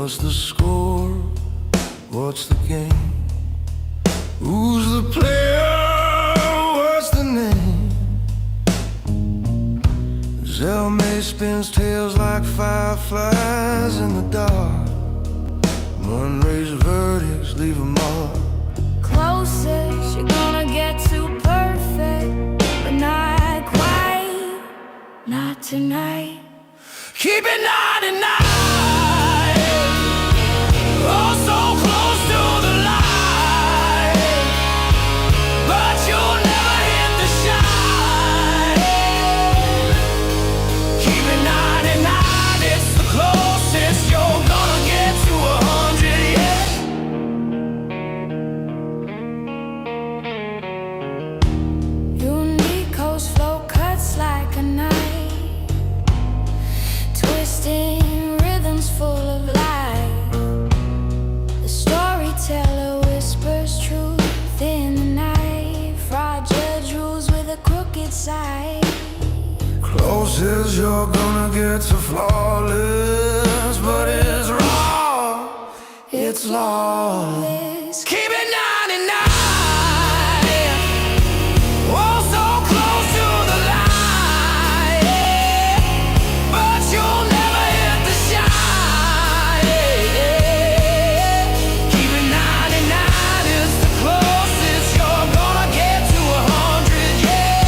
What's the score? What's the game? Who's the player? What's the name? Zelmae spins tails like fireflies in the dark. Monray's verdicts leave a mark. Closest you're gonna get to perfect, but not quite, not tonight. Keep it 99. Oh, so close to the light, but you'll never hit the shine. Keep it 99. It's the closest you're gonna get to 100. Yeah. Uniqo's flow cuts like a knife, twisting rhythms full of life. The storyteller whispers truth in the night. Fraud judge rules with a crooked side. Closest you're gonna get to flawless, but it's raw, it's lawless. Keep it 99. Oh, so close to the light, but you'll never hit the shine. Keep it 99. It's the closest you're gonna get to 100. Yeah.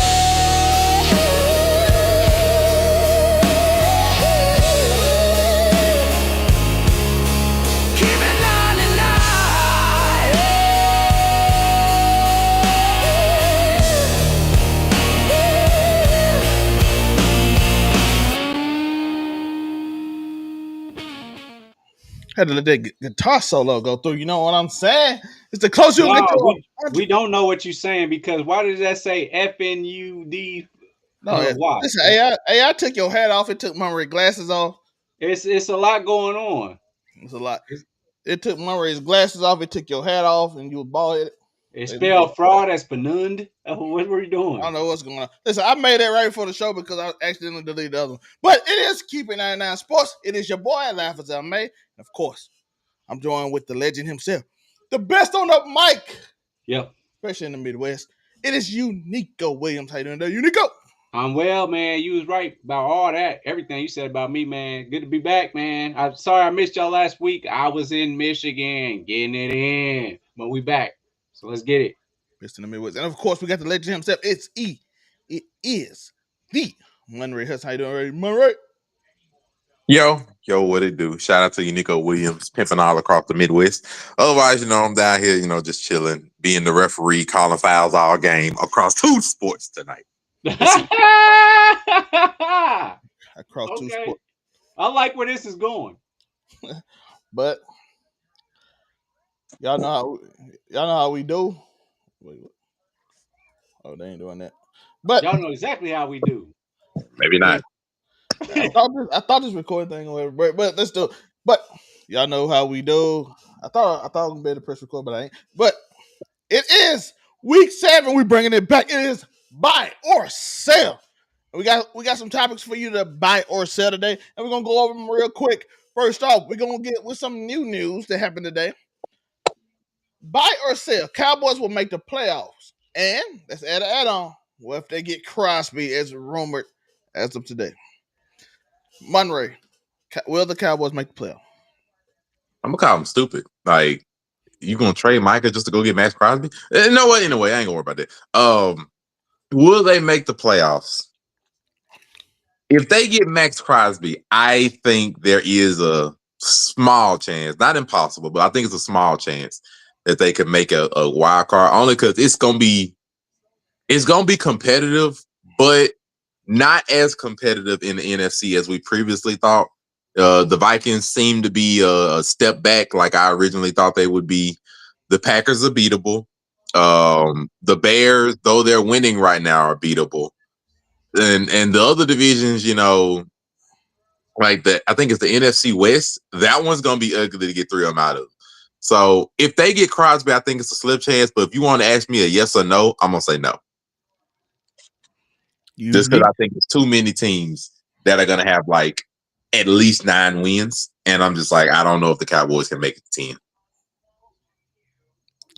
Keep it 99. Had to let that guitar solo go through. You know what I'm saying? It's the closest you No, get to. we don't know what you're saying because why does that say FNUD? No, Why? listen, AI took your hat off. It took Monray glasses off. It's a lot going on. It's a lot. It took Monray's glasses off. It took your hat off, and you were bald headed. It's spelled fraud as Penund. What were you doing? I don't know what's going on. Listen, I made that right before the show because I accidentally deleted the other one. But it is Keeping 99 Sports. It is your boy, Laugh as Zelmae. And of course, I'm joined with the legend himself. The best on the mic. Yep. Especially in the Midwest. It is Uniqo Williams. How you doing there, Uniqo? I'm well, man. You was right about all that. Everything you said about me, man. Good to be back, man. I'm sorry I missed y'all last week. I was in Michigan getting it in. But we back. So let's get it. Best in the Midwest. And of course, we got the legend himself. It is the Monray. How you doing, Monray? Yo, what it do? Shout out to Uniqo Williams, pimping all across the Midwest. Otherwise, I'm down here, just chilling, being the referee, calling fouls all game across two sports tonight. Across two sports. I like where this is going. But y'all know how we do. Wait. Oh, they ain't doing that. But y'all know exactly how we do. Maybe not. I thought this recording thing would work, but let's do it. But y'all know how we do. I thought I was gonna be able to press record, but I ain't. But it is week 7. We bringing it back. It is buy or sell. We got some topics for you to buy or sell today, and we're gonna go over them real quick. First off, we're gonna get with some new news that happened today. Buy or sell. Cowboys will make the playoffs, and let's add an add-on. What if they get Crosby as rumored as of today? Monray, will the Cowboys make the playoff? I'm gonna call him stupid. Like, you gonna trade Micah just to go get Max Crosby? No way. Anyway, I ain't gonna worry about that. Will they make the playoffs? If they get Max Crosby, I think there is a small chance, not impossible, but I think it's a small chance that they could make a wild card. Only because it's gonna be competitive, but not as competitive in the NFC as we previously thought. The Vikings seem to be a step back, like I originally thought they would be. The Packers are beatable. The Bears, though they're winning right now, are beatable. And the other divisions, like I think it's the NFC West. That one's gonna be ugly to get 3 of them out of. So if they get Crosby, I think it's a slip chance. But if you want to ask me a yes or no, I'm gonna say no. Just because I think it's too many teams that are gonna have like at least 9 wins, And I'm just like, I don't know if the Cowboys can make it to 10.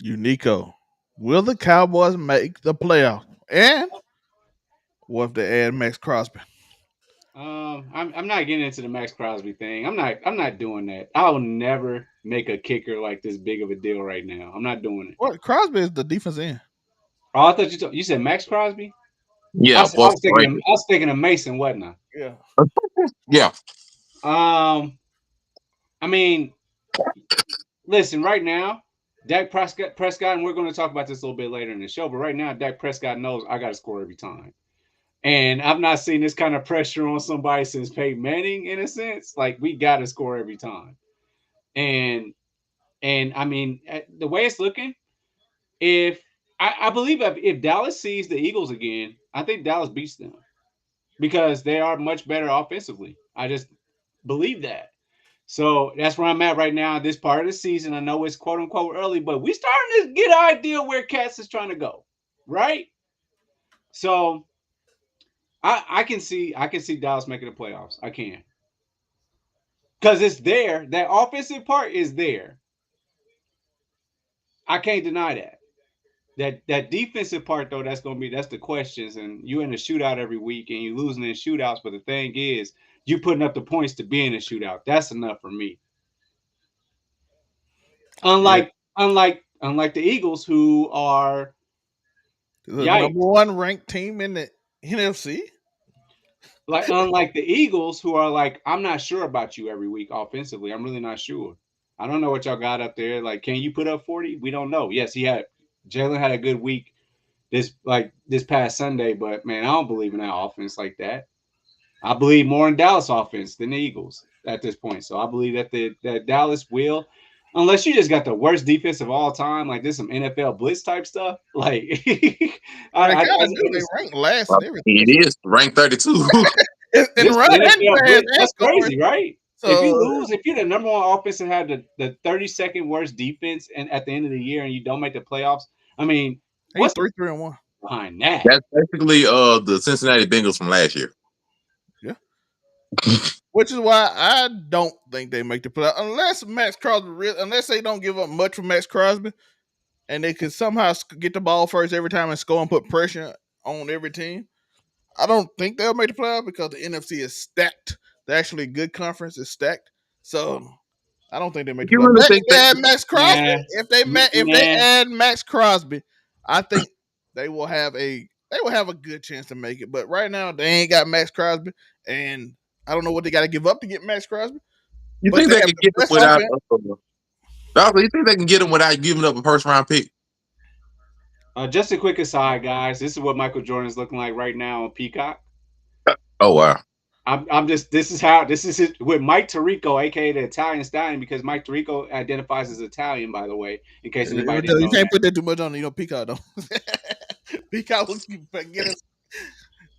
Uniqo. Will the Cowboys make the playoff? And what if they add Max Crosby? I'm not getting into the Max Crosby thing. I'm not doing that. I'll never make a kicker like this big of a deal right now. I'm not doing it. What Crosby is the defense end. Oh, I thought you said Max Crosby. Yeah, I plus was thinking of Mason, wasn't I? Yeah. yeah. I mean, listen, right now, Dak Prescott, and we're going to talk about this a little bit later in the show, but right now, Dak Prescott knows I got to score every time. And I've not seen this kind of pressure on somebody since Peyton Manning, in a sense. Like, we got to score every time. And I mean, the way it's looking, if I believe if Dallas sees the Eagles again, I think Dallas beats them because they are much better offensively. I just believe that. So that's where I'm at right now. This part of the season, I know it's quote unquote early, but we starting to get an idea where Cats is trying to go, right? So I can see Dallas making the playoffs. I can, because it's there. That offensive part is there. I can't deny that. That defensive part though, that's the questions. And you in a shootout every week, and you losing in shootouts. But the thing is, you putting up the points to be in a shootout. That's enough for me. Unlike the Eagles, who are The yikes. number one ranked team in the NFC. Like unlike the Eagles, who are like, I'm not sure about you every week offensively. I'm really not sure. I don't know what y'all got up there. Like, can you put up 40? We don't know. Yes, Jalen had a good week this past Sunday, but man, I don't believe in that offense like that. I believe more in Dallas offense than the Eagles at this point. So I believe that Dallas will, unless you just got the worst defense of all time, like this some NFL blitz type stuff. Like Well, they I kind of do. They rank last and everything. It is ranked 32. And this run and NFL pass blitz, and that's scoring. crazy, right? If you So lose, if you're the number one offense and have the 32nd worst defense, and at the end of the year and you don't make the playoffs, I mean, he's what's 3-3-1. behind that? That's basically the Cincinnati Bengals from last year. Yeah. Which is why I don't think they make the playoff unless Max Crosby unless they don't give up much for Max Crosby, and they can somehow get the ball first every time and score and put pressure on every team. I don't think they'll make the playoff because the NFC is stacked. The actually good conference is stacked. So I don't think they make the You playoff. really But think if they add Max Crosby, Nah, if they nah. add Max Crosby, I think they will have a good chance to make it. But right now they ain't got Max Crosby, and I don't know what they got to give up to get Max Crosby. you But think they they have can the get him best without? offense. You think they can get him without giving up a first round pick? Just a quick aside, guys. This is what Michael Jordan is looking like right now on Peacock. Oh wow! I'm just this is it with Mike Tirico, aka the Italian Stallion, because Mike Tirico identifies as Italian, by the way, in case anybody didn't You know can't that. put that too much on Peacock though. Peacock will get us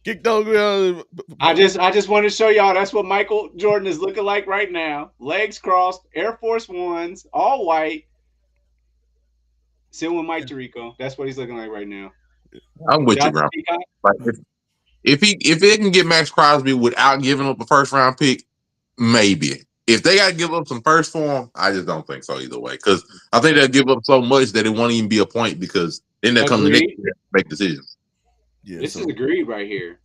kicked over. I just wanted to show y'all that's what Michael Jordan is looking like right now. Legs crossed, Air Force Ones, all white. Sitting with Mike Tirico. That's what he's looking like right now. I'm with Shout you, out to bro. Peacock. Like if they can get Max Crosby without giving up a first round pick, maybe. If they got to give up some first for him, I just don't think so either way. Because I think they'll give up so much that it won't even be a point because then they'll come the next Agreed. year and make decisions. Yeah, This so is agreed right here.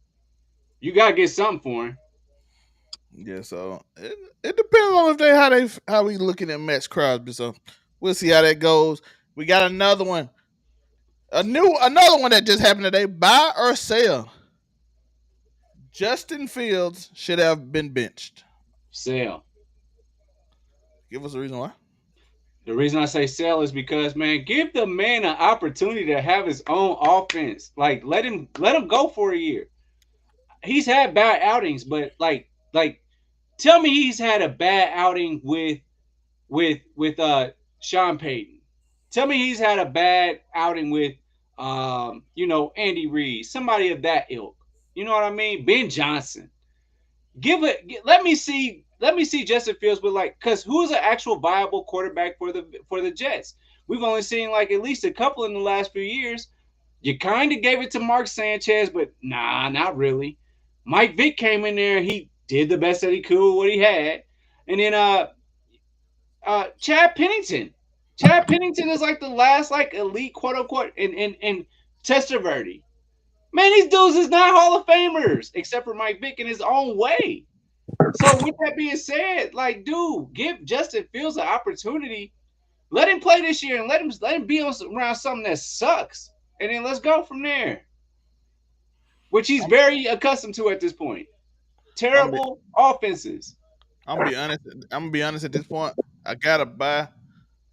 You gotta get something for him. yeah, so it depends on how we looking at Max Crosby. So we'll see how that goes. We got another one. Another one that just happened today. Buy or sell. Justin Fields should have been benched. Sell. Give us a reason why. The reason I say sell is because, man, give the man an opportunity to have his own offense. Like let him go for a year. He's had bad outings, but like tell me he's had a bad outing with Sean Payton. Tell me he's had a bad outing with Andy Reid, somebody of that ilk. You know what I mean? Ben Johnson. Let me see Justin Fields with because who's an actual viable quarterback for the Jets? We've only seen like at least a couple in the last few years. You kind of gave it to Mark Sanchez, but nah, not really. Mike Vick came in there. He did the best that he could with what he had. And then Chad Pennington. Chad Pennington is like the last like elite quote unquote in Testaverde. Man, these dudes is not Hall of Famers, except for Mike Vick in his own way. So with that being said, like, dude, give Justin Fields an opportunity. Let him play this year and let him be around something that sucks, and then let's go from there. Which he's very accustomed to at this point. Terrible offenses. I'm gonna be honest at this point. I gotta buy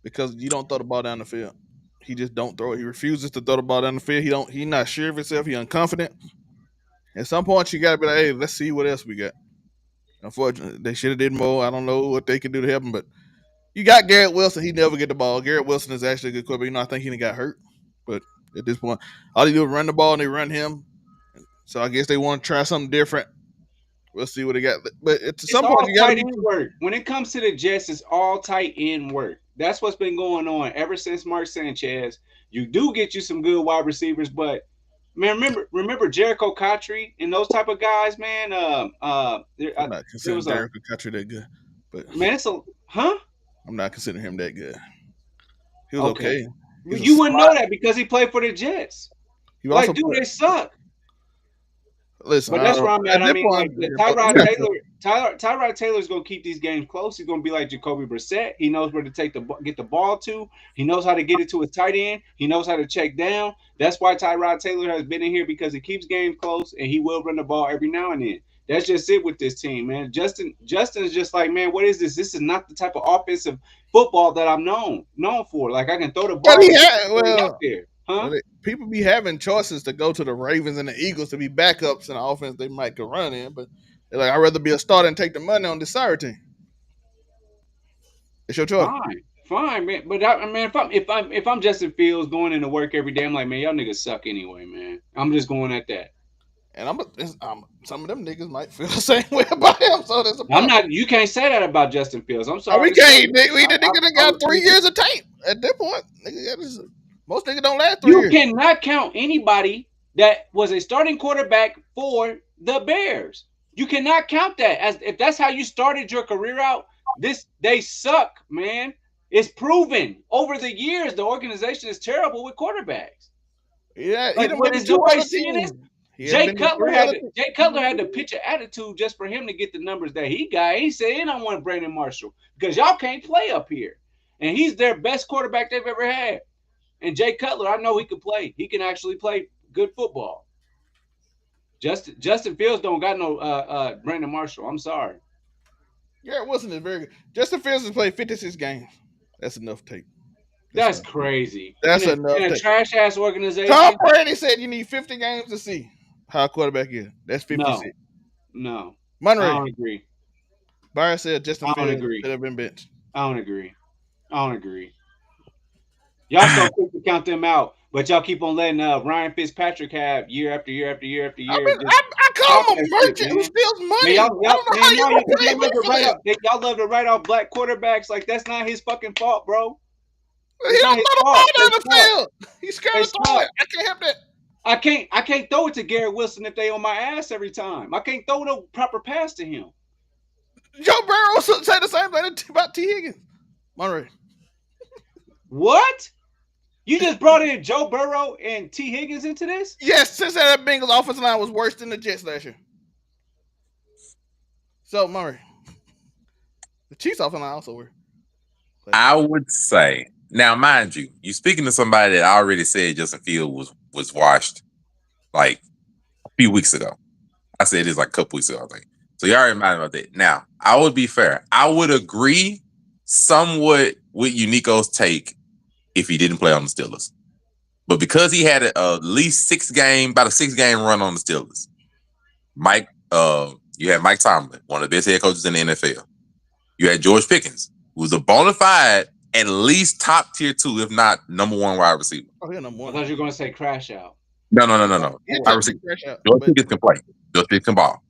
because you don't throw the ball down the field. He just don't throw it. He refuses to throw the ball down the field. He's not sure of himself. He unconfident. At some point, you gotta be like, hey, let's see what else we got. Unfortunately, they should have did more. I don't know what they can do to help him, but you got Garrett Wilson. He never get the ball. Garrett Wilson is actually a good quarterback. I think he got hurt, but at this point, all they do is run the ball and they run him. So I guess they want to try something different. We'll see what they got. But at some point, you got to tight end work. When it comes to the Jets, it's all tight end work. That's what's been going on ever since Mark Sanchez. You do get you some good wide receivers, but man, remember Jericho Cotry and those type of guys, man. I'm not considering Jericho Cotry that good, but man, I'm not considering him that good. He was okay. You wouldn't know that because he played for the Jets. Like, dude, they suck. Listen, but that's where I'm at. I mean, like, Tyrod Taylor's going to keep these games close. He's going to be like Jacoby Brissett. He knows where to get the ball to. He knows how to get it to his tight end. He knows how to check down. That's why Tyrod Taylor has been in here, because he keeps games close and he will run the ball every now and then. That's just it with this team, man. Justin's just like, man, what is this? This is not the type of offensive football that I'm known for. Like, I can throw the ball out there. Huh? Well, people be having choices to go to the Ravens and the Eagles to be backups in the offense they might could run in, but they're like, I'd rather be a starter and take the money on this sorry team. It's your choice. Fine, man. But if I'm Justin Fields going into work every day, I'm like, man, y'all niggas suck anyway, man. I'm just going at that. And some of them niggas might feel the same way about him. So there's I'm not. You can't say that about Justin Fields. I'm sorry. We can't. We the nigga that got 3 years of tape at that point. Most niggas don't last 3 years. You cannot count anybody that was a starting quarterback for the Bears. You cannot count that as if that's how you started your career out. They suck, man. It's proven over the years. The organization is terrible with quarterbacks. Yeah, like, what is nobody seeing this? Jay Cutler had to pitch an attitude just for him to get the numbers that he got. He said, "I don't want Brandon Marshall because y'all can't play up here," and he's their best quarterback they've ever had. And Jay Cutler, I know he can play. He can actually play good football. Justin Fields don't got no Brandon Marshall. I'm sorry. Garrett Wilson is very good. Justin Fields has played 56 games. That's enough tape. That's crazy. That's enough. In a trash ass organization. Tom Brady said you need 50 games to see how a quarterback is. That's 56. No. Monray. I don't agree. Byron said Justin Fields should have been benched. I don't agree. Y'all so quick to count them out, but y'all keep on letting Ryan Fitzpatrick have year after year after year after year. I call him a merchant who steals money. Y'all love to write off black quarterbacks like that's not his fucking fault, bro. He don't throw the ball down the field. He's scared to throw it. I can't help that. I can't throw it to Garrett Wilson if they on my ass every time. I can't throw no proper pass to him. Joe Burrow said the same thing about T. Higgins. Monray. What? You just brought in Joe Burrow and T. Higgins into this? Yes, since that Bengals offensive line was worse than the Jets last year. So, Murray, the Chiefs offensive line also were. I would say, now, mind you, speaking to somebody that already said Justin Fields was washed like a few weeks ago. I said this like a couple weeks ago, I think. So you already reminded me about that. Now, I would be fair. I would agree somewhat with Uniqo's take if he didn't play on the Steelers. But because he had at least about a 6-game run on the Steelers, you had Mike Tomlin, one of the best head coaches in the NFL. You had George Pickens, who was a bona fide, at least top tier 2, if not number 1 wide receiver. Oh, yeah, number 1. I thought you were going to say crash out. No. George Pickens can play. George Pickens can ball.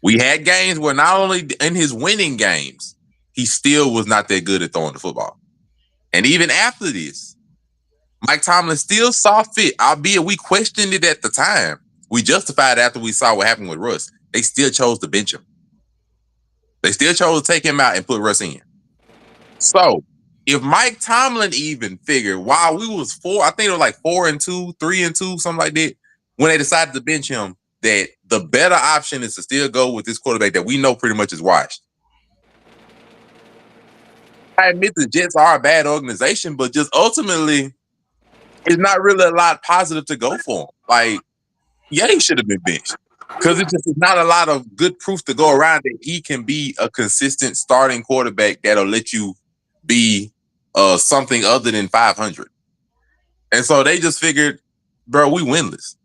We had games where not only in his winning games, he still was not that good at throwing the football. And even after this, Mike Tomlin still saw fit, albeit we questioned it at the time. We justified it after we saw what happened with Russ. They still chose to bench him. They still chose to take him out and put Russ in. So if Mike Tomlin even figured while we was 4, I think it was like 4-2, 3-2, something like that, when they decided to bench him, that the better option is to still go with this quarterback that we know pretty much is washed. I admit the Jets are a bad organization, but just ultimately, it's not really a lot positive to go for him. Like, yeah, he should have been benched because it's just not a lot of good proof to go around that he can be a consistent starting quarterback that'll let you be something other than 500. And so they just figured, bro, we winless.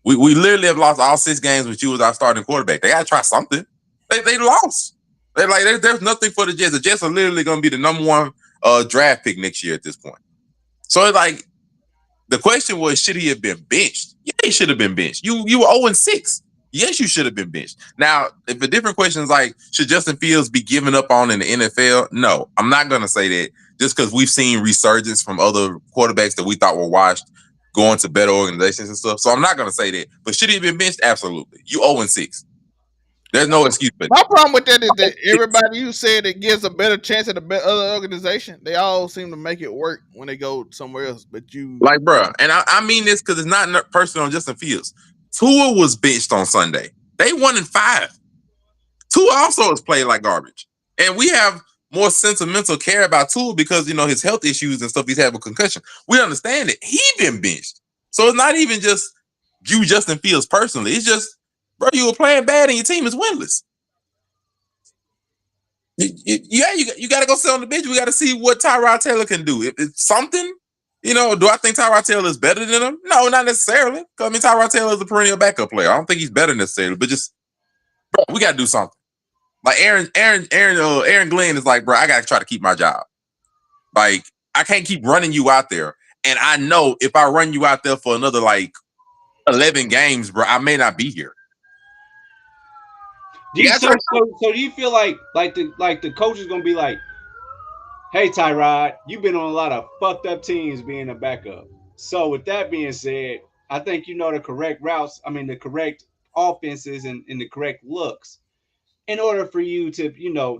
We literally have lost all 6 games with you as our starting quarterback. They got to try something. They lost. They're like, there's nothing for the Jets. The Jets are literally going to be the number 1 draft pick next year at this point. So it's like, the question was, should he have been benched? Yeah, he should have been benched. You were 0-6. Yes, you should have been benched. Now, if a different question is like, should Justin Fields be given up on in the NFL? No, I'm not going to say that just because we've seen resurgence from other quarterbacks that we thought were washed going to better organizations and stuff. So I'm not going to say that. But should he have been benched? Absolutely. You 0-6. There's no excuse for that. My problem with that is that everybody you said it gives a better chance at a other organization, they all seem to make it work when they go somewhere else. But you, like, bro, and I mean this because it's not personal on Justin Fields. Tua was benched on Sunday. They 1-5. Tua also has played like garbage, and we have more sentimental care about Tua because his health issues and stuff he's had with concussion. We understand it. He been benched, so it's not even just you, Justin Fields personally. It's just, bro, you were playing bad and your team is winless. You got to go sit on the bench. We got to see what Tyrod Taylor can do. If it's something, do I think Tyrod Taylor is better than him? No, not necessarily. Because Tyrod Taylor is a perennial backup player. I don't think he's better necessarily, but just, bro, we got to do something. Like Aaron Glenn is like, bro, I got to try to keep my job. Like, I can't keep running you out there. And I know if I run you out there for another 11 games, bro, I may not be here. Do you feel like the coach is gonna be like, hey Tyrod, you've been on a lot of fucked up teams being a backup. So with that being said, I think the correct routes, the correct offenses and the correct looks in order for you to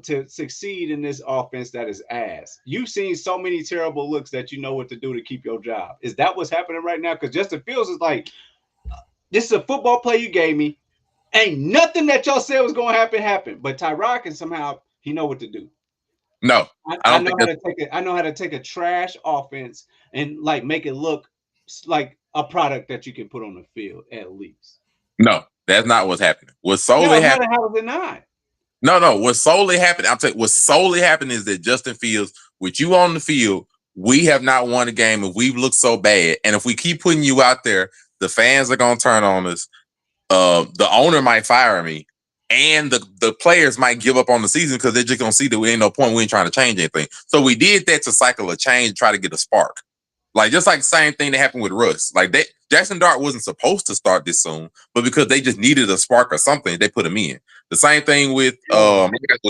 to succeed in this offense that is ass. You've seen so many terrible looks that you know what to do to keep your job. Is that what's happening right now? Because Justin Fields is like, this is a football play you gave me. Ain't nothing that y'all said was going to happen. But Tyrod can somehow, he know what to do. No, I know how to take a trash offense and make it look like a product that you can put on the field at least. No, that's not what's happening. What's solely happening? How is it not? No. What's solely happening? I'm telling you, what's solely happening is that Justin Fields, with you on the field, we have not won a game and we've looked so bad. And if we keep putting you out there, the fans are gonna turn on us. The owner might fire me, and the players might give up on the season because they're just gonna see that we ain't no point. We ain't trying to change anything. So we did that to cycle a change, try to get a spark. Just like the same thing that happened with Russ. Jackson Dart wasn't supposed to start this soon, but because they just needed a spark or something, they put him in. The same thing with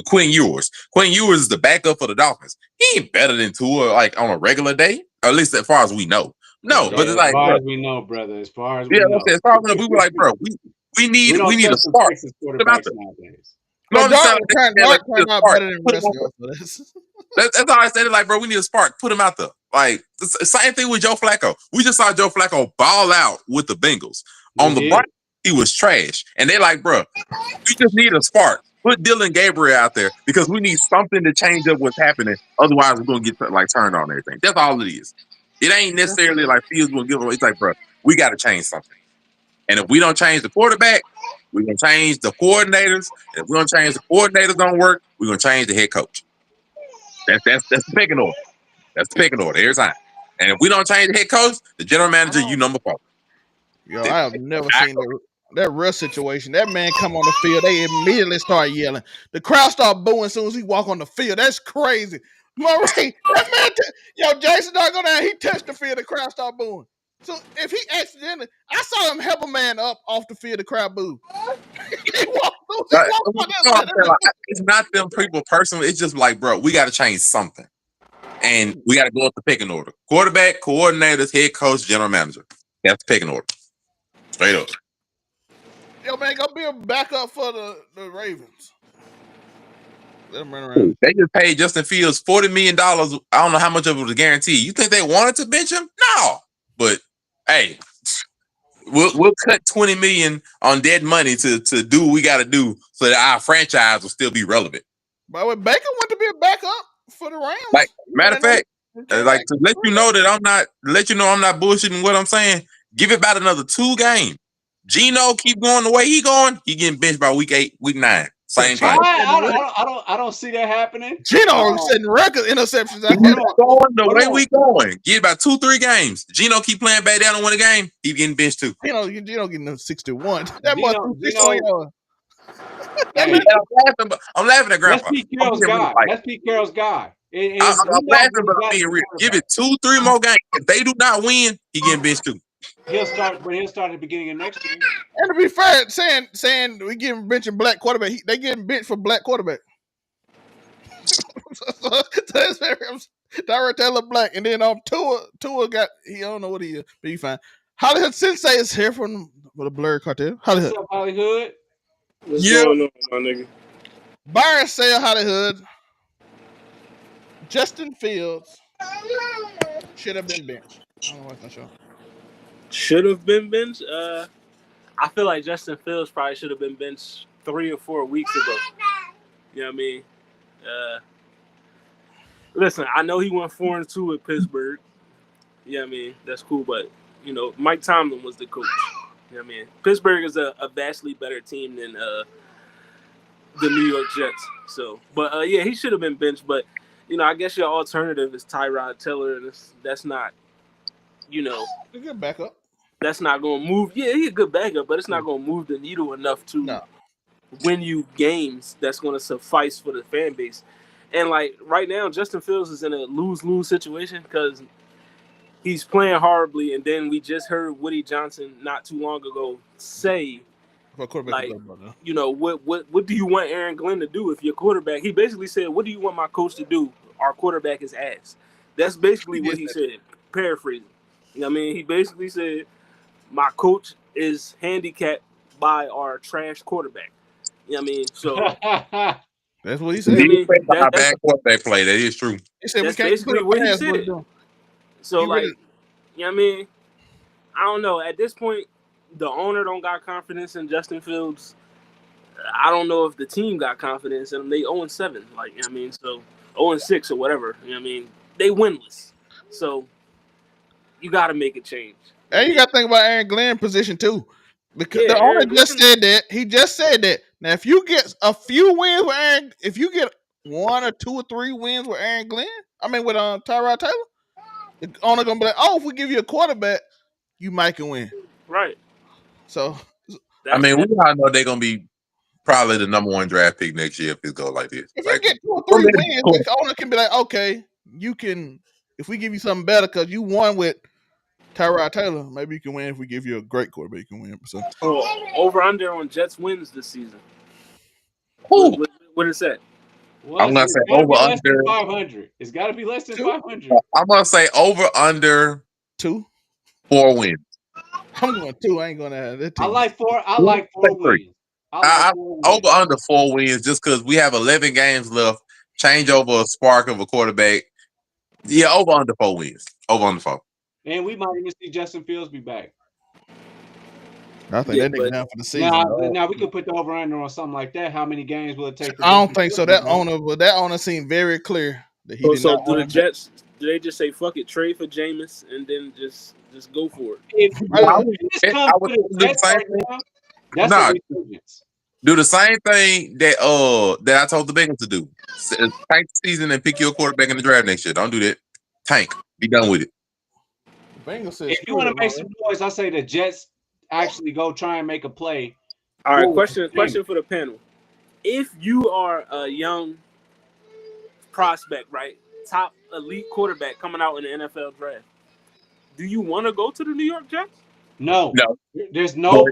Quinn Ewers. Quinn Ewers is the backup for the Dolphins. He ain't better than Tua on a regular day, or at least as far as we know. No, but it's as far as we know, brother. As far as we know, as far as we know, we were like, bro, we need a spark. Nowadays. But Dart turned out better than the rest of us. That's all I said. Bro, we need a spark. Put him out there. The same thing with Joe Flacco. We just saw Joe Flacco ball out with the Bengals. On the Browns, he was trash. And they like, bro, we just need a spark. Put Dylan Gabriel out there because we need something to change up what's happening. Otherwise, we're going to get turned on everything. That's all it is. It ain't necessarily like Fields will give away. It's like, bro, we got to change something. And if we don't change the quarterback, we're going to change the coordinators. And if we don't change the coordinators don't work, we're going to change the head coach. That's the pecking order. That's the pecking order every time. And if we don't change the head coach, the general manager, you number 4. Yo, I have never seen that Russ situation. That man come on the field, they immediately start yelling. The crowd start booing as soon as he walk on the field. That's crazy. Monray, that man, Jason Dart go down, he touched the field, the crowd start booing. So if he accidentally, I saw him help a man up off the field, the crowd booed. It's not them people personally. It's just like, bro, we got to change something. And we got to go up the pecking order. Quarterback, coordinators, head coach, general manager. That's the pecking order. Straight up. Yo, man, go be a backup for the Ravens. them run around. They just paid Justin Fields $40 million. I don't know how much of it was a guarantee. You think they wanted to bench him? No. But hey, we'll cut $20 million on dead money to do what we got to do so that our franchise will still be relevant. But when Baker went to be a backup for the Rams, Like matter of fact, like to let you know that I'm not bullshitting what I'm saying. Give it about another 2 games. Gino keep going the way he going. He getting benched by week 8, week 9. Same thing. I don't see that happening. Gino setting record interceptions. Going the way we going. Get about 2-3 games. Gino keep playing back down and win a game. He getting benched too. Gino getting them 61. That Gino, boy 61 yards. Hey, I'm laughing at Grandpa. That's Pete Carroll's guy. That's Pete Carroll's guy. I'm laughing about being real. Give it 2-3 more games. If they do not win, he getting benched too. He'll start at the beginning of next year. And to be fair, saying we getting benching black quarterback, they getting benched for black quarterback. so that's very Tyra Taylor black, and then Tua got he don't know what he is, but he fine. Hollywood Sensei is here from the Blur Cartel. Hollywood. What's up, Hollywood? What's going on, my nigga? Byron said Hollywood. Justin Fields should have been benched. I don't know what's not sure. Should have been benched. I feel like Justin Fields probably should have been benched 3 or 4 weeks ago. You know what I mean? Listen, I know he went 4-2 at Pittsburgh. Yeah, I mean, that's cool, but you know, Mike Tomlin was the coach. You know what I mean? Pittsburgh is a vastly better team than the New York Jets. So, but yeah, he should have been benched. But you know, I guess your alternative is Tyrod Taylor, and that's not, you know, a good backup. That's not going to move. Yeah, he's a good backup, but it's not going to move the needle enough to win you games that's going to suffice for the fan base. And like right now, Justin Fields is in a lose-lose situation because he's playing horribly, and then we just heard Woody Johnson not too long ago say, like, you know, what do you want Aaron Glenn to do if your quarterback? He basically said, "What do you want my coach to do? Our quarterback is ass." That's basically what he said. Paraphrasing. You know what I mean? He basically said, "My coach is handicapped by our trash quarterback." You know what I mean? So that's what he said. That's bad quarterback play. That is true. He said that's basically what he said. So, like, you know what I mean? I don't know. At this point, the owner don't got confidence in Justin Fields. I don't know if the team got confidence in him. They 0-7. Like, you know what I mean? So, 0-6 or whatever. You know what I mean? They winless. So, you got to make a change. And you got to think about Aaron Glenn's position, too. Because the owner just said that. He just said that. Now, if you get a few wins with Aaron, if you get 1 or 2 or 3 wins with Aaron Glenn, with Tyrod Taylor, the owner going to be like, oh, if we give you a quarterback, you might can win. Right. So, we all know they're going to be probably the number 1 draft pick next year if it goes like this. If you get 2 or 3 wins, the owner can be like, okay, you can, if we give you something better because you won with Tyrod Taylor, maybe you can win. If we give you a great quarterback, you can win. So, over under on Jets wins this season. What is that? Well, I'm gonna say over under 500. It's got to be less than 500. I'm gonna say over under 4 wins. I'm going 2. I ain't gonna have that. I like 4. I like 4 wins. Over under 4 wins just because we have 11 games left. Change over a spark of a quarterback. Yeah, over under 4 wins. Over under 4. And we might even see Justin Fields be back. I think that nigga down for the season. Now we could put the over under on something like that. How many games will it take? I don't think so. That owner seemed very clear that he did not. So do the Jets? Do they just say fuck it, trade for Jameis, and then just go for it? Do the same thing that I told the Bengals to do. Tank the season and pick your quarterback in the draft next year. Don't do that. Tank. Be done with it. If you want to make some noise, I say the Jets actually go try and make a play. All right, question for the panel. If you are a young prospect, right, top elite quarterback coming out in the NFL draft, do you want to go to the New York Jets? No. There's no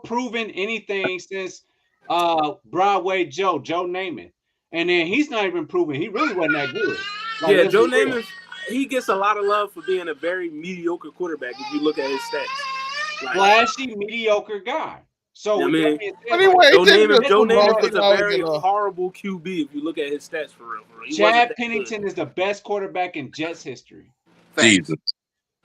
proven anything since Broadway Joe Namath. And then he's not even proven. He really wasn't that good. Like, Joe Namath, he gets a lot of love for being a very mediocre quarterback if you look at his stats. Flashy, mediocre guy. So I with that mean, being But said, like, anyway, Joe he takes me to Namath, the Joe Super Bowl. Namath So was you a always very get off. horrible QB if you look at his stats for real. He Chad wasn't that Pennington good. is the best quarterback in Jets history. Jesus.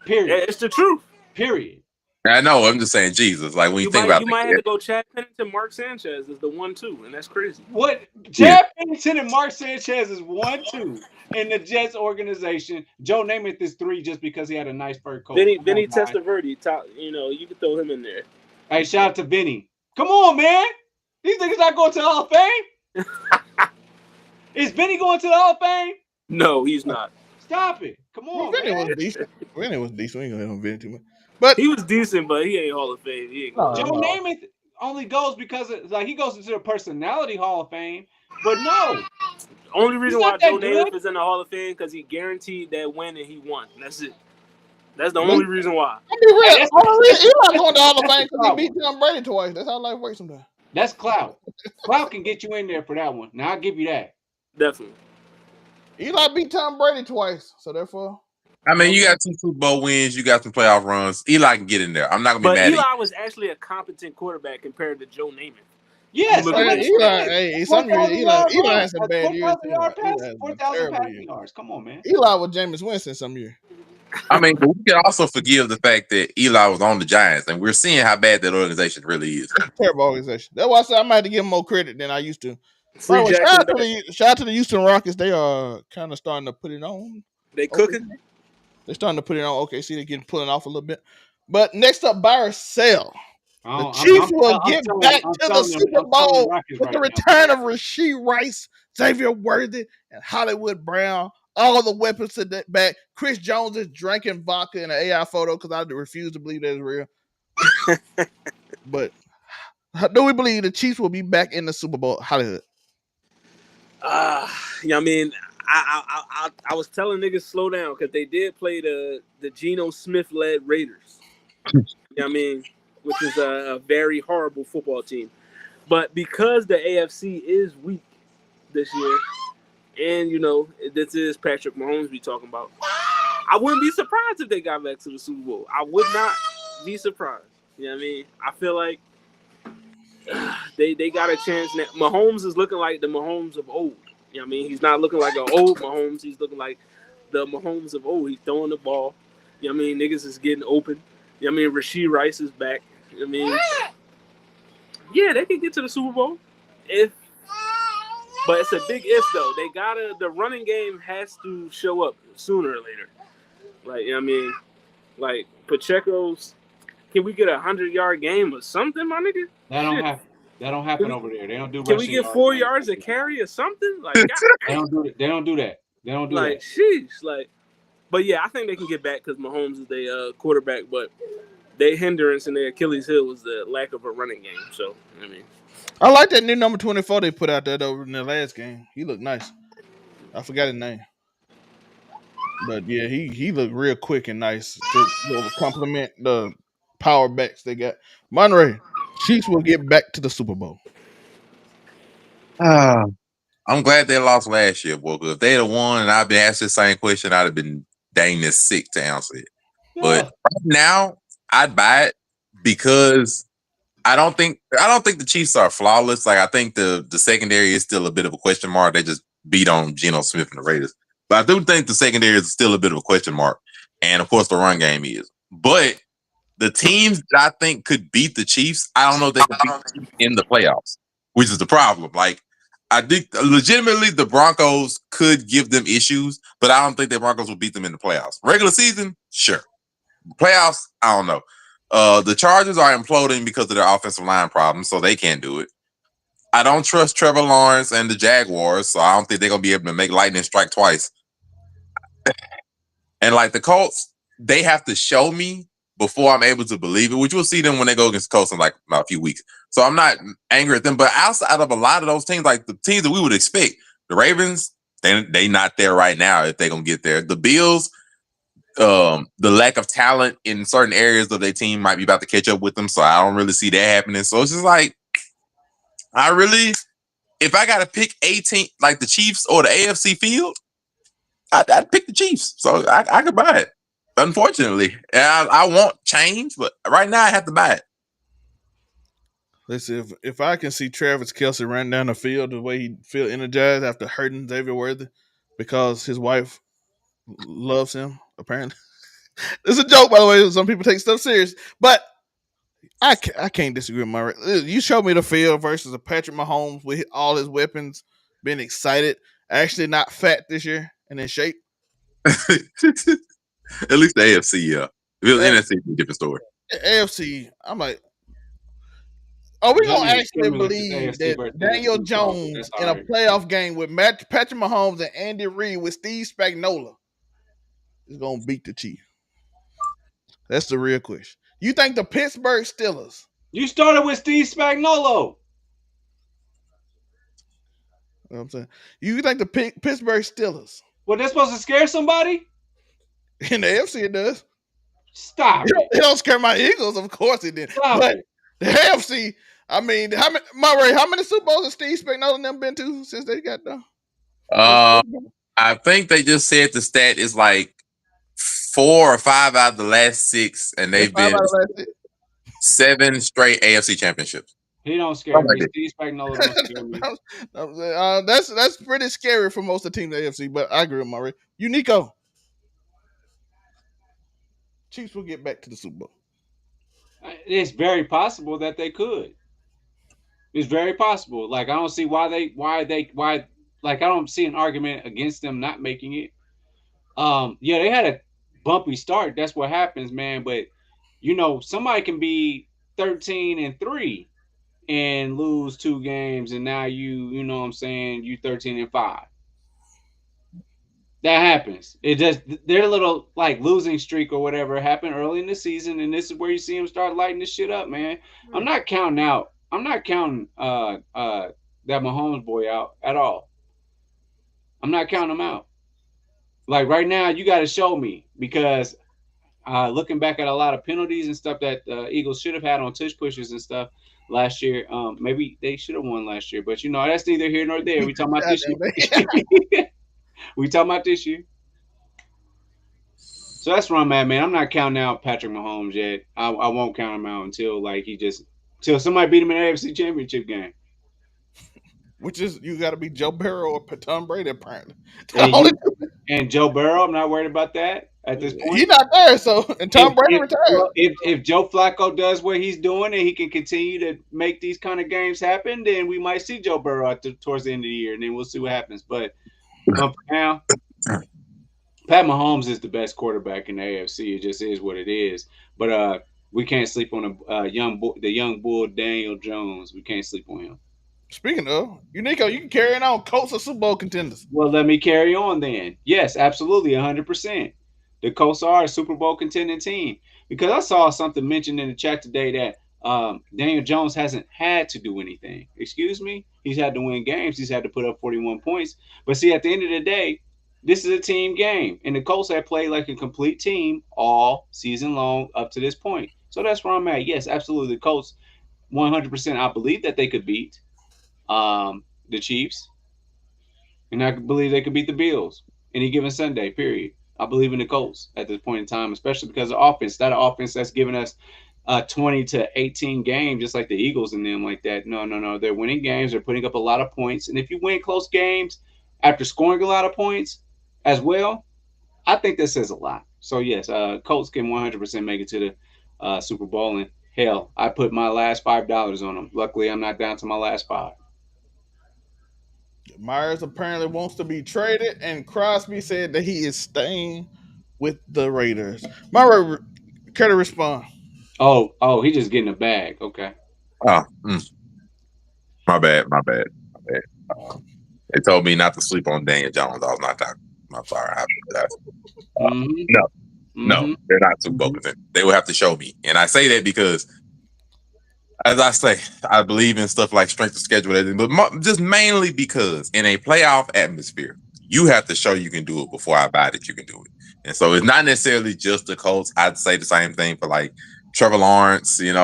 Period. It's the truth. Period. I know. I'm just saying Jesus. Like when you think about You might have to go Chad Pennington, Mark Sanchez is the 1-2, and that's crazy. What Yeah. Chad Pennington and Mark Sanchez is 1-2 in the Jets organization. Joe Namath is 3 just because he had a nice fur coat. Vinny Testaverde, top, you can throw him in there. Hey, shout out to Vinny. Come on, man. These niggas not going to the Hall of Fame. Is Vinny going to the Hall of Fame? No, he's not. Stop it. Come on, Vinny man. was decent. Vinny was decent. We ain't gonna let him Vinny too much. But He was decent, but he ain't Hall of Fame. He ain't going. Joe Namath only goes because he goes into the personality Hall of Fame. But no. Only reason He's why not that Joe good. Namath is in the Hall of Fame because he guaranteed that win and he won. That's it. That's the only reason why. I'll be real. Hey, that's- He's not going to the Hall of Fame because he clout. beat Tom Brady twice. That's how life works sometimes. That's clout. Clout can get you in there for that one. Now I'll give you that. Definitely. Eli beat Tom Brady twice, so therefore. I mean, you got 2 Super Bowl wins, you got some playoff runs. Eli can get in there. I'm not gonna be But mad Eli at you. was actually a competent quarterback compared to Joe Namath. Yes, Look Hey, at Eli, hey, some years 4,000 Eli yard has some bad years. 4,000 yard Eli pass, has some 4,000 terrible passing years. yards. Come on, man. Eli was Jameis Winston some year. I mean, but we can also forgive the fact that Eli was on the Giants, and we're seeing how bad that organization really is. Terrible organization. That's why I said I might have to give him more credit than I used to. Free By the way, Jackson. shout out to the Houston Rockets. They are kind of starting to put it on. They cooking. They're starting to put it on. Okay, see, they're getting pulling off a little bit. But next up, buy or sell. The Chiefs will get back to the Super Bowl with the return of Rashee Rice, Xavier Worthy, and Hollywood Brown. All the weapons to that back. Chris Jones is drinking vodka in an AI photo because I refuse to believe that is real. But do we believe the Chiefs will be back in the Super Bowl? Hollywood. I mean, I was telling niggas slow down because they did play the Geno Smith led Raiders. I mean, which is a very horrible football team. But because the AFC is weak this year, and this is Patrick Mahomes we talking about, I wouldn't be surprised if they got back to the Super Bowl. I would not be surprised. You know what I mean? I feel like they got a chance now. Mahomes is looking like the Mahomes of old. You know what I mean? He's not looking like an old Mahomes. He's looking like the Mahomes of old. He's throwing the ball. You know what I mean? Niggas is getting open. You know what I mean? Rashee Rice is back. You know what I mean? Yeah, they can get to the Super Bowl. But it's a big if though. The running game has to show up sooner or later. Like, you know what I mean? Like Pacheco's, can we get a 100-yard game or something, my nigga? That don't happen. That don't happen over there. They don't do. Can we get 4 yards a carry or something? Like, they don't do it. They don't do that. They don't do like, that. sheesh, like. But yeah, I think they can get back because Mahomes is their quarterback. But their hindrance and their Achilles heel was the lack of a running game. So I mean, I like that new number 24 they put out there though in the last game. He looked nice. I forgot his name. But yeah, he looked real quick and nice to complement the power backs they got. Monray, Chiefs will get back to the Super Bowl. I'm glad they lost last year, boy. If they'd have won and I'd been asked the same question, I'd have been dang near sick to answer it. Yeah. But right now, I'd buy it because I don't think the Chiefs are flawless. Like I think the secondary is still a bit of a question mark. They just beat on Geno Smith and the Raiders. But I do think the secondary is still a bit of a question mark. And of course the run game is. But the teams that I think could beat the Chiefs, I don't know if they could beat the Chiefs in the playoffs, which is the problem. Like I think legitimately the Broncos could give them issues, but I don't think the Broncos will beat them in the playoffs. Regular season, sure. Playoffs, I don't know. The Chargers are imploding because of their offensive line problems, so they can't do it. I don't trust Trevor Lawrence and the Jaguars, so I don't think they're going to be able to make lightning strike twice. And like the Colts, they have to show me before I'm able to believe it, which we'll see them when they go against the Colts in like about a few weeks. So I'm not angry at them, but outside of a lot of those teams, like the teams that we would expect, the Ravens, they not there right now if they're going to get there. The Bills, the lack of talent in certain areas of their team might be about to catch up with them, so I don't really see that happening. So it's just like, if I got to pick a team, like the Chiefs or the AFC field, I'd pick the Chiefs. So I could buy it. Unfortunately, I want change, but right now I have to buy it. Listen, if I can see Travis Kelsey running down the field the way he feel energized after hurting Xavier Worthy because his wife loves him, apparently. It's a joke, by the way. Some people take stuff serious, but I can't disagree with my. You show me the field versus a Patrick Mahomes with all his weapons, being excited, actually not fat this year and in shape. At least the AFC, yeah. If it was NFC, it's a different story. AFC, I'm like, are we gonna actually believe AFC that Daniel Jones in a playoff game with Patrick Mahomes and Andy Reid with Steve Spagnuolo is gonna beat the Chiefs? That's the real question. You think the Pittsburgh Steelers? You started with Steve Spagnuolo. You know what I'm saying? You think the Pittsburgh Steelers? Well, they're supposed to scare somebody? In the AFC, it does. Stop it. It don't scare my Eagles, of course it did. Stop but it. The AFC, I mean, Monray, how many Super Bowls has Steve Spagnuolo and them been to since they got done? I think they just said the stat is like 4 or 5 out of the last 6, and they've been 7 straight AFC championships. He don't scare me. Steve Spagnuolo don't scare me. That's pretty scary for most of the teams in the AFC, but I agree with Monray. Uniqo. Chiefs will get back to the Super Bowl. It's very possible that they could. It's very possible. Like I don't see why like I don't see an argument against them not making it. Yeah, they had a bumpy start. That's what happens, man. But somebody can be 13-3 and lose 2 games, and now you know what I'm saying, you 13-5. That happens. It just their little like losing streak or whatever happened early in the season, and this is where you see them start lighting this shit up, man. I'm not counting that Mahomes boy out at all. I'm not counting him out. Like right now, you got to show me, because looking back at a lot of penalties and stuff that Eagles should have had on tush pushes and stuff last year. Maybe they should have won last year, but that's neither here nor there. We talking about this year. We talking about this year. So that's where I'm at, man. I'm not counting out Patrick Mahomes yet. I won't count him out until somebody beat him in an AFC Championship game. Which is, you got to be Joe Burrow or Tom Brady, apparently. And Joe Burrow, I'm not worried about that at this point. He's not there, and Tom Brady retired. Well, if Joe Flacco does what he's doing and he can continue to make these kind of games happen, then we might see Joe Burrow towards the end of the year, and then we'll see what happens. But for now, Pat Mahomes is the best quarterback in the AFC. It just is what it is. But we can't sleep on the young bull Daniel Jones. We can't sleep on him. Speaking of, Uniqo, you can carry it on. Colts are Super Bowl contenders. Well, let me carry on then. Yes, absolutely, 100%. The Colts are a Super Bowl contending team, because I saw something mentioned in the chat today that Daniel Jones hasn't had to do anything. Excuse me? He's had to win games. He's had to put up 41 points. But see, at the end of the day, this is a team game, and the Colts have played like a complete team all season long up to this point. So that's where I'm at. Yes, absolutely. The Colts, 100%, I believe that they could beat the Chiefs, and I believe they could beat the Bills any given Sunday, period. I believe in the Colts at this point in time, especially because of offense. That offense that's given us 20-18 games, just like the Eagles and them like that. No. They're winning games. They're putting up a lot of points. And if you win close games after scoring a lot of points as well, I think that says a lot. So, yes, Colts can 100% make it to the Super Bowl. And, hell, I put my last $5 on them. Luckily, I'm not down to my last 5. Myers apparently wants to be traded, and Crosby said that he is staying with the Raiders. Myers, care to respond? Oh, he's just getting a bag. Okay. My bad. They told me not to sleep on Daniel Jones. I was not talking. I'm sorry. I apologize. No, they're not Super Bowl contenders. They will have to show me, and I say that because, as I say, I believe in stuff like strength of schedule, but just mainly because in a playoff atmosphere, you have to show you can do it before I buy that you can do it. And so it's not necessarily just the Colts. I'd say the same thing for like Trevor Lawrence, even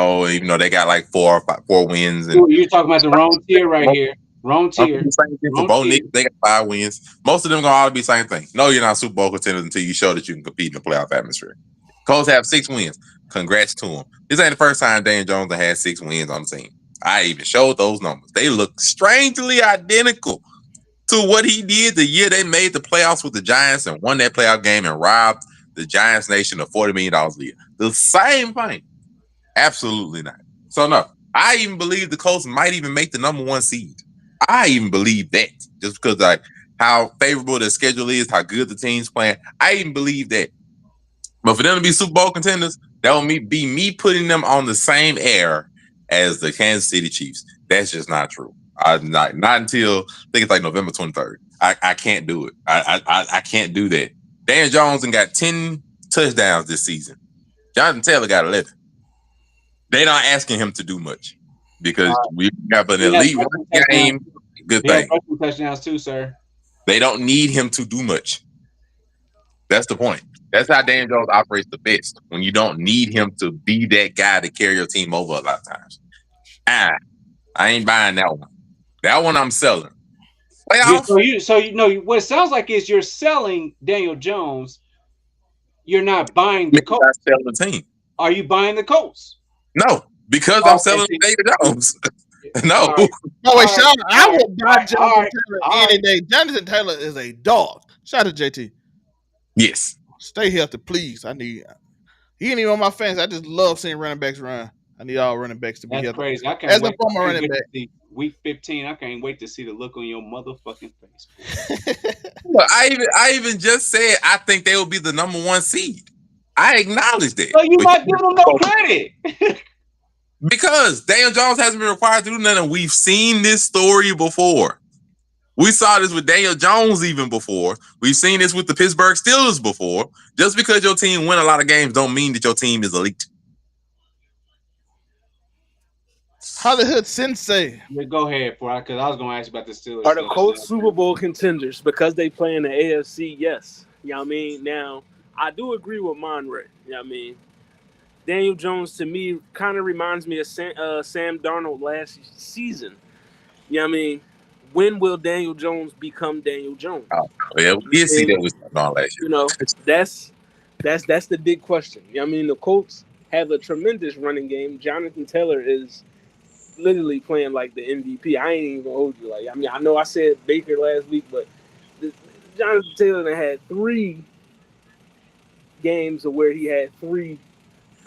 though they got like 4 wins. And you're talking about the wrong tier right here. Wrong tier. Same thing for Bo Nix, they got 5 wins. Most of them gonna all be the same thing. No, you're not Super Bowl contenders until you show that you can compete in the playoff atmosphere. Colts have 6 wins. Congrats to them. This ain't the first time Daniel Jones had 6 wins on the team. I even showed those numbers. They look strangely identical to what he did the year they made the playoffs with the Giants and won that playoff game and robbed the Giants nation of $40 million a year. The same thing. Absolutely not. So no, I even believe the Colts might even make the number 1 seed. I even believe that just because like how favorable the schedule is, how good the team's playing. I even believe that. But for them to be Super Bowl contenders, that will be me putting them on the same air as the Kansas City Chiefs. That's just not true. Not until I think it's like November 23rd. I can't do it. I can't do that. Dan Jones got 10 touchdowns this season. Jonathan Taylor got 11. They're not asking him to do much because we have an elite game. Good thing. Touchdowns too, sir. They don't need him to do much. That's the point. That's how Dan Jones operates the best. When you don't need him to be that guy to carry your team over a lot of times. I ain't buying that one. That one I'm selling. Playoffs? So you know what it sounds like is you're selling Daniel Jones. You're not buying the Colts. I sell the team. Are you buying the Colts? No, because I'm selling Daniel Jones. No. Right. No, wait, Sean, I would buy Jonathan Taylor any day. Jonathan Taylor is a dog. Shout out to JT. Yes. Stay healthy, please. He ain't even on my fans. I just love seeing running backs run. I need all running backs to be healthy. Crazy. I can't As wait. a former running back. Week 15, I can't wait to see the look on your motherfucking face. Well, I even just said I think they will be the number 1 seed. I acknowledge that. So you might give them no credit. Because Daniel Jones hasn't been required to do nothing. We've seen this story before. We saw this with Daniel Jones even before. We've seen this with the Pittsburgh Steelers before. Just because your team win a lot of games don't mean that your team is elite. Hollywood Sensei. Go ahead, because I was going to ask you about the Steelers. Are the Colts Super Bowl contenders because they play in the AFC? Yes. You know what I mean? Now, I do agree with Monray. You know what I mean? Daniel Jones, to me, kind of reminds me of Sam Darnold last season. You know what I mean? When will Daniel Jones become Daniel Jones? Oh, yeah, we did see that with Darnold last year. You know, that's the big question. You know what I mean? The Colts have a tremendous running game. Jonathan Taylor is literally playing like the MVP. I ain't even gonna hold you. Like, I mean, I know I said Baker last week, but Jonathan Taylor had 3 games of where he had 3+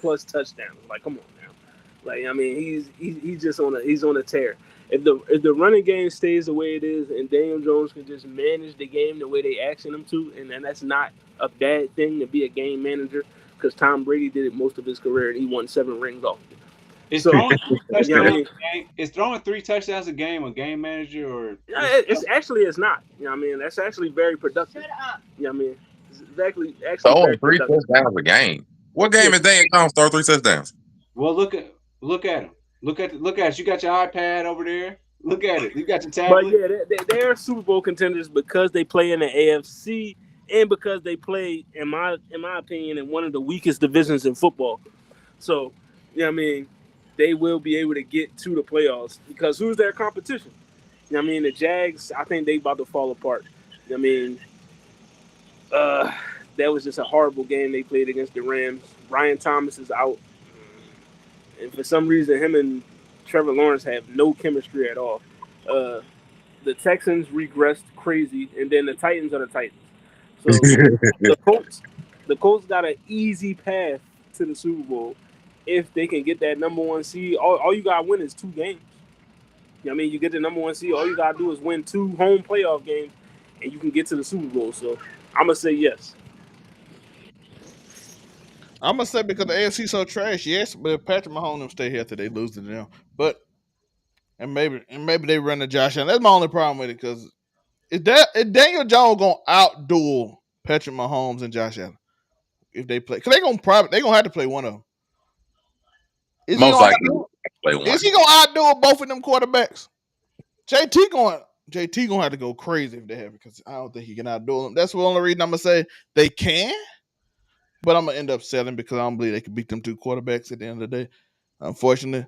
touchdowns. Like, come on now. Like, I mean, he's just on a tear. If the running game stays the way it is, and Daniel Jones can just manage the game the way they asking him to, and that's not a bad thing to be a game manager, because Tom Brady did it most of his career and he won 7 rings off. Is throwing 3 touchdowns a game? Is throwing 3 touchdowns a game manager or? It's not. You know what I mean? That's actually very productive. Shut up. You know what I mean? It's actually throwing 3 touchdowns a game. What game is Daniel Jones throw 3 touchdowns? Well, look at him. Look at it. You got your iPad over there. Look at it. You got your tablet. But yeah, they're Super Bowl contenders because they play in the AFC and because they play, in my opinion, in one of the weakest divisions in football. So, you know what I mean? They will be able to get to the playoffs because who's their competition? You know what I mean? The Jags, I think they about to fall apart. You know what I mean? That was just a horrible game they played against the Rams. Ryan Thomas is out. And for some reason, him and Trevor Lawrence have no chemistry at all. The Texans regressed crazy, and then the Titans are the Titans. So the Colts got an easy path to the Super Bowl if they can get that number 1 seed. All you got to win is 2 games. You know what I mean? You get the number 1 seed, all you got to do is win 2 home playoff games, and you can get to the Super Bowl. So I'm going to say yes. I'm going to say because the AFC so trash, yes, but if Patrick Mahomes stay healthy, they lose to them. But and maybe they run to Josh Allen. That's my only problem with it, because is Daniel Jones going to outduel Patrick Mahomes and Josh Allen if they play? Because they're going to have to play one of them. Most likely play one. Is he going to outduel both of them quarterbacks? JT going to have to go crazy if they have, because I don't think he can outduel them. That's the only reason I'm going to say they can. But I'm going to end up selling because I don't believe they can beat them 2 quarterbacks at the end of the day. Unfortunately.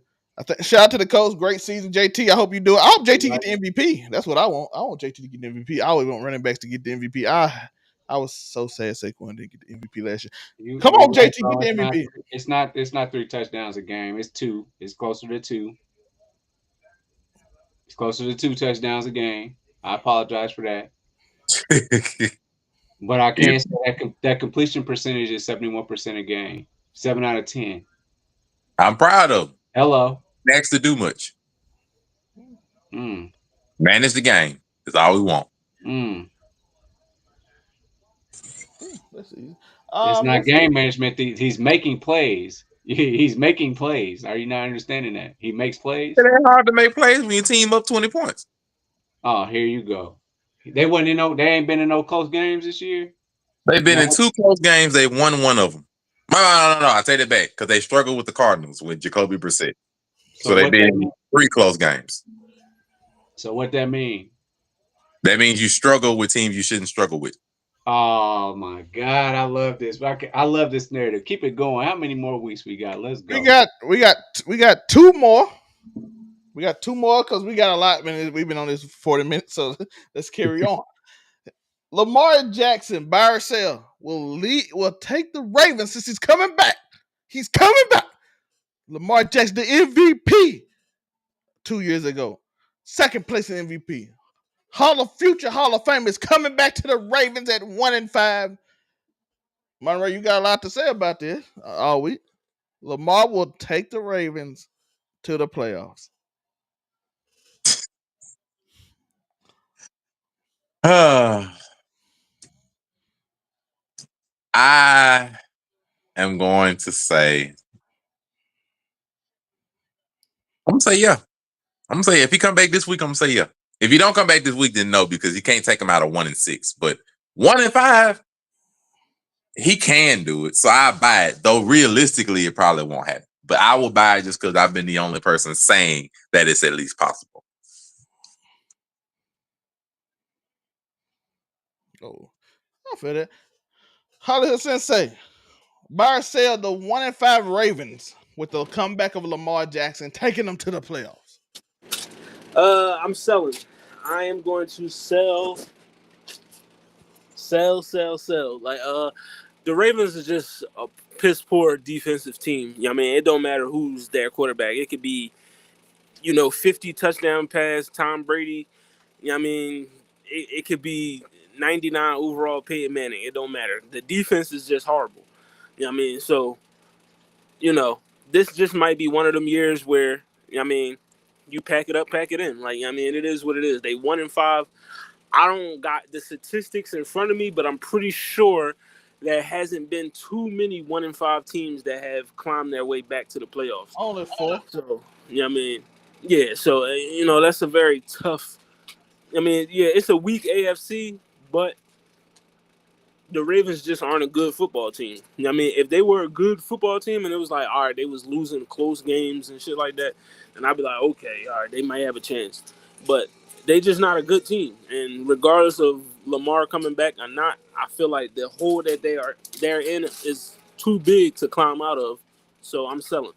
Shout out to the Colts. Great season, JT. I hope you do it. I hope JT get the MVP. That's what I want. I want JT to get the MVP. I always want running backs to get the MVP. I was so sad Saquon didn't get the MVP last year. Come on, JT, get the MVP. It's not 3 touchdowns a game. It's 2. It's closer to 2. It's closer to 2 touchdowns a game. I apologize for that. But I can say that completion percentage is 71% a game. 7 out of 10. I'm proud of him. Hello. Next to do much. Mm. Manage the game. That's all we want. Mm. That's easy. It's not game management. He's making plays. He's making plays. Are you not understanding that? He makes plays. It ain't hard to make plays when you team up 20 points. Oh, here you go. They ain't been in no close games this year. They've been in 2 close games. They won one of them. No. I take it back because they struggled with the Cardinals with Jacoby Brissett. So they've been in 3 close games. So what that mean? That means you struggle with teams you shouldn't struggle with. Oh my God, I love this. I love this narrative. Keep it going. How many more weeks we got? Let's go. We got 2 more. We got 2 more because we got a lot. We've been on this for 40 minutes, so let's carry on. Lamar Jackson by himself will take the Ravens since he's coming back. He's coming back. Lamar Jackson, the MVP 2 years ago. Second place in MVP. Future Hall of Fame is coming back to the Ravens at 1-5. Monray, you got a lot to say about this all week. Lamar will take the Ravens to the playoffs. I am going to say, I'm going to say yeah. I'm going to say if he come back this week, I'm going to say yeah. If he don't come back this week, then no, because he can't take him out of 1-6. But 1-5, he can do it. So I buy it. Though realistically, it probably won't happen. But I will buy it just because I've been the only person saying that it's at least possible. Oh, I feel that. Hollywood Sensei, buy or sell the 1-5 Ravens with the comeback of Lamar Jackson, taking them to the playoffs. I'm selling. I am going to sell. Like the Ravens are just a piss poor defensive team. I mean, it don't matter who's their quarterback. It could be, 50 touchdown pass, Tom Brady. I mean, it could be 99 overall Peyton Manning. It don't matter. The defense is just horrible. I mean, so, this just might be one of them years where, you pack it up, pack it in. Like, it is what it is. They 1-5. I don't got the statistics in front of me, but I'm pretty sure there hasn't been too many 1-5 teams that have climbed their way back to the playoffs. Only 4. So, yeah. So, that's a very tough. It's a weak AFC, but the Ravens just aren't a good football team. If they were a good football team and it was like, all right, they was losing close games and shit like that, then I'd be like, okay, all right, they might have a chance. But they just not a good team. And regardless of Lamar coming back or not, I feel like the hole that they're in is too big to climb out of. So I'm selling.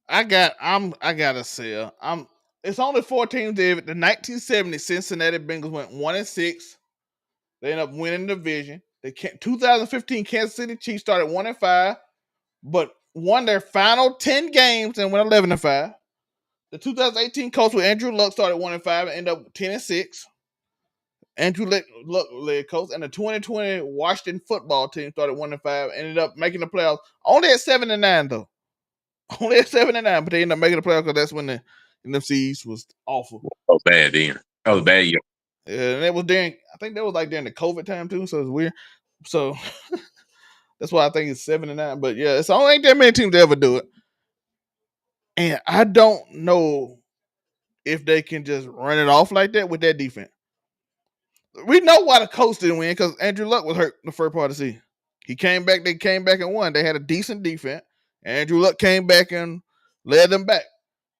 I gotta sell. It's only 4 teams, David. The 1970 Cincinnati Bengals went 1-6. They ended up winning the division. 2015 Kansas City Chiefs started 1-5, but won their final 10 games and went 11-5. The 2018 Colts with Andrew Luck started 1-5 and ended up 10-6. Andrew Luck led coach, and the 2020 Washington football team started 1-5, ended up making the playoffs. Only at 7-9 though. Only at 7-9, but they ended up making the playoffs because that's when the NFC East was awful. Oh, bad then. That was bad year. Yeah, and it was during, I think that was like during the COVID time too, so it's weird. So that's why I think it's 7-9. But yeah, it's only ain't that many teams that ever do it. And I don't know if they can just run it off like that with that defense. We know why the Colts didn't win, because Andrew Luck was hurt the first part of the season. He came back, they came back and won. They had a decent defense. Andrew Luck came back and led them back.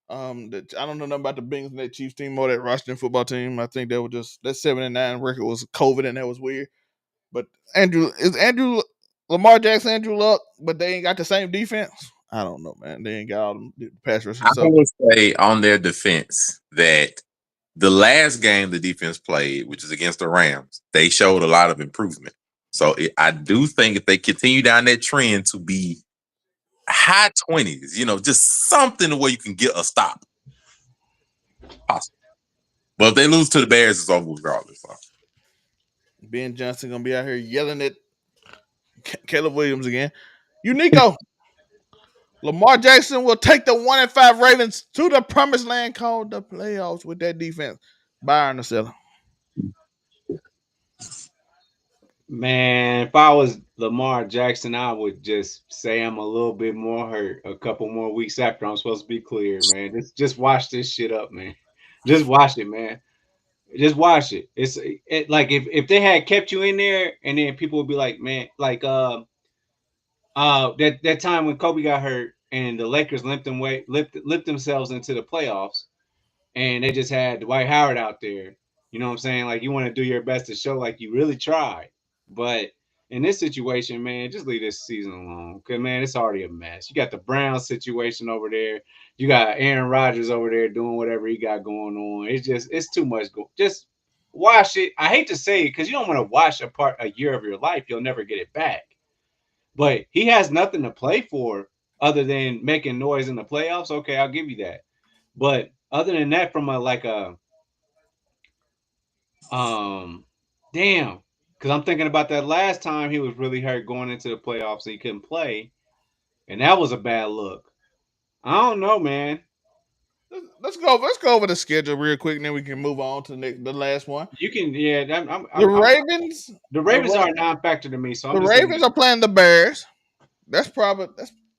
I don't know nothing about the Bengals and that Chiefs team or that Washington football team. I think they were just that 7-9 record was COVID and that was weird. But Lamar Jackson, Andrew Luck, but they ain't got the same defense. I don't know, man. They ain't got all the pass rushers. I would say on their defense that the last game the defense played, which is against the Rams, they showed a lot of improvement. So I do think if they continue down that trend to be high 20s, just something where you can get a stop. Possible. But if they lose to the Bears, it's over regardless. So. Ben Johnson gonna be out here yelling at Caleb Williams again. Uniqo. Lamar Jackson will take the 1-5 Ravens to the promised land called the playoffs with that defense. Byron the seller. Man, if I was Lamar Jackson, I would just say I'm a little bit more hurt a couple more weeks after I'm supposed to be clear, man. Just watch this shit up, man. Just watch it, man. Just watch it. It's like if they had kept you in there, and then people would be like, man, like that time when Kobe got hurt and the Lakers limped themselves into the playoffs, and they just had Dwight Howard out there. You know what I'm saying? Like, you want to do your best to show like you really tried. But in this situation, man, just leave this season alone. Because, man, it's already a mess. You got the Browns situation over there. You got Aaron Rodgers over there doing whatever he got going on. It's too much. Just watch it. I hate to say it because you don't want to watch a year of your life. You'll never get it back. But he has nothing to play for other than making noise in the playoffs. Okay, I'll give you that. But other than that, from damn, because I'm thinking about that last time he was really hurt going into the playoffs and he couldn't play, and that was a bad look. I don't know, man. Let's go over the schedule real quick, and then we can move on to the last one. You can, yeah. The Ravens. The Ravens are a non-factor to me, so the Ravens are playing the Bears. That's probably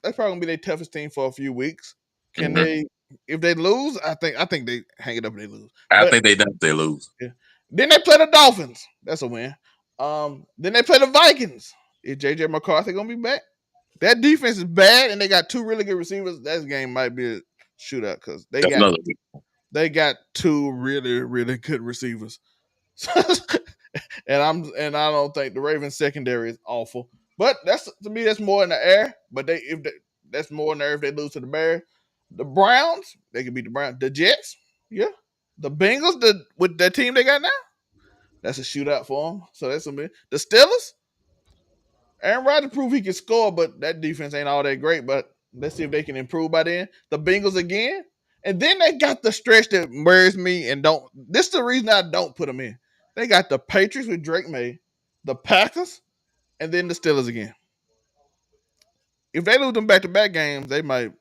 gonna be their toughest team for a few weeks. Can they? If they lose, I think they hang it up if they lose. I think they done if they lose. Yeah. Then they play the Dolphins. That's a win. Then they play the Vikings. Is JJ McCarthy gonna be back? That defense is bad, and they got two really good receivers. That game might be a shootout because they got two really, really good receivers. and I don't think the Ravens secondary is awful. But to me, that's more in the air. But that's more in the air if they lose to the Bears. The Browns, they can beat the Browns. The Jets, yeah. The Bengals, with the team they got now, that's a shootout for them. So that's something. The Steelers, Aaron Rodgers proved he can score, but that defense ain't all that great. But let's see if they can improve by then. The Bengals again. And then they got the stretch that worries me and don't. This is the reason I don't put them in. They got the Patriots with Drake May, the Packers, and then the Steelers again. If they lose them back-to-back games, it might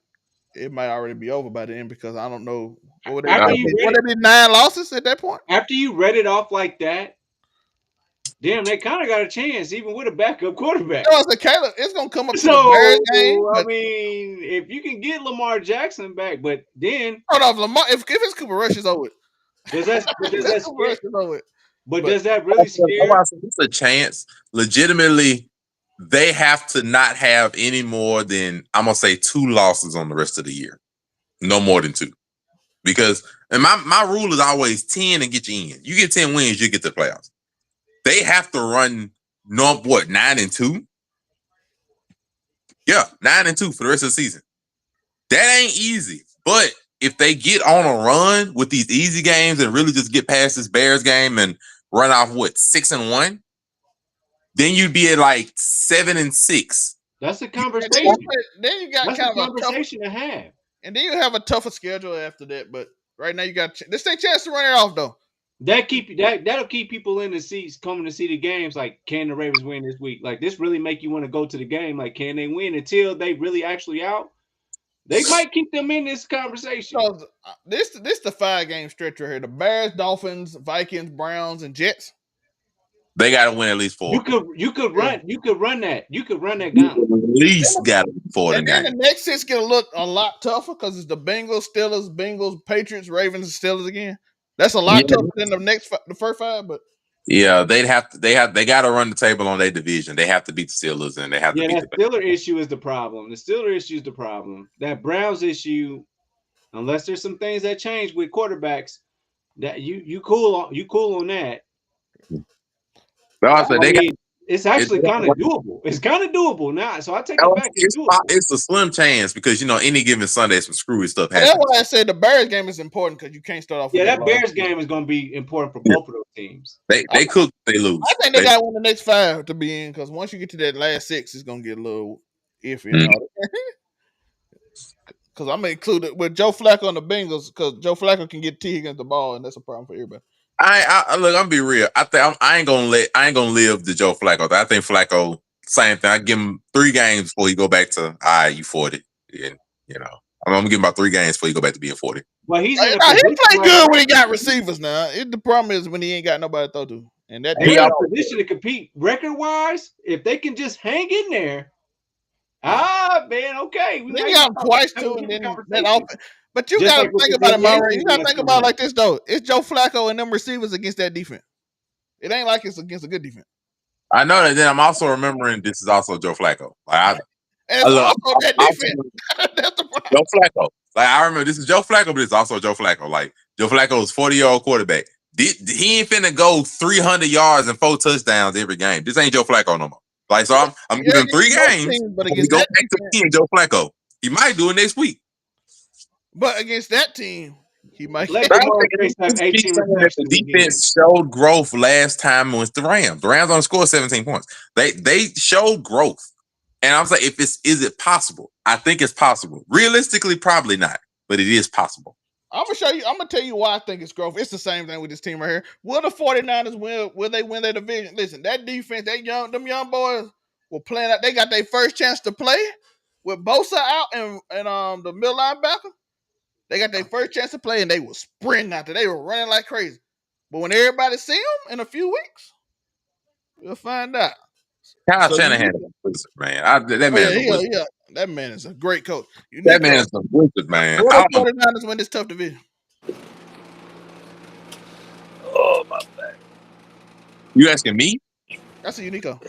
already be over by then because I don't know. What would they be 9 losses at that point? After you read it off like that, damn, they kind of got a chance, even with a backup quarterback. No, it's going to come up to the Bears game. I mean, if you can get Lamar Jackson back, but then... Hold on, Lamar, if it's Cooper Rush, it's over. Does that really scare? It's a chance. Legitimately, they have to not have any more than, I'm going to say, 2 losses on the rest of the year. No more than 2. Because, and my rule is always 10 and get you in. You get 10 wins, you get to the playoffs. They have to run 9-2? Yeah, 9-2 for the rest of the season. That ain't easy. But if they get on a run with these easy games and really just get past this Bears game and run off 6-1, then you'd be at like 7-6. That's a conversation. Then you got kind of a conversation to have. And then you have a tougher schedule after that. But right now you got this their chance to run it off though. That'll keep people in the seats coming to see the games. Like, can the Ravens win this week? Like, this really make you want to go to the game. Like, can they win until they really actually out? They might keep them in this conversation. So this the 5-game stretch right here. The Bears, Dolphins, Vikings, Browns, and Jets. They got to win at least 4. You could run that. You could run that down. At least got to win 4 and then the next 6 gonna look a lot tougher because it's the Bengals, Steelers, Patriots, Ravens, and Steelers again. That's a lot tougher than the first 5, but yeah, they got to run the table on their division. They have to beat the Steelers, and they have to beat the Steeler issue is the problem. The Steeler issue is the problem. That Browns issue, unless there's some things that change with quarterbacks, that you cool on that. It's actually kind of doable. It's kind of doable now, so I take it back. It's a slim chance because any given Sunday some screwy stuff happens. That's why I said the Bears game is important because you can't start off. Yeah, that Bears game is going to be important for both of those teams. They cook, they lose. I think they got to win the next 5 to be in because once you get to that last 6, it's going to get a little iffy. Because I'm included with Joe Flacco on the Bengals because Joe Flacco can get T against the ball, and that's a problem for everybody. I look. I'm be real. I ain't gonna live the Joe Flacco. I think Flacco same thing. I give him 3 games before he go back to you 40. And I'm gonna give him about 3 games before he go back to being 40. Well, he's in He a position play right good now. when he got receivers. Now the problem is when he ain't got nobody to throw to, and that They're in a position to compete record wise. If they can just hang in there, man, okay. We they might got him twice have a too, and then different that conversation. offense. But you Just got like to with think this about it, NBA Monray. You got to season think that's about it coming like this though. It's Joe Flacco and them receivers against that defense. It ain't like it's against a good defense. I know that. Then I'm also remembering this is also Joe Flacco. Like And it's also that defense. That's the problem. Joe Flacco. Like I remember this is Joe Flacco, but it's also Joe Flacco. Like Joe Flacco is 40-year-old quarterback. He ain't finna go 300 yards and 4 touchdowns every game. This ain't Joe Flacco no more. Like so, I'm giving him 3 games. But We go back to being Joe Flacco. He might do it next week. But against that team, he might. Let Jamar Chase have 18 receptions The defense showed growth last time with the Rams. The Rams only scored 17 points. They showed growth. And I'm saying, is it possible? I think it's possible. Realistically, probably not, but it is possible. I'm gonna tell you why I think it's growth. It's the same thing with this team right here. Will the 49ers win? Will they win their division? Listen, that defense, them young boys were playing out. They got their first chance to play with Bosa out and the middle linebacker. They got their first chance to play and they were sprinting out there. They were running like crazy. But when everybody see them in a few weeks, we'll find out. Kyle Shanahan is a wizard, man. That man is a great coach. That man is a wizard, man. Will the 49ers win this tough division? Oh, my bad. You asking me? That's a Uniqo.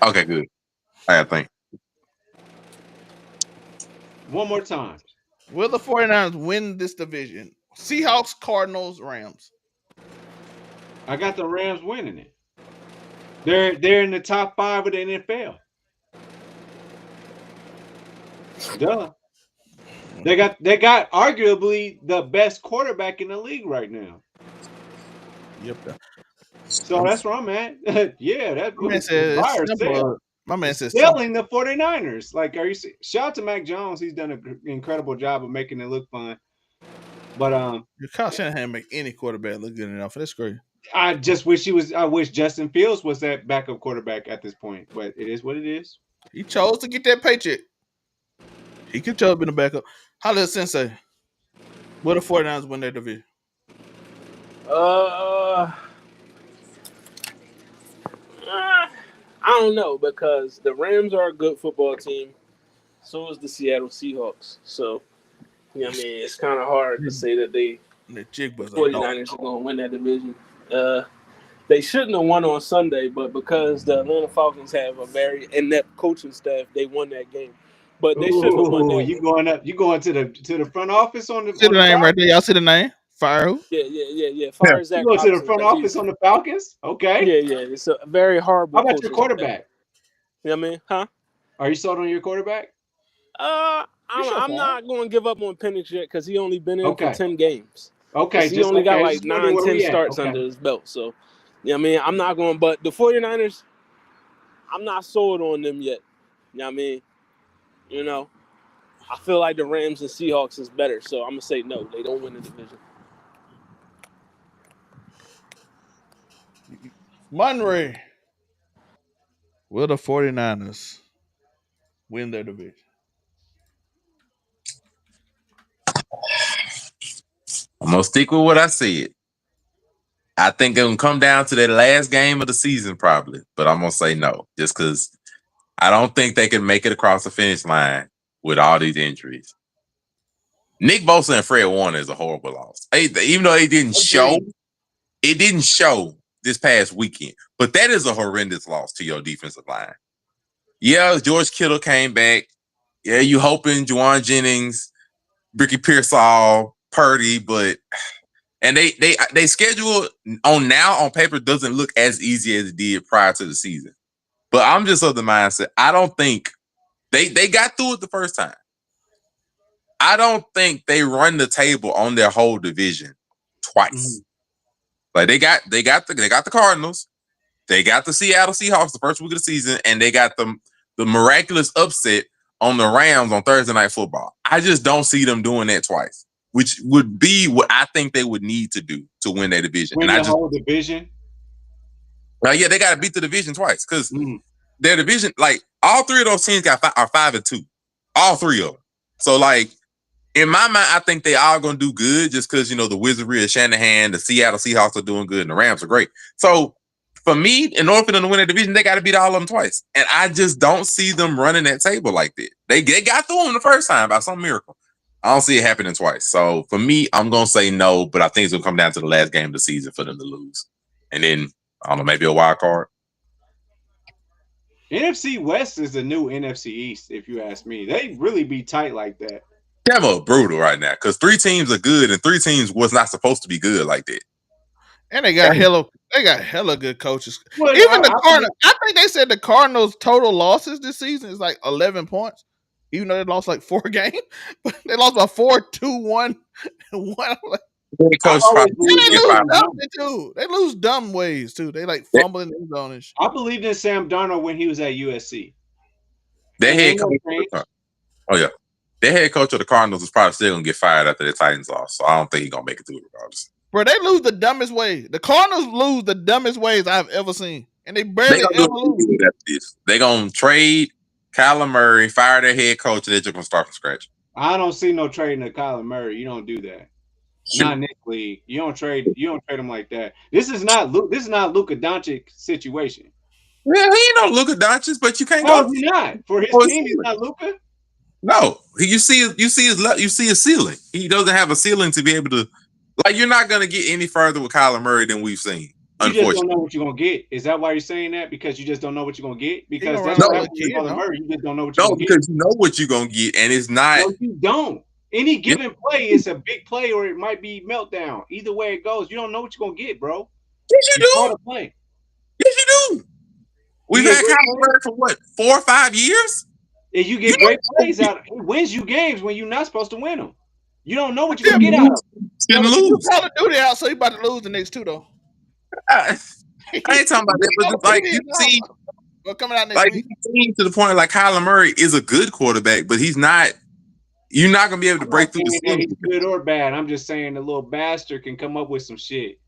Okay, good. I think. One more time. Will the 49ers win this division? Seahawks, Cardinals, Rams. I got the Rams winning it. They're in the top 5 of the NFL. Duh. They got arguably the best quarterback in the league right now. Yep. So that's where I'm at. Yeah, that my man says selling the 49ers. Like, shout out to Mac Jones. He's done an incredible job of making it look fun. But Kyle Shanahan make any quarterback look good enough. That's great. I just wish I wish Justin Fields was that backup quarterback at this point. But it is what it is. He chose to get that paycheck. He could have been a backup. How does Sensei? Will the 49ers win their division? I don't know because the Rams are a good football team. So is the Seattle Seahawks. So, I mean, it's kind of hard to say that the 49ers are going to win that division. They shouldn't have won on Sunday, but because the Atlanta Falcons have a very inept coaching staff, they won that game. But they shouldn't have won that. You going to the front office on the see the name right there. Y'all see the name? Fire who? Yeah. Fire Zach. You go to the front office on the Falcons? Okay. Yeah. It's a very horrible. How about your quarterback? You know what I mean? Huh? Are you sold on your quarterback? I'm not going to give up on Penix yet because he only been in for 10 games. Okay. He only got like 9-10 starts under his belt. So, you know what I mean? I'm not going, but the 49ers, I'm not sold on them yet. You know what I mean? You know, I feel like the Rams and Seahawks is better. So I'm going to say no. They don't win the division. Monray. Will the 49ers win their division? I'm going to stick with what I said. I think it's going to come down to that last game of the season probably, but I'm going to say no just because I don't think they can make it across the finish line with all these injuries. Nick Bosa and Fred Warner is a horrible loss. Even though it didn't show this past weekend, but that is a horrendous loss to your defensive line. Yeah, George Kittle came back. Yeah, you hoping Juwan Jennings, Ricky Pearsall, Purdy, and they schedule on paper doesn't look as easy as it did prior to the season. But I'm just of the mindset. I don't think they got through it the first time. I don't think they run the table on their whole division twice. Like they got the Cardinals, they got the Seattle Seahawks the first week of the season, and they got the miraculous upset on the Rams on Thursday Night Football. I just don't see them doing that twice, which would be what I think they would need to do to win their division. Win the whole division? Yeah, they got to beat the division twice because their division, like all three of those teams are 5-2, all three of them. So like in my mind, I think they all gonna do good just because the Wizardry of Shanahan, the Seattle Seahawks are doing good, and the Rams are great. So for me, in order for them to win the division, they got to beat all of them twice, and I just don't see them running that table like that. They got through them the first time by some miracle. I don't see it happening twice. So for me, I'm gonna say no, but I think it's gonna come down to the last game of the season for them to lose, and then I don't know, maybe a wild card. NFC West is the new NFC East, if you ask me. They really be tight like that. They're brutal right now because 3 teams are good and 3 teams was not supposed to be good like that. And they got hella good coaches. Well, Even the Cardinals, I think they said the Cardinals' total losses this season is like 11 points, even though they lost like 4 games. But they lost by 4, 2, 1, and 1. They lose dumb ways too. They like fumbling in zone and shit. I believed in Sam Darnold when he was at USC. Their head coach, their head coach of the Cardinals is probably still gonna get fired after the Titans lost. So I don't think he's gonna make it through regardless. Bro, they lose the dumbest way. The Cardinals lose the dumbest ways I've ever seen, and they barely ever lose. They're gonna trade Kyler Murray, fire their head coach, and they're just gonna start from scratch. I don't see no trading to Kyler Murray. You don't do that. Not in this league. You don't trade him like that. This is not Luka Doncic situation. Yeah, he ain't no Luka Doncic, but you can't go. He's not for his team. He's not Luka. No, you see his ceiling. He doesn't have a ceiling to be able to. Like, you're not gonna get any further with Kyler Murray than we've seen. You just don't know what you're gonna get. Is that why you're saying that? Because you just don't know what you're gonna get? Because that's what happens with Kyler Murray. You just don't know what you're gonna get. No, because you know what you're gonna get, and it's not. No, you don't. Any given play is a big play, or it might be meltdown. Either way it goes, you don't know what you're gonna get, bro. Yes, you do. Yes, you do. We've had Kyler Murray for what, 4 or 5 years? If you get great plays out, it wins you games when you're not supposed to win them. You don't know what you're gonna get out of them. You probably do that, so you about to lose the next 2 though. I ain't talking about that, but like you see, coming out next like week. You see to the point like Kyler Murray is a good quarterback, but he's not. You're not gonna be able to break through the ceiling. He's good or bad. I'm just saying the little bastard can come up with some shit,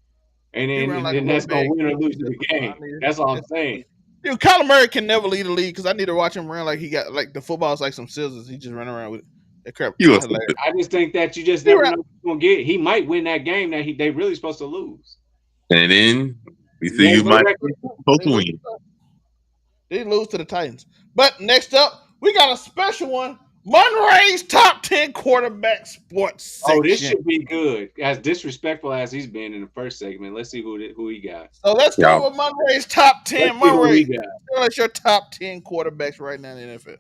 and then that's gonna win or lose the game. That's all I'm saying. Dude, Kyler Murray can never lead the league because I need to watch him run like he got like the football's like some scissors. He just running around with that crap. I just think that you just never know what you're gonna get. He might win that game that they really supposed to lose. And then we see you might be supposed to win. They lose to the Titans. But next up, we got a special one. Monray's top 10 quarterback sports section. Oh, this should be good. As disrespectful as he's been in the first segment, let's see who he got. So let's go with Monray's top 10. Monray, tell us your top 10 quarterbacks right now in the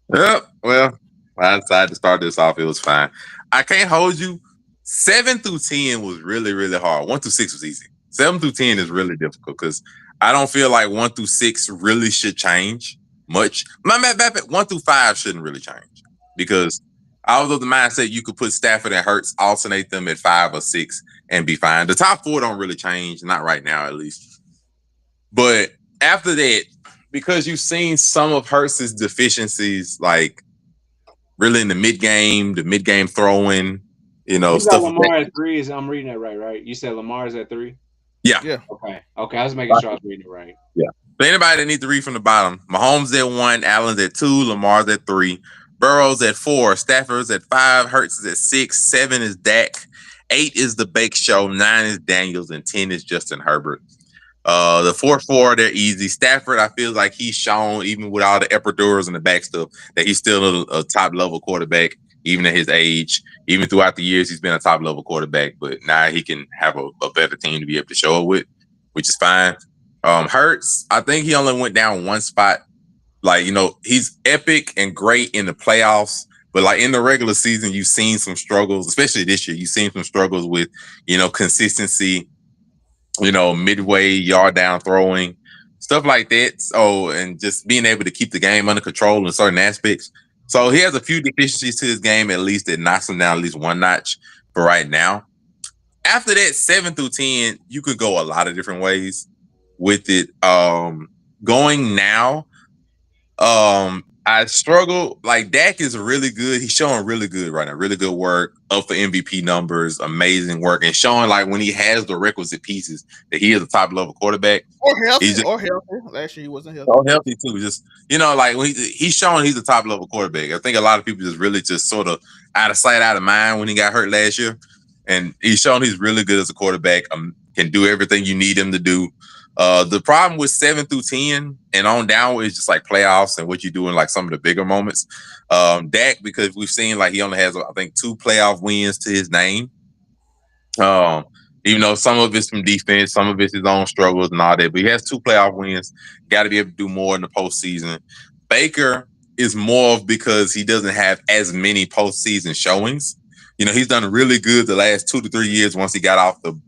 NFL. Well, I decided to start this off. It was fine. I can't hold you. 7 through 10 was really, really hard. 1 through 6 was easy. 7 through 10 is really difficult because I don't feel like 1 through 6 really should change much. My 1 through 5 shouldn't really change because I was of the mindset you could put Stafford and Hurts, alternate them at 5 or 6 and be fine. The top 4 don't really change, not right now at least. But after that, because you've seen some of Hurts' deficiencies, like really in the mid game throwing, you stuff. Lamar at 3 I'm reading that right? You said Lamar's at 3? Yeah. Okay. I was making sure I was reading it right. Yeah. So anybody that needs to read from the bottom, Mahomes at 1, Allen's at 2, Lamar's at 3, Burrow's at 4, Stafford's at 5, Hurts is at 6, 7 is Dak, 8 is the Bake Show, 9 is Daniels, and 10 is Justin Herbert. The 4-4, they're easy. Stafford, I feel like he's shown, even with all the epidurals and the back stuff, that he's still a top-level quarterback, even at his age. Even throughout the years, he's been a top-level quarterback, but now he can have a better team to be able to show it with, which is fine. Hurts, I think he only went down 1 spot. Like, he's epic and great in the playoffs, but like in the regular season, you've seen some struggles, especially this year. You've seen some struggles with, consistency, midway yard down throwing, stuff like that. So, and just being able to keep the game under control in certain aspects. So he has a few deficiencies to his game, at least that knocks him down at least 1 notch for right now. After that, 7 through 10, you could go a lot of different ways with it. Going now, I I struggle. Like Dak is really good. He's showing really good right now. Really good work. Up for MVP numbers. Amazing work. And showing like when he has the requisite pieces that he is a top level quarterback. Or healthy. He's just, or healthy. Last year he wasn't healthy. so healthy too. Just like when he's showing he's a top level quarterback. I think a lot of people just really just sort of out of sight, out of mind when he got hurt last year. And he's shown he's really good as a quarterback. Can do everything you need him to do. The problem with 7 through 10 and on down is just like playoffs and what you do in like some of the bigger moments. Dak, because we've seen like he only has, I think, 2 playoff wins to his name. Even though some of it's from defense, some of it's his own struggles and all that, but he has 2 playoff wins. Got to be able to do more in the postseason. Baker is more of because he doesn't have as many postseason showings. He's done really good the last 2 to 3 years once he got off the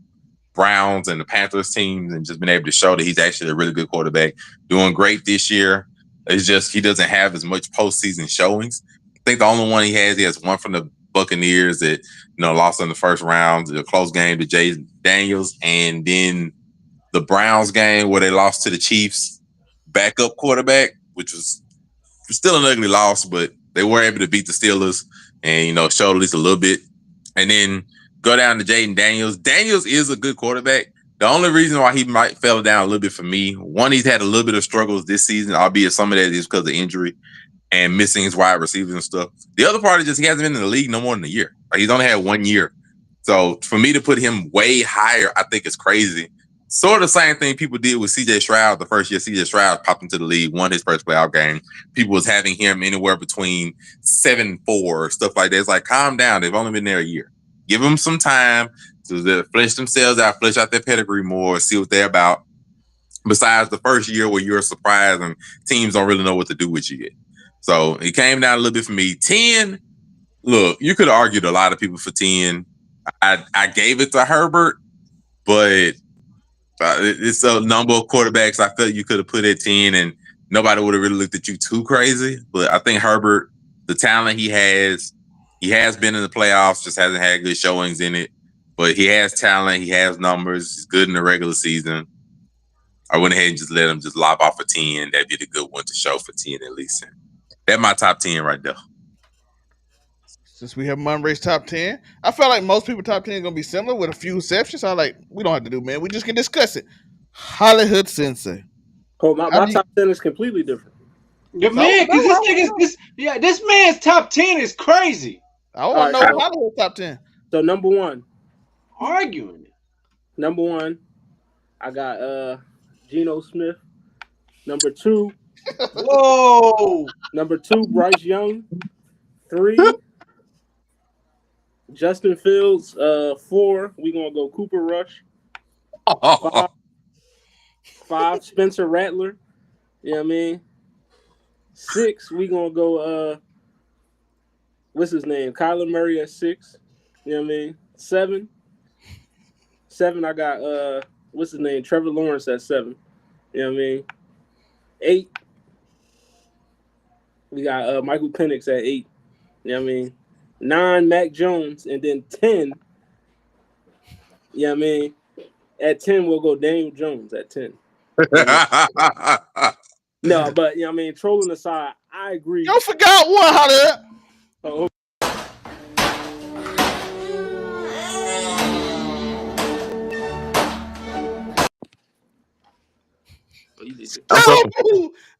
Browns and the Panthers teams and just been able to show that he's actually a really good quarterback. Doing great this year. It's just he doesn't have as much postseason showings. I think the only one he has one from the Buccaneers that lost in the first round, the close game to Jay Daniels, and then the Browns game where they lost to the Chiefs backup quarterback, which was still an ugly loss, but they were able to beat the Steelers and showed at least a little bit. And then go down to Jaden Daniels. Daniels is a good quarterback. The only reason why he might fell down a little bit for me, one, he's had a little bit of struggles this season, albeit some of that is because of injury and missing his wide receivers and stuff. The other part is just he hasn't been in the league no more than a year. Like, he's only had 1 year. So for me to put him way higher, I think it's crazy. Sort of the same thing people did with C.J. Stroud the first year. C.J. Stroud popped into the league, won his first playoff game. People was having him anywhere between 7-4, stuff like that. It's like, calm down. They've only been there a year. Give them some time to flesh themselves out, flesh out their pedigree more, see what they're about. Besides the first year where you're surprised and teams don't really know what to do with you yet. So it came down a little bit for me. 10, look, you could have argued a lot of people for 10. I gave it to Herbert, but it's a number of quarterbacks I felt you could have put at 10 and nobody would have really looked at you too crazy. But I think Herbert, the talent he has been in the playoffs, just hasn't had good showings in it. But he has talent, he has numbers, he's good in the regular season. I went ahead and just let him just lob off a 10. That'd be the good one to show for 10 at least. That's my top 10 right there. Since we have Monray's top 10, I feel like most people's top 10 is going to be similar with a few exceptions. So we don't have to do, man. We just can discuss it. Hollywood Sensei. Oh, my top 10 is completely different. Yeah, man, because this man's top 10 is crazy. I want to know Hollywood's top 10. So number 1. Arguing. Number 1, I got Geno Smith. Number 2. Whoa. Number 2, Bryce Young. 3, Justin Fields. 4, we're going to go Cooper Rush. 5, Spencer Rattler. You know what I mean? 6, we're going to go, what's his name? Kyler Murray at 6. You know what I mean? 7, I got, what's his name? Trevor Lawrence at 7. You know what I mean? 8, we got Michael Penix at 8. You know what I mean? 9, Mac Jones. And then 10, you know what I mean? At 10, we'll go Daniel Jones at 10. No, but, you know what I mean? Trolling aside, I agree. You forgot one, Hollywood. Oh,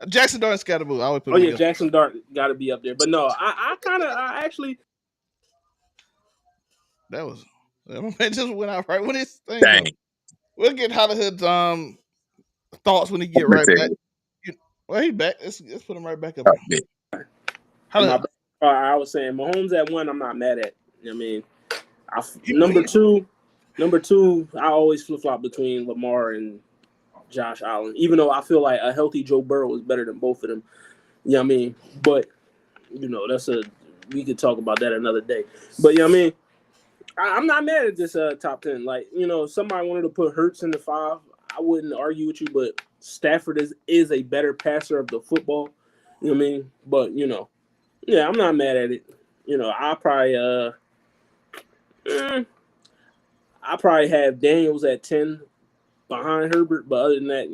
Jackson Dart and Scatterboo. I always put yeah, Jackson Dart got to be up there. But no, I actually. That was. It just went out right when it's thing. Dang. We'll get Hollywood's thoughts when he get right back. Well, he back. Let's put him right back up. I was saying Mahomes at 1. I'm not mad at. You know what I mean, number two. I always flip flop between Lamar and Josh Allen, even though I feel like a healthy Joe Burrow is better than both of them. You know what I mean? But, we could talk about that another day. But, you know what I mean? I'm not mad at this top 10. Like, somebody wanted to put Hurts in the 5. I wouldn't argue with you, but Stafford is a better passer of the football. You know what I mean? But, yeah, I'm not mad at it. I probably have Daniels at 10 behind Herbert, but other than that,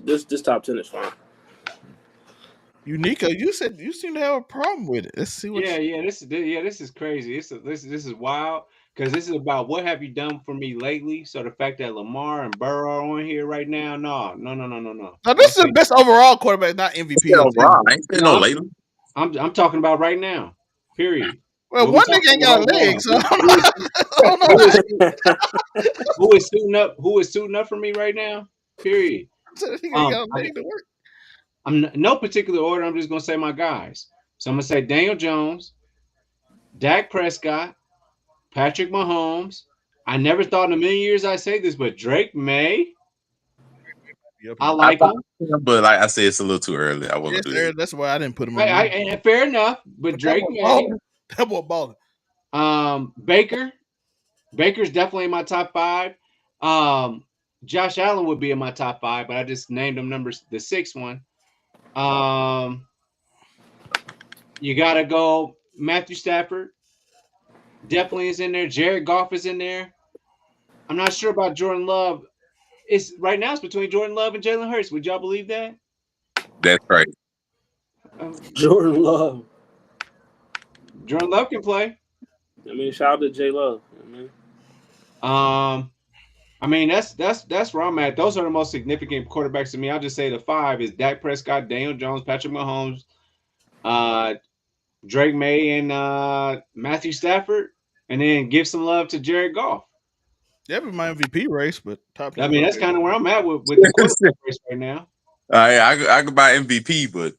this top 10 is fine. Uniqo, you said you seem to have a problem with it. Let's see what. Yeah. This is crazy. This is wild because this is about what have you done for me lately. So the fact that Lamar and Burrow are on here right now, no. Now, Don't this is the say best overall quarterback, not MVP or Bro, MVP. I ain't saying no no. lately. I'm talking about right now. Period. Well, What we one talking nigga ain't about got right a leg, now? so I don't know. Who is who is suiting up? Who is suiting up for me right now? Period. This nigga ain't got a I, leg to work. I'm no particular order. I'm just gonna say my guys. So I'm gonna say Daniel Jones, Dak Prescott, Patrick Mahomes. I never thought in a million years I'd say this, but Drake May. Yep, I I like thought, him. but like I said, it's a little too early. I wasn't yes, gonna do sir. that. That's why I didn't put him in. And fair enough, but But that Drake boy May. balling. That boy balling. Baker. Baker's definitely in my top five. Josh Allen would be in my top five, but I just named him the sixth one. You gotta go Matthew Stafford. Definitely is in there. Jared Goff is in there. I'm not sure about Jordan Love. It's right now. It's between Jordan Love and Jalen Hurts. Would y'all believe that? That's crazy. Jordan Love. Jordan Love can play. I mean, shout out to J Love. I mean that's where I'm at. Those are the most significant quarterbacks to me. I'll just say the five is Dak Prescott, Daniel Jones, Patrick Mahomes, Drake May, and Matthew Stafford, and then give some love to Jared Goff. That'd be my MVP race, but top I two. mean, that's kind of where I'm at with the quarterback race right now. I could buy MVP, but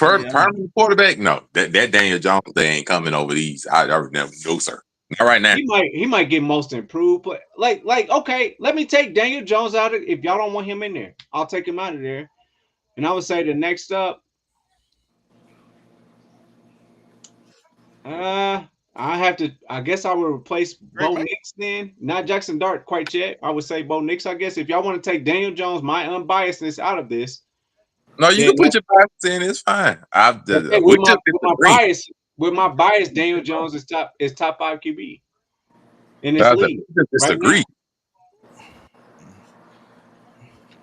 Yeah, permanent quarterback, no. That Daniel Jones thing ain't coming over these. I already know, no sir, not right now. he might get most improved, but like okay, let me take Daniel Jones out of if y'all don't want him in there. I'll take him out of there, and I would say the next up. I guess I would replace Bo Nix then. Not Jackson Dart quite yet. I would say Bo Nix, I guess. If y'all want to take Daniel Jones, my unbiasedness out of this. No, you can put your bias in. It's fine. With my bias, Daniel Jones is top five QB in this league. Disagree. Right now.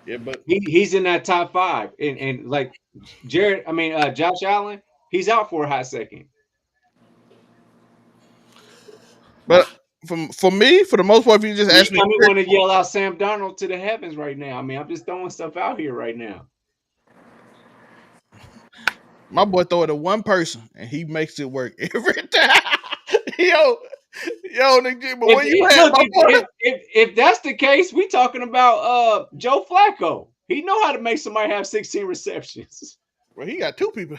Yeah, but he's in that top five. And like Josh Allen, he's out for a hot second. But for me, for the most part, if you just ask me, I'm going to yell out Sam Darnold to the heavens right now. I mean, I'm just throwing stuff out here right now. My boy throw it to one person and he makes it work every time. yo, nigga, but when you have if that's the case, we talking about Joe Flacco. He know how to make somebody have 16 receptions. Well, he got two people,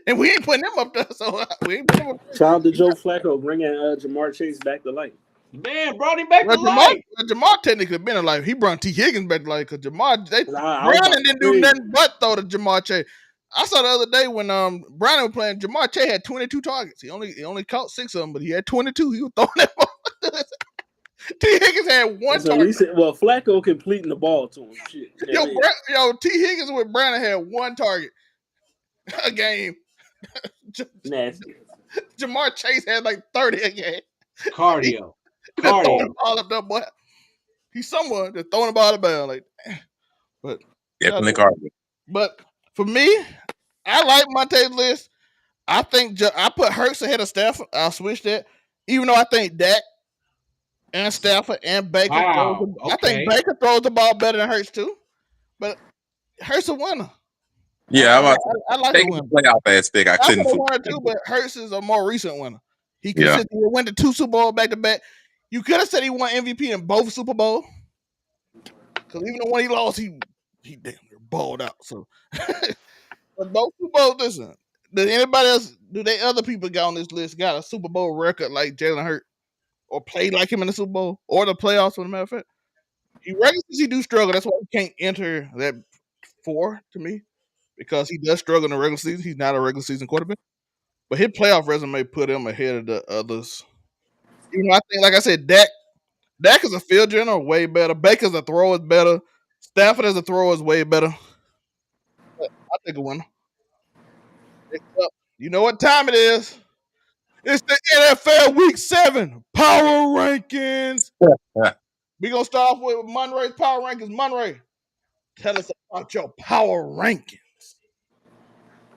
and we ain't putting them up there. So we ain't putting them up there. Shout out to Joe Flacco bringing Jamar Chase back to life. Man, brought him back to life. Jamar technically been in life. He brought T. Higgins back to life because Brandon didn't do nothing but throw to Jamar Chase. I saw the other day when Brandon was playing, Jamar Chase had 22 targets. He only caught 6 of them, but he had 22. He was throwing them. T. Higgins had one target. Flacco completing the ball to him. Shit. T. Higgins with Brandon had one target a game. Nasty. Jamar Chase had like 30 a game. Cardio. Throwing the ball up there, boy. He's someone that's throwing the ball up there. Like, but definitely cardio. But for me, I like Monte's list. I think I put Hurts ahead of Stafford. I'll switch that. Even though I think Dak and Stafford and Baker. I think Baker throws the ball better than Hurts too. But Hurts a winner. Yeah, I like the playoff aspect. I couldn't put too, but Hurts is a more recent winner. He consistently went to 2 Super Bowls back to back. You could have said he won MVP in both Super Bowls. Because even the one he lost, he damn near balled out. So, but both Super Bowls, listen. Does anybody else? Do they other people got on this list got a Super Bowl record like Jalen Hurts, or played like him in the Super Bowl or the playoffs? For the matter of fact, he do struggle. That's why he can't enter that 4 to me, because he does struggle in the regular season. He's not a regular season quarterback, but his playoff resume put him ahead of the others. I think, like I said, Dak is a field general, way better. Baker's a thrower is better. Stafford as a thrower is way better. I'll take a winner. You know what time it is? It's the NFL Week 7 Power Rankings. We're going to start off with Monray's Power Rankings. Monray, tell us about your Power Rankings.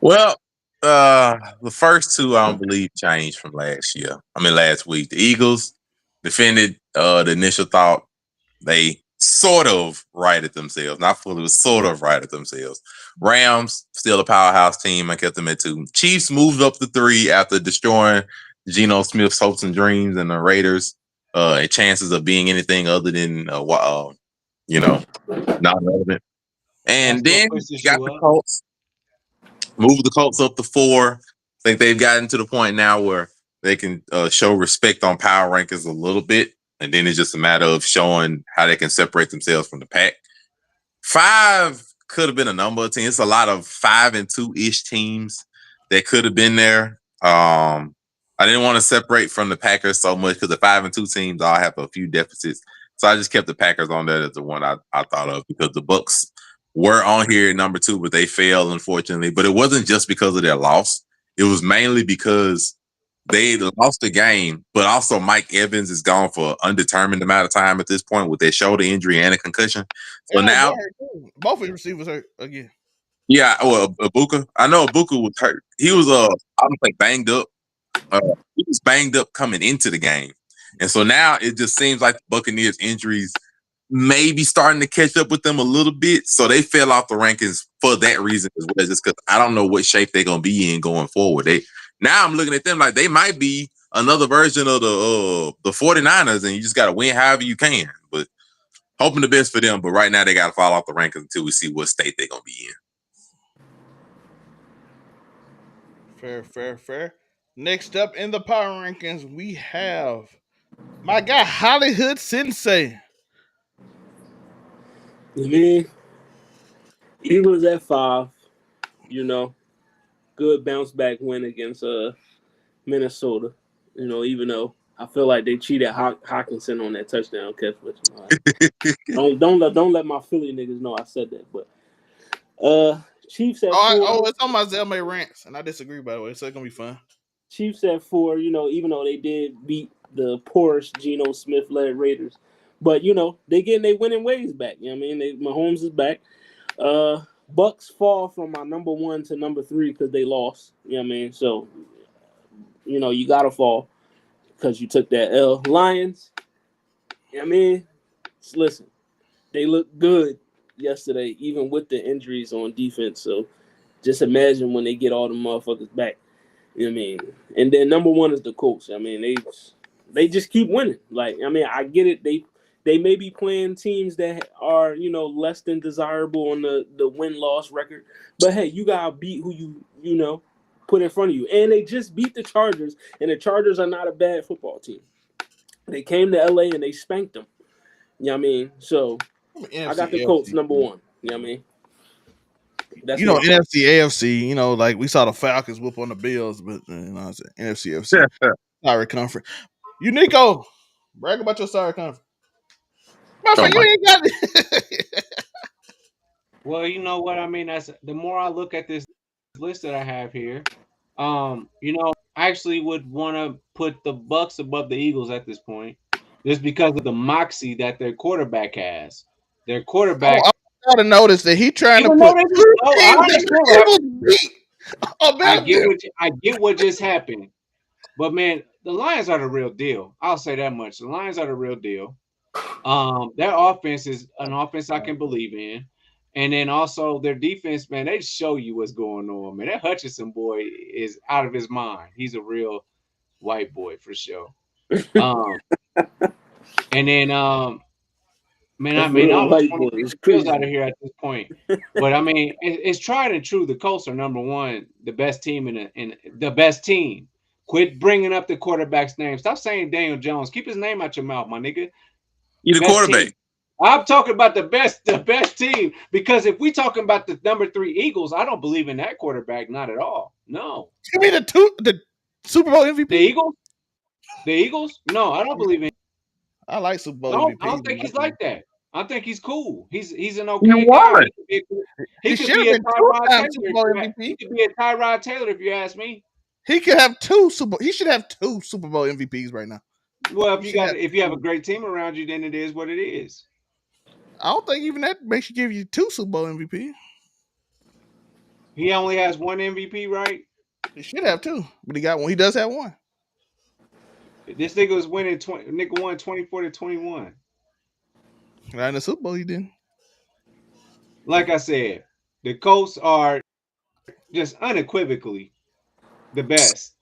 Well, the first two I don't believe changed from last year. Last week. The Eagles defended the initial thought. They sort of righted themselves, not fully, but sort of righted themselves. Rams still a powerhouse team. I kept them at 2. Chiefs moved up to 3 after destroying Geno Smith's hopes and dreams, and the Raiders chances of being anything other than not relevant. And then you got the Colts. Move the Colts up to 4. I think they've gotten to the point now where they can show respect on power rankings a little bit. And then it's just a matter of showing how they can separate themselves from the pack. 5 could have been a number of teams. It's a lot of 5-2-ish teams that could have been there. I didn't want to separate from the Packers so much because the 5-2 teams all have a few deficits. So I just kept the Packers on there as the one I thought of because the Bucs were on here at number 2, but they failed, unfortunately. But it wasn't just because of their loss. It was mainly because they lost the game, but also Mike Evans is gone for an undetermined amount of time at this point with their shoulder injury and a concussion. So now both of the receivers hurt again. Yeah, Ibuka. I know Ibuka was hurt. He was I don't think banged up. He was banged up coming into the game. And so now it just seems like the Buccaneers injuries maybe starting to catch up with them a little bit. So they fell off the rankings for that reason as well, just because I don't know what shape they're gonna be in going forward. Now I'm looking at them like they might be another version of the 49ers, and you just gotta win however you can. But hoping the best for them. But right now they gotta fall off the rankings until we see what state they're gonna be in. Fair. Next up in the power rankings, we have my guy Hollywood Sensei. Eagles at 5. Good bounce back win against Minnesota. Even though I feel like they cheated Hawkinson on that touchdown catch, but don't let my Philly niggas know I said that. But Chiefs at 4. It's on my Zelmae Rants, and I disagree, by the way, so it's going to be fun. Chiefs at 4, even though they did beat the poorest Geno Smith-led Raiders. But, they getting their winning ways back. Mahomes is back. Bucks fall from my number 1 to number 3 because they lost. So, you got to fall because you took that L. Lions, listen, they look good yesterday, even with the injuries on defense. So just imagine when they get all the motherfuckers back. And then number 1 is the Colts. They just keep winning. I get it. They may be playing teams that are, less than desirable on the win-loss record. But, hey, you got to beat who you put in front of you. And they just beat the Chargers, and the Chargers are not a bad football team. They came to L.A. and they spanked them. So I got the Colts number 1. That's NFC, AFC, like we saw the Falcons whoop on the Bills, but I said NFC, AFC, sorry conference. Uniqo, brag about your sorry conference. You ain't got it. Well, you know what I mean. That's the more I look at this list that I have here. I actually would want to put the Bucks above the Eagles at this point, just because of the moxie that their quarterback has. Their quarterback. I gotta notice that he trying to put. I get what just happened, but man, the Lions are the real deal. I'll say that much. The Lions are the real deal. Their offense is an offense I can believe in. And then also their defense, man, they show you what's going on, man. That Hutchinson boy is out of his mind. He's a real white boy for sure. And then, man, I don't want to get out of here at this point. But it's tried and true. The Colts are number 1, the best team in the best team. Quit bringing up the quarterback's name. Stop saying Daniel Jones. Keep his name out your mouth, my nigga. You're the quarterback. Team. I'm talking about the best team, because if we talking about the number 3 Eagles, I don't believe in that quarterback, not at all. No. You mean the Super Bowl MVP? The Eagles? No, I don't believe in. I like Super Bowl MVP. I don't think he's like that. I think he's cool. He's an okay guy. He could be a Tyrod Taylor. He could be a Tyrod Taylor if you ask me. He could have 2 He should have 2 Super Bowl MVPs right now. Well, if you have a great team around you, then it is what it is. I don't think even that makes you give you 2 Super Bowl MVP. He only has one MVP, right? He should have two, but he got one. He does have one. This nigga was winning. Nigga won 24-21. Not in the Super Bowl, he didn't. Like I said, the Colts are just unequivocally the best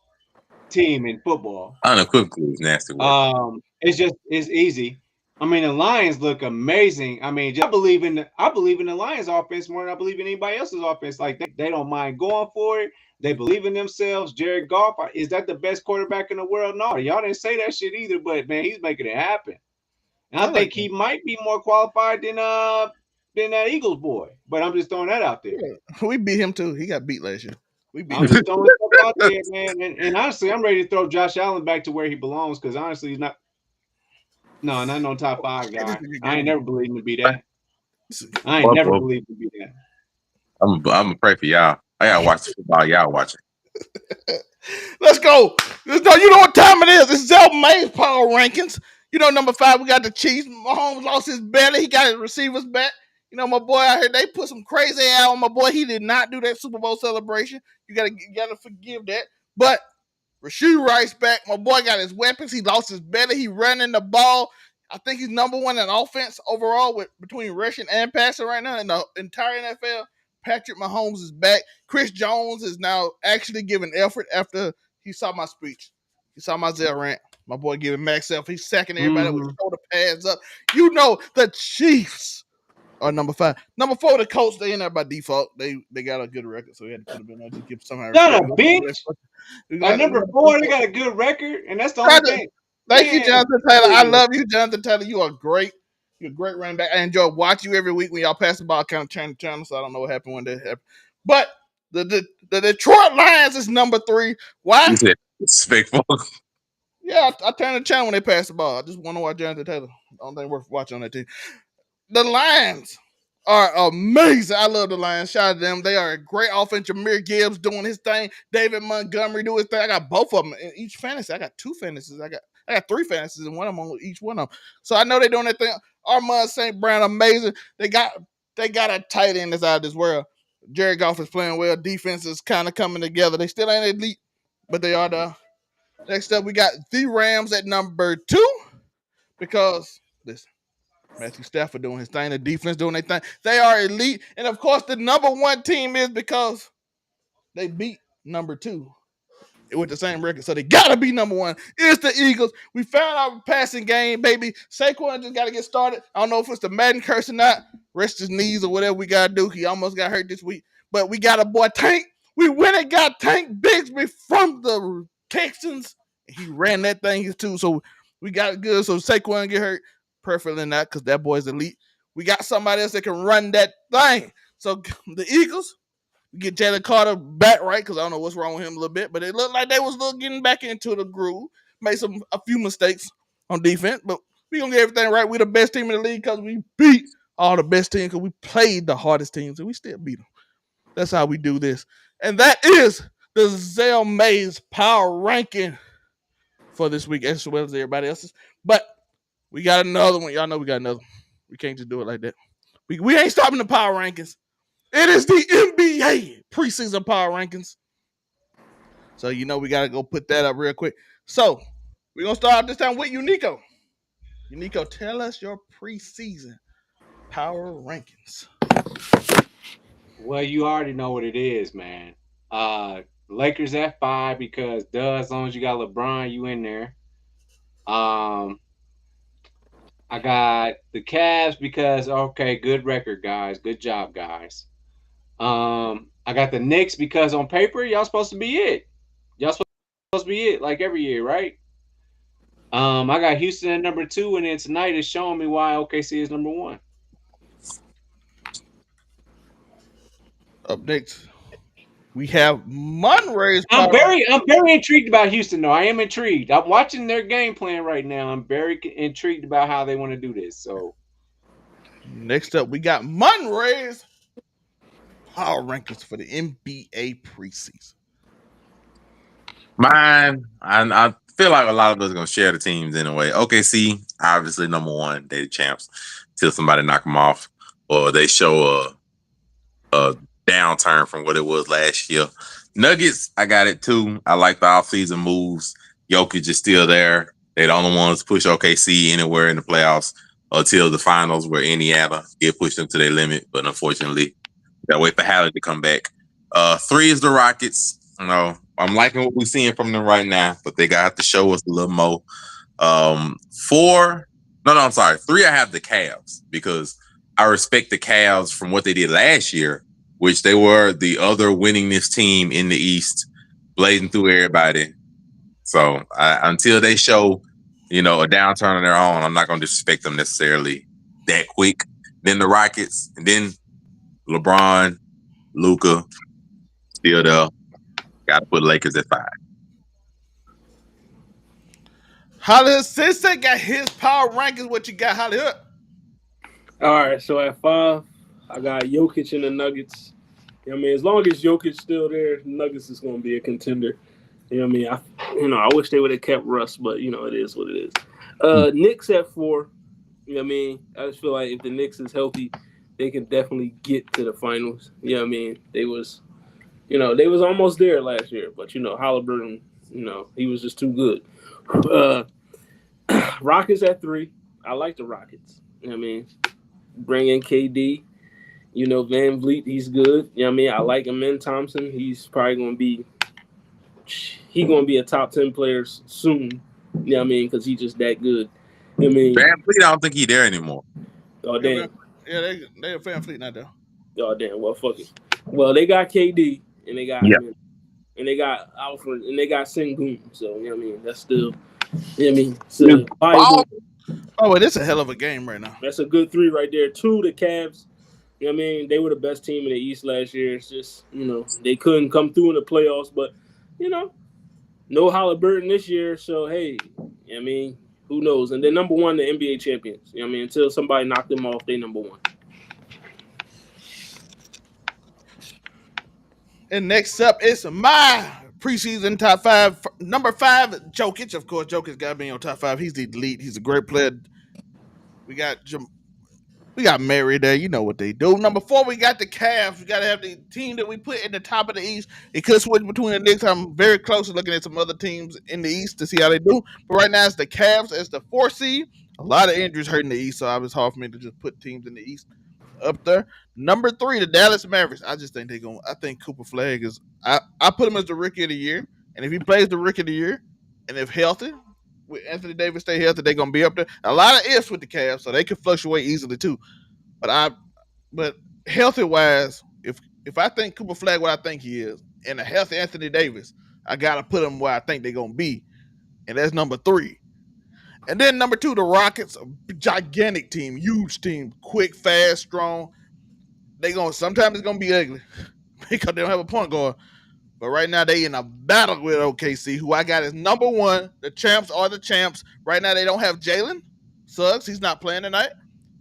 team in football. Unequivocally is nasty word. It's easy. I mean, the Lions look amazing. I mean, I believe in the Lions offense more than I believe in anybody else's offense. Like they don't mind going for it. They believe in themselves. Jared Goff, is that the best quarterback in the world? No, y'all didn't say that shit either. But man, he's making it happen. And I think he might be more qualified than that Eagles boy. But I'm just throwing that out there. Yeah, we beat him too. He got beat last year. I'm just throwing stuff out there, man. And honestly, I'm ready to throw Josh Allen back to where he belongs because honestly, he's not. No, not no top 5 guy. I ain't never believed him to be that. I ain't never believed him to be that. I'm gonna pray for y'all. I gotta watch the football. Y'all watching. Let's go. You know what time it is. It's Zelmae's Power Rankings. You know, number 5, we got the Chiefs. Mahomes lost his belly. He got his receivers back. You know, my boy out here, they put some crazy out on my boy. He did not do that Super Bowl celebration. You gotta forgive that. But Rashee Rice back. My boy got his weapons. He lost his belly. He running the ball. I think he's number 1 in offense overall between rushing and passing right now in the entire NFL. Patrick Mahomes is back. Chris Jones is now actually giving effort after he saw my speech. He saw my Zel Rant. My boy giving max effort. He's sacking everybody with shoulder pads up. You know the Chiefs are number 5. Number 4, the Colts. They in there by default. They got a good record, so we had to put them in there to give somehow. Not a bitch. At number 4, they got a good record, and that's the only thing. Thank you, Jonathan Taylor. I love you, Jonathan Taylor. You are great. You're a great running back. I enjoy watching you every week when y'all pass the ball, kind of turn the channel. So I don't know what happened when that happened. But the Detroit Lions is number 3. Why? Respectful. Yeah, I turn the channel when they pass the ball. I just want to watch Jonathan Taylor. I don't think worth watching on that team. The Lions are amazing. I love the Lions. Shout out to them. They are a great offense. Jahmyr Gibbs doing his thing. David Montgomery doing his thing. I got both of them in each fantasy. I got 2 fantasies. I got 3 fantasies and one of them on each one of them. So I know they're doing that thing. Armand St. Brown, amazing. They got a tight end that's out of this world. Jared Goff is playing well. Defense is kind of coming together. They still ain't elite, but they are the. Next up, we got the Rams at number 2 because listen, Matthew Stafford doing his thing, the defense doing their thing. They are elite, and of course, the number 1 team is because they beat number 2 with the same record, so they gotta be number 1. It's the Eagles. We found our passing game, baby. Saquon just gotta get started. I don't know if it's the Madden curse or not. Rest his knees or whatever we gotta do. He almost got hurt this week, but we got a boy Tank. We went and got Tank Bigsby from the Texans. He ran that thing too, so we got it good. So Saquon get hurt, perfectly not because that boy's elite. We got somebody else that can run that thing. So the Eagles. We get Jalen Carter back right because I don't know what's wrong with him a little bit, but it looked like they was getting back into the groove. Made a few mistakes on defense, but we gonna get everything right. We're the best team in the league because we beat all the best teams because we played the hardest teams and we still beat them. That's how we do this, and that is the Zelmae's Power Ranking for this week, as well as everybody else's. But we got another one. Y'all know we got another one. We can't just do it like that. We ain't stopping the Power Rankings. It is the NBA Preseason Power Rankings. So, you know, we got to go put that up real quick. So, we're going to start this time with Uniqo. Uniqo, tell us your preseason Power Rankings. Well, you already know what it is, man. Lakers at 5 because, as long as you got LeBron, you in there. I got the Cavs because, okay, good record, guys. Good job, guys. I got the Knicks because on paper, y'all supposed to be it. Y'all supposed to be it like every year, right? I got Houston at number 2, and then tonight is showing me why OKC is number 1. Up next, we have Monray's. I'm very intrigued about Houston, though. I am intrigued. I'm watching their game plan right now. I'm very intrigued about how they want to do this. So, next up, we got Monray's Power Rankings for the NBA preseason. Mine, I feel like a lot of us are gonna share the teams in a way. OKC, obviously number 1, they the champs till somebody knock them off or they show a downturn from what it was last year. Nuggets, I got it too. I like the offseason moves. Jokic is still there. They're the only ones to push OKC anywhere in the playoffs until the finals where Indiana did push them to their limit. But unfortunately, gotta wait for Halley to come back. 3 is the Rockets. You know, I'm liking what we're seeing from them right now, but they got to show us a little more. 4, I'm sorry. 3, I have the Cavs because I respect the Cavs from what they did last year, which they were the other winningest team in the East, blazing through everybody. So until they show, a downturn on their own, I'm not going to disrespect them necessarily that quick. Then the Rockets, and then LeBron, Luka, still there. Got to put Lakers at 5. Holly, since they got his power rankings, what you got, Holly? All right, so at 5, I got Jokic in the Nuggets. You know what I mean? As long as Jokic's still there, Nuggets is going to be a contender. You know what I mean? I wish they would have kept Russ, but, it is what it is. Knicks at 4. You know what I mean? I just feel like if the Knicks is healthy, they can definitely get to the finals. You know what I mean? They was almost there last year, but, Halliburton, he was just too good. Rockets at 3. I like the Rockets. You know what I mean? Bring in KD. Van Vliet, he's good. You know what I mean? I like Amen Thompson. He's probably going to be a top 10 player soon. You know what I mean? Because he's just that good. You know what I mean? Van Vliet, I don't think he's there anymore. Oh, damn. Yeah, they Van Vliet not there. Oh, damn. Well, fuck it. Well, they got KD, and they got and they got Alfred, and they got Sengun. So, you know what I mean? That's still, you know what I mean? Oh, it's a hell of a game right now. That's a good 3 right there. 2, the Cavs. You know what I mean? They were the best team in the East last year. It's just, they couldn't come through in the playoffs. But, no Halliburton this year. So, hey, you know what I mean? Who knows? And they're number 1, the NBA champions. You know what I mean? Until somebody knocked them off, they number 1. And next up is my preseason top 5. Number 5, Jokic. Of course, Jokic's got to be in your top 5. He's the elite. He's a great player. We got Mary there. You know what they do. Number 4, we got the Cavs. We got to have the team that we put in the top of the East. It could switch between the Knicks. I'm very close to looking at some other teams in the East to see how they do. But right now, it's the Cavs as the 4 seed. A lot of injuries hurting the East, so it was hard for me to just put teams in the East up there. Number 3, the Dallas Mavericks. I just think I think Cooper Flag is. I put him as the Rookie of the Year, and if he plays the Rookie of the Year, and if healthy, with Anthony Davis stay healthy, they're gonna be up there. A lot of ifs with the Cavs, so they can fluctuate easily too. But healthy wise, if I think Cooper Flag what I think he is, and a healthy Anthony Davis, I gotta put him where I think they're gonna be, and that's number 3. And then number 2, the Rockets, a gigantic team, huge team, quick, fast, strong. Sometimes it's gonna be ugly because they don't have a point guard. But right now they in a battle with OKC, who I got as number 1. The champs are the champs. Right now they don't have Jalen Suggs. He's not playing tonight.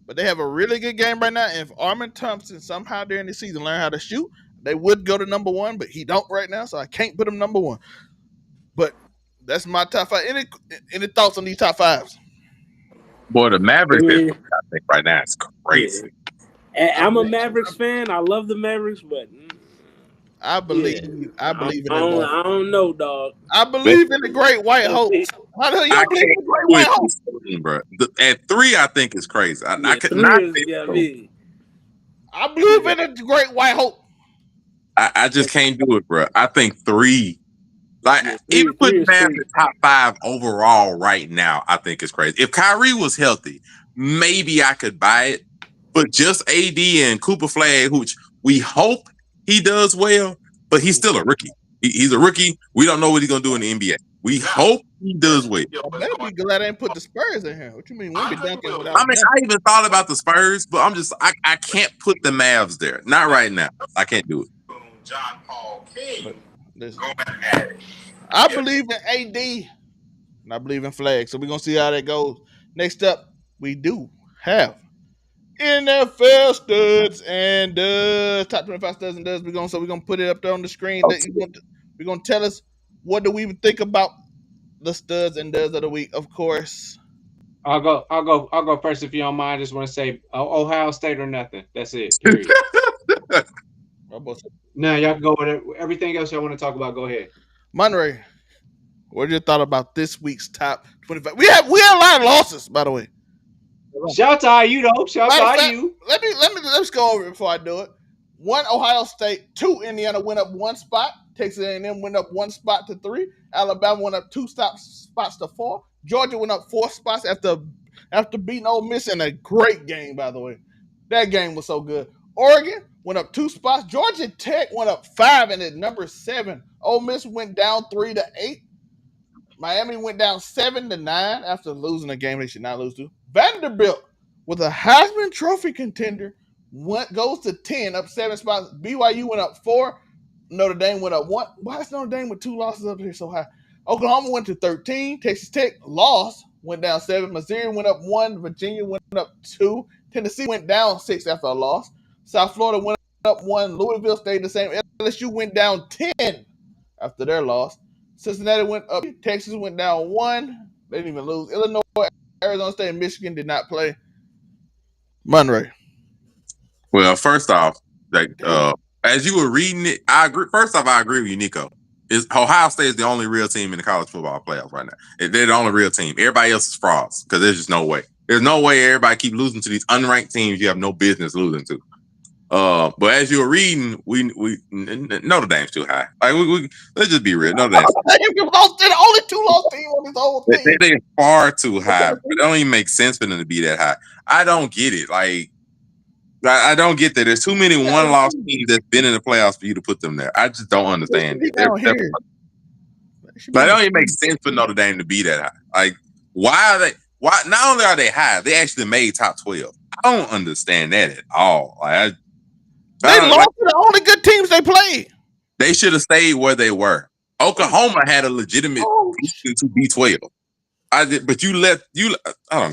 But they have a really good game right now. And if Armin Thompson somehow during the season learn how to shoot, they would go to number 1, but he don't right now, so I can't put him number 1. But that's my top 5. Any thoughts on these top 5s? Boy, the Mavericks, I think right now it's crazy. Yeah. I'm a Mavericks fan. I love the Mavericks, but I believe in it. I don't know, dog. I believe in the Great White Hope. How the hell you believe in the Great White Hope? Bro. At 3, I think is crazy. I could not. I believe in the Great White Hope. I just can't do it, bro. I think 3. Even putting Mavs in the top 5 overall right now, I think is crazy. If Kyrie was healthy, maybe I could buy it. But just AD and Cooper Flag, which we hope he does well, but he's still a rookie. He's a rookie. We don't know what he's gonna do in the NBA. We hope he does well. I better be glad I didn't put the Spurs in here. What you mean? We'll be dunking without. I even thought about the Spurs, but I can't put the Mavs there. Not right now. I can't do it. John Paul King. I believe in AD, and I believe in Flag. So we're gonna see how that goes. Next up, we do have NFL studs and duds. Top 25 studs and duds. We're gonna put it up there on the screen. We're gonna tell us what do we even think about the studs and duds of the week. Of course, I'll go first if you don't mind. I just want to say Ohio State or nothing. That's it. Period. My Now y'all can go with it. Everything else y'all want to talk about. Go ahead. Monray, what are your thought about this week's top 25? We had a lot of losses, by the way. Shout out to you though. Shout Matter of out to fact, you. let's go over it before I do it. 1, Ohio State. 2, Indiana went up 1 spot. Texas A&M went up 1 spot to 3. Alabama went up 2 spots to 4. Georgia went up 4 spots after beating Ole Miss in a great game, by the way. That game was so good. Oregon went up 2 spots. Georgia Tech went up 5 and at number 7. Ole Miss went down 3 to 8. Miami went down 7 to 9 after losing a game they should not lose to. Vanderbilt, with a Heisman Trophy contender, goes to 10, up 7 spots. BYU went up 4. Notre Dame went up 1. Why is Notre Dame with 2 losses up here so high? Oklahoma went to 13. Texas Tech lost, went down 7. Missouri went up 1. Virginia went up 2. Tennessee went down 6 after a loss. South Florida went up 1. Louisville stayed the same. LSU went down 10 after their loss. Cincinnati went up. Texas went down 1. They didn't even lose. Illinois, Arizona State, and Michigan did not play. Monray. Well, first off, as you were reading it, I agree. First off, I agree with Uniqo. Ohio State is the only real team in the college football playoffs right now. They're the only real team. Everybody else is frauds because there's just no way. There's no way everybody keep losing to these unranked teams you have no business losing to. But as you were reading, we Notre Dame's too high. Like we let's just be real. Notre Dame's the only 2-loss team on this whole thing. They're far too high. It don't even make sense for them to be that high. I don't get it. Like I don't get that. There's too many one-loss teams that's been in the playoffs for you to put them there. I just don't understand it. But it don't even make sense for Notre Dame to be that high. Like, why are they? Why not only are they high, they actually made top 12. I don't understand that at all. Like, they lost to the only good teams they played. They should have stayed where they were. Oklahoma had a legitimate reason to be 12. But I don't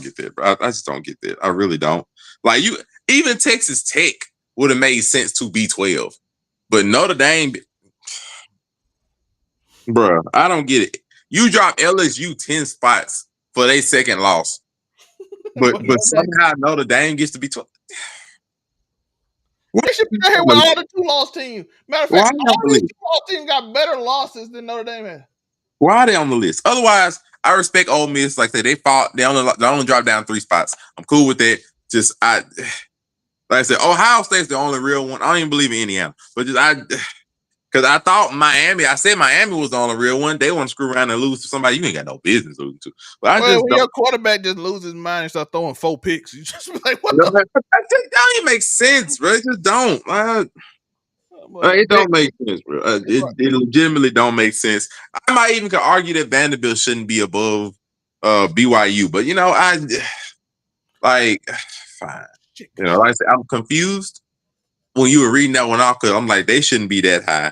get that, bro. I just don't get that. I really don't. Like even Texas Tech would have made sense to be 12. But Notre Dame, bro, I don't get it. You drop LSU 10 spots for their second loss. But somehow Notre Dame gets to be 12. They should be here with all the 2-loss teams. Matter of fact, all these 2-loss teams got better losses than Notre Dame had. Why are they on the list? Otherwise, I respect Ole Miss. Like I said, they only dropped down 3 spots. I'm cool with that. Like I said, Ohio State's the only real one. I don't even believe in Indiana, but because I thought Miami. I said Miami was the only real one. They want to screw around and lose to somebody you ain't got no business losing to. But when your quarterback just loses his mind and start throwing 4 picks, you just be like, what? That don't even make sense, bro. It just don't. It don't make sense, bro. It legitimately don't make sense. I might even could argue that Vanderbilt shouldn't be above BYU, but fine. Like I said, I'm confused when you were reading that one off because I'm like, they shouldn't be that high.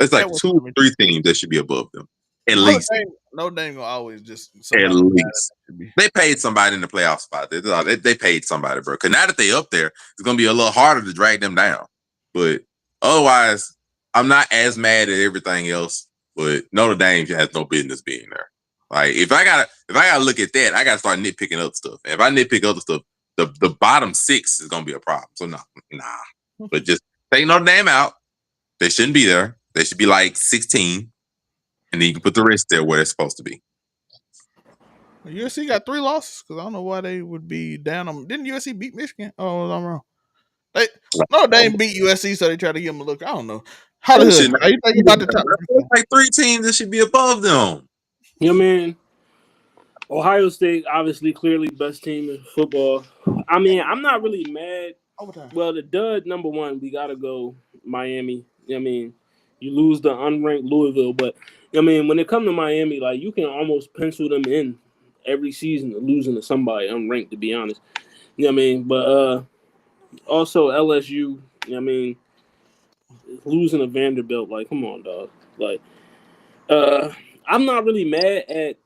It's like 2 or 3 teams that should be above them. At least. Notre Dame gonna always just at least. They paid somebody in the playoff spot. They paid somebody, bro. Because now that they up there, it's gonna be a little harder to drag them down. But otherwise, I'm not as mad at everything else. But Notre Dame has no business being there. Like if I gotta look at that, I gotta start nitpicking other stuff. And if I nitpick other stuff, the bottom 6 is gonna be a problem. So nah. But just take Notre Dame out. They shouldn't be there. They should be like 16. And then you can put the rest there where they're supposed to be. USC got 3 losses because I don't know why they would be down on. Didn't USC beat Michigan? Oh, I'm wrong. Notre Dame beat USC, so they try to give them a look. I don't know. How you think about the top? Like 3 teams that should be above them. Yeah, man. Ohio State, obviously, clearly best team in football. I mean, I'm not really mad. Well, the dud, number 1, we got to go Miami. I mean, you lose the unranked Louisville, but I mean, when it comes to Miami, like you can almost pencil them in every season losing to somebody unranked, to be honest. You know what I mean? But also LSU, I mean, losing to Vanderbilt, like, come on, dog. Like, I'm not really mad at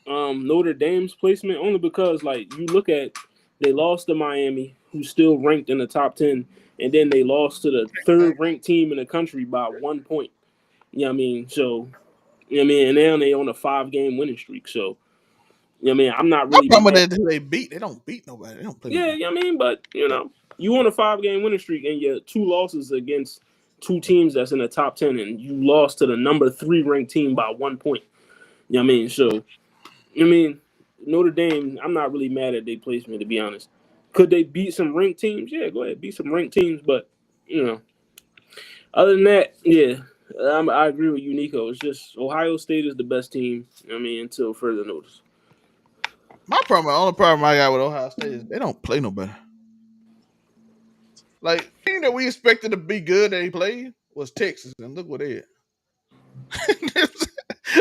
Notre Dame's placement only because, like, you look at they lost to Miami, who's still ranked in the top 10, and then they lost to the 3rd ranked team in the country by 1 point. You know what I mean? So, you know what I mean? And now they on a 5-game winning streak. So, you know what I mean? I'm not really. Some of that they beat. They don't beat nobody. They don't play. Yeah, you know what I mean? But, you know. You on a 5-game winning streak and your 2 losses against 2 teams that's in the top 10, and you lost to the number 3 ranked team by 1 point. You know what I mean? So, Notre Dame, I'm not really mad at their placement, to be honest. Could they beat some ranked teams? Yeah, go ahead, beat some ranked teams. But, other than that, yeah, I agree with Uniqo. It's just Ohio State is the best team, until further notice. The only problem I got with Ohio State is they don't play no better. Like, the team that we expected to be good they played was Texas, and look what they had.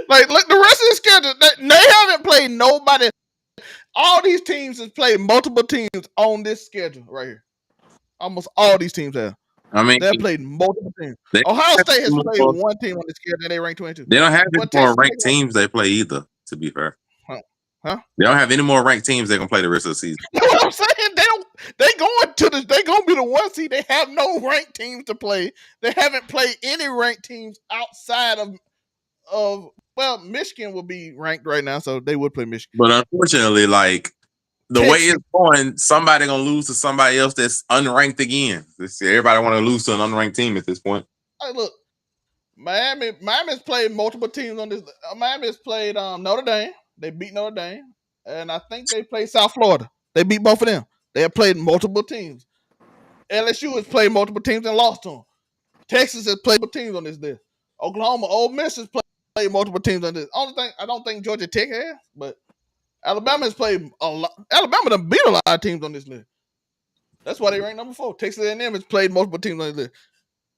Like, look, the rest of the schedule, they haven't played nobody. All these teams have played multiple teams on this schedule right here. Almost all these teams have. They've played multiple teams. Ohio State has played one team on the schedule, and they ranked 22. They don't have any more ranked teams they play either, to be fair. Huh? They don't have any more ranked teams they're gonna play the rest of the season. You know what I'm saying? They're gonna be the 1 seed. They have no ranked teams to play. They haven't played any ranked teams outside of Michigan will be ranked right now, so they would play Michigan. But unfortunately, like the way it's going, somebody gonna lose to somebody else that's unranked again. Everybody want to lose to an unranked team at this point. Hey, look, Miami's played multiple teams on this. Miami's played Notre Dame. They beat Notre Dame, and I think they played South Florida. They beat both of them. They have played multiple teams. LSU has played multiple teams and lost to them. Texas has played multiple teams on this list. Oklahoma, Ole Miss has played multiple teams on this. Only thing I don't think Georgia Tech has, but Alabama has played a lot. Alabama done beat a lot of teams on this list. That's why they ranked number 4. Texas A&M has played multiple teams on this list.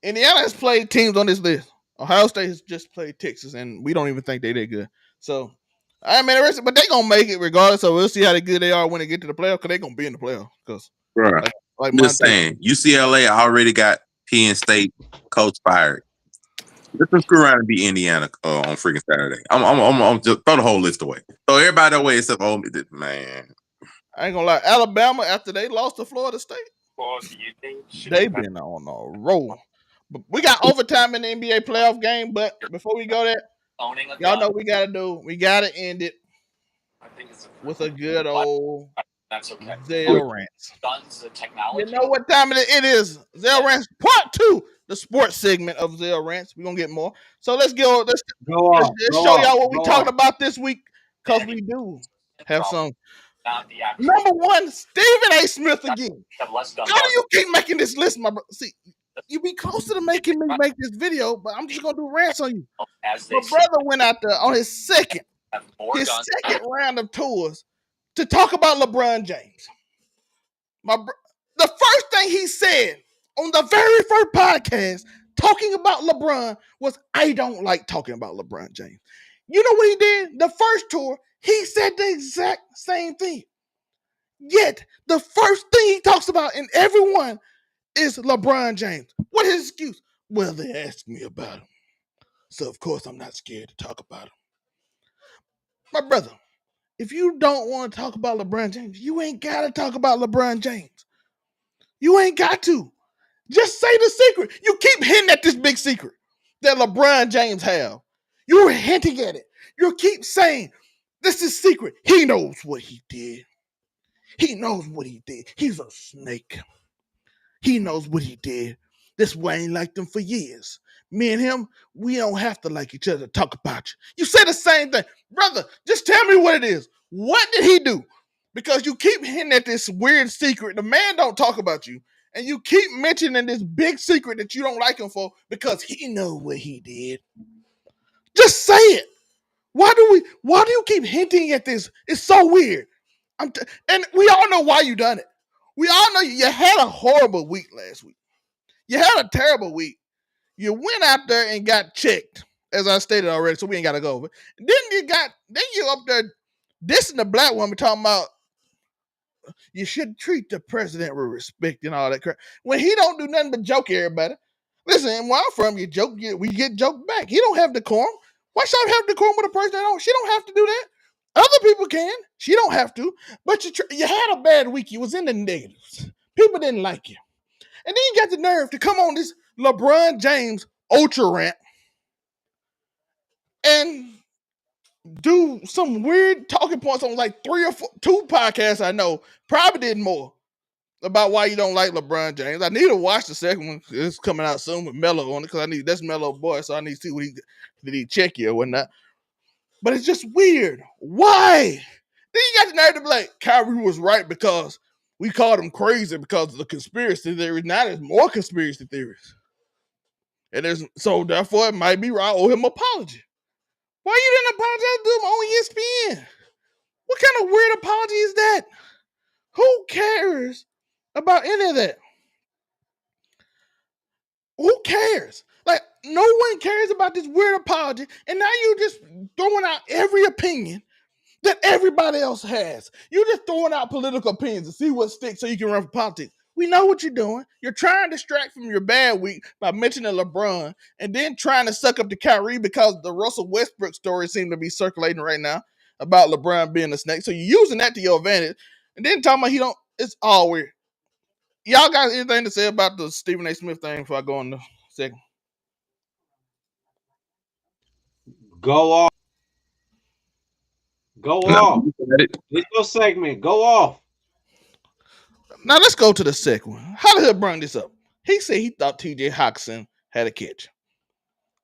Indiana has played teams on this list. Ohio State has just played Texas, and we don't even think they're that good. So, but they're going to make it regardless, so we'll see how good they are when they get to the playoffs, because they're going to be in the playoffs. Right. I'm just saying, UCLA already got Penn State coach fired. Let's screw around and beat Indiana on freaking Saturday. I'm just throw the whole list away. Throw everybody away except man. I ain't gonna lie. Alabama, after they lost to Florida State, they've been on a roll. But we got overtime in the NBA playoff game. But before we go there, y'all know we gotta end it with a good old Zel Rants. You know what time it is? Zel Rants Part 2, the sports segment of Zel Rants. We're gonna get more. So let's show y'all what we're talking about this week, because we do have some. Number 1, Stephen A. Smith again. How do you keep making this list, my brother? See, you be closer to making me make this video, but I'm just gonna do rants on you. My brother went out there on his second round of tours to talk about LeBron James. The first thing he said on the very first podcast talking about LeBron was, I don't like talking about LeBron James. You know what he did? The first tour, he said the exact same thing. Yet, the first thing he talks about in every one is LeBron James. What is his excuse? Well, they asked me about him. So, of course, I'm not scared to talk about him. My brother, if you don't want to talk about LeBron James, you ain't got to talk about LeBron James. You ain't got to. Just say the secret. You keep hinting at this big secret that LeBron James have. You're hinting at it. You keep saying, this is secret. He knows what he did. He knows what he did. He's a snake. He knows what he did. This way I ain't liked him for years. Me and him, we don't have to like each other to talk about you. You say the same thing. Brother, just tell me what it is. What did he do? Because you keep hinting at this weird secret. The man don't talk about you. And you keep mentioning this big secret that you don't like him for because he know what he did. Just say it. Why do you keep hinting at this? It's so weird. And we all know why you done it. We all know you had a horrible week last week. You had a terrible week. You went out there and got checked, as I stated already, so we ain't got to go over. Then you up there dissing the black woman, talking about you should treat the president with respect and all that crap. When he don't do nothing but joke everybody. Listen, where I'm from, we get joked back. He don't have decorum. Why should I have decorum with a person that don't? She don't have to do that. Other people can. She don't have to. But you had a bad week. You was in the negatives. People didn't like you. And then you got the nerve to come on this LeBron James ultra rant and do some weird talking points on like 3 or 4, 2 podcasts I know. Probably did more. about why you don't like LeBron James. I need to watch the second one. It's coming out soon with Melo on it because that's Melo boy, so I need to see what did he check you or whatnot. But it's just weird. Why? Then you got the nerve to be like, Kyrie was right because we called him crazy because of the conspiracy theories. Now there's more conspiracy theories. And so therefore it might be right. I owe him an apology. Why you didn't apologize to him on ESPN? What kind of weird apology is that? Who cares about any of that? Who cares? Like, no one cares about this weird apology, and now you're just throwing out every opinion that everybody else has. You're just throwing out political opinions to see what sticks so you can run for politics. We know what you're doing. You're trying to distract from your bad week by mentioning LeBron and then trying to suck up to Kyrie because the Russell Westbrook story seems to be circulating right now about LeBron being a snake. So you're using that to your advantage and then talking about he don't, it's all weird. Y'all got anything to say about the Stephen A. Smith thing before I go on the second? Go off. Go off. It's your segment. Go off. Now let's go to the second one. How the hell bring this up? He said he thought TJ Hawkinson had a catch.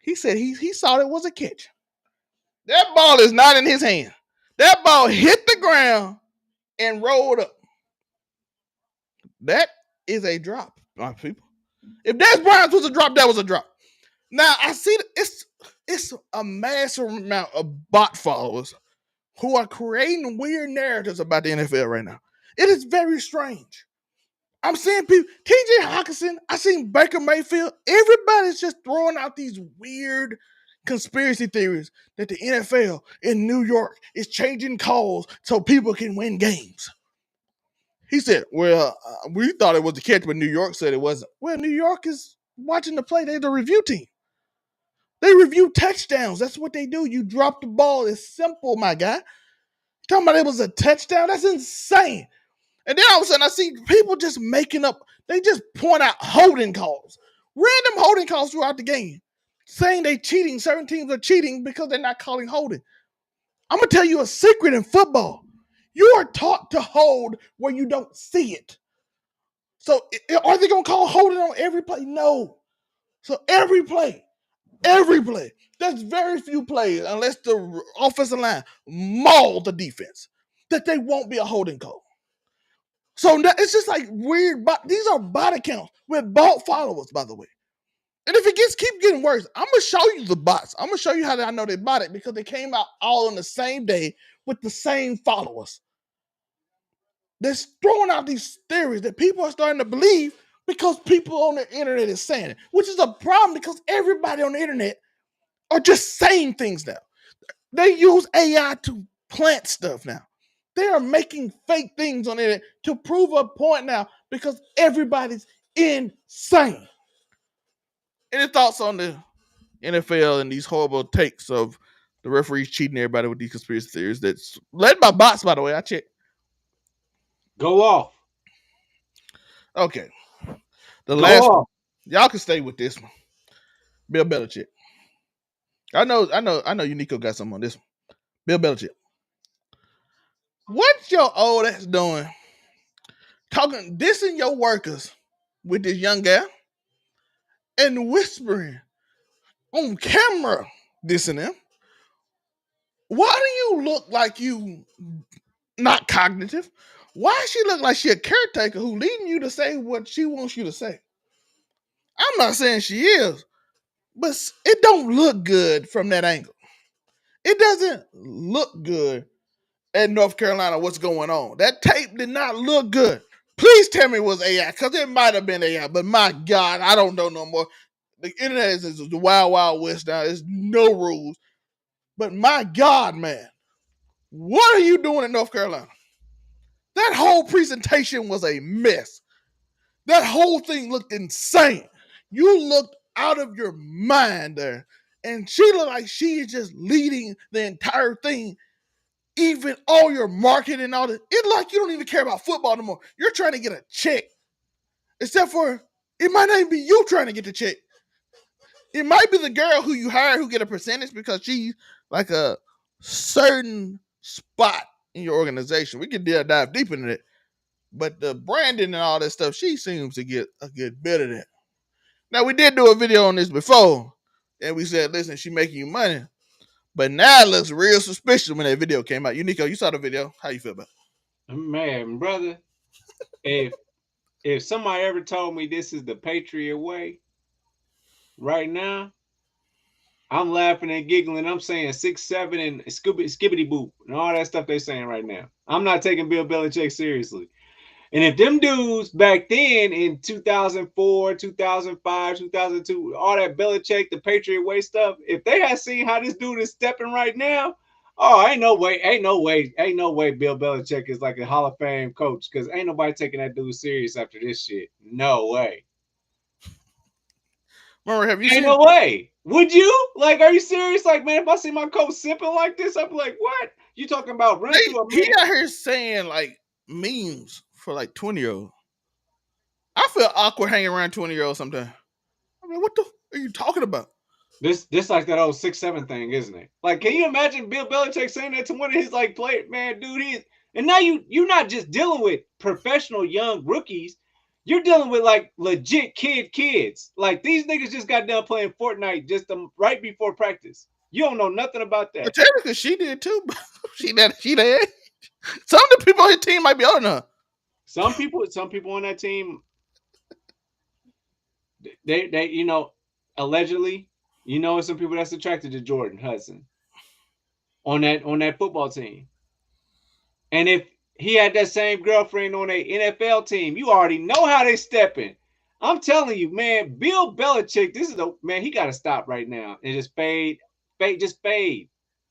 He said he saw it was a catch. That ball is not in his hand. That ball hit the ground and rolled up. That is a drop, my people. If Des Bryant was a drop, that was a drop. Now I see it's a massive amount of bot followers who are creating weird narratives about the NFL right now. It is very strange. I'm seeing people, TJ Hawkinson, I seen Baker Mayfield. Everybody's just throwing out these weird conspiracy theories that the NFL in New York is changing calls so people can win games. He said, well, we thought it was the catch, but New York said it wasn't. Well, New York is watching the play. They're the review team. They review touchdowns. That's what they do. You drop the ball. It's simple, my guy. Talking about it was a touchdown? That's insane. And then all of a sudden I see people just making up, they just point out holding calls. Random holding calls throughout the game. Saying they cheating, certain teams are cheating because they're not calling holding. I'm going to tell you a secret in football. You are taught to hold where you don't see it. So are they going to call holding on every play? No. So every play, there's very few plays, unless the offensive line maul the defense, that they won't be a holding call. So it's just like weird. These are bot accounts with bot followers, by the way. And if it keep getting worse, I'm going to show you the bots. I'm going to show you how I know they bought it because they came out all on the same day with the same followers. They're throwing out these theories that people are starting to believe because people on the internet is saying it, which is a problem because everybody on the internet are just saying things now. They use AI to plant stuff now. They are making fake things on the internet to prove a point now because everybody's insane. Any thoughts on the NFL and these horrible takes of the referees cheating everybody with these conspiracy theories that's led by bots, by the way? I checked. Go off. Okay. The last one. Y'all can stay with this one. Bill Belichick. I know Uniqo got something on this one. Bill Belichick. What's your old ass doing? Dissing your workers with this young guy and whispering on camera dissing them. Why do you look like you not cognitive? Why she look like she a caretaker who leading you to say what she wants you to say? I'm not saying she is, but it don't look good from that angle. It doesn't look good at North Carolina what's going on. That tape did not look good. Please tell me it was AI, because it might have been AI, but my God, I don't know no more. The internet is the wild, wild west now. There's no rules. But my God, man, what are you doing in North Carolina? That whole presentation was a mess. That whole thing looked insane. You looked out of your mind there. And she looked like she is just leading the entire thing. Even all your marketing and all this. It's like you don't even care about football no more. You're trying to get a check. Except for, it might not even be you trying to get the check. It might be the girl who you hire who get a percentage because she's like a certain spot in your organization. We can dive deep into that. but the branding and all that stuff, she seems to get better at. Now we did do a video on this before, and we said, listen, she making you money. But now it looks real suspicious when that video came out. Uniqo, you saw the video. How you feel about it? Man, brother, if somebody ever told me this is the Patriot way, right now, I'm laughing and giggling. I'm saying 6'7" and skibbity boop and all that stuff they're saying right now. I'm not taking Bill Belichick seriously. And if them dudes back then in 2004, 2005, 2002, all that Belichick, the Patriot way stuff, if they had seen how this dude is stepping right now, oh, ain't no way Bill Belichick is like a Hall of Fame coach, because ain't nobody taking that dude serious after this shit. No way. Monray, have you ain't seen? No way. Would you? Like, are you serious? Like, man, if I see my coach sipping like this, I'd be like, what? You talking about running through a man? He out here saying like memes for like 20-year-olds. I feel awkward hanging around 20-year-olds sometimes. I mean, what the are you talking about? This like that old 6'7" thing, isn't it? Like, can you imagine Bill Belichick saying that to one of his like play, man, dude? And now you're not just dealing with professional young rookies. You're dealing with like legit kids. Like, these niggas just got done playing Fortnite just right before practice. You don't know nothing about that. But technically, she did too. she that. Some of the people on his team might be older than her. Some people on that team, they you know, allegedly, you know, some people that's attracted to Jordan Hudson on that football team. And if he had that same girlfriend on a NFL team, you already know how they stepping. I'm telling you, man, Bill Belichick, this is a man, he got to stop right now and just fade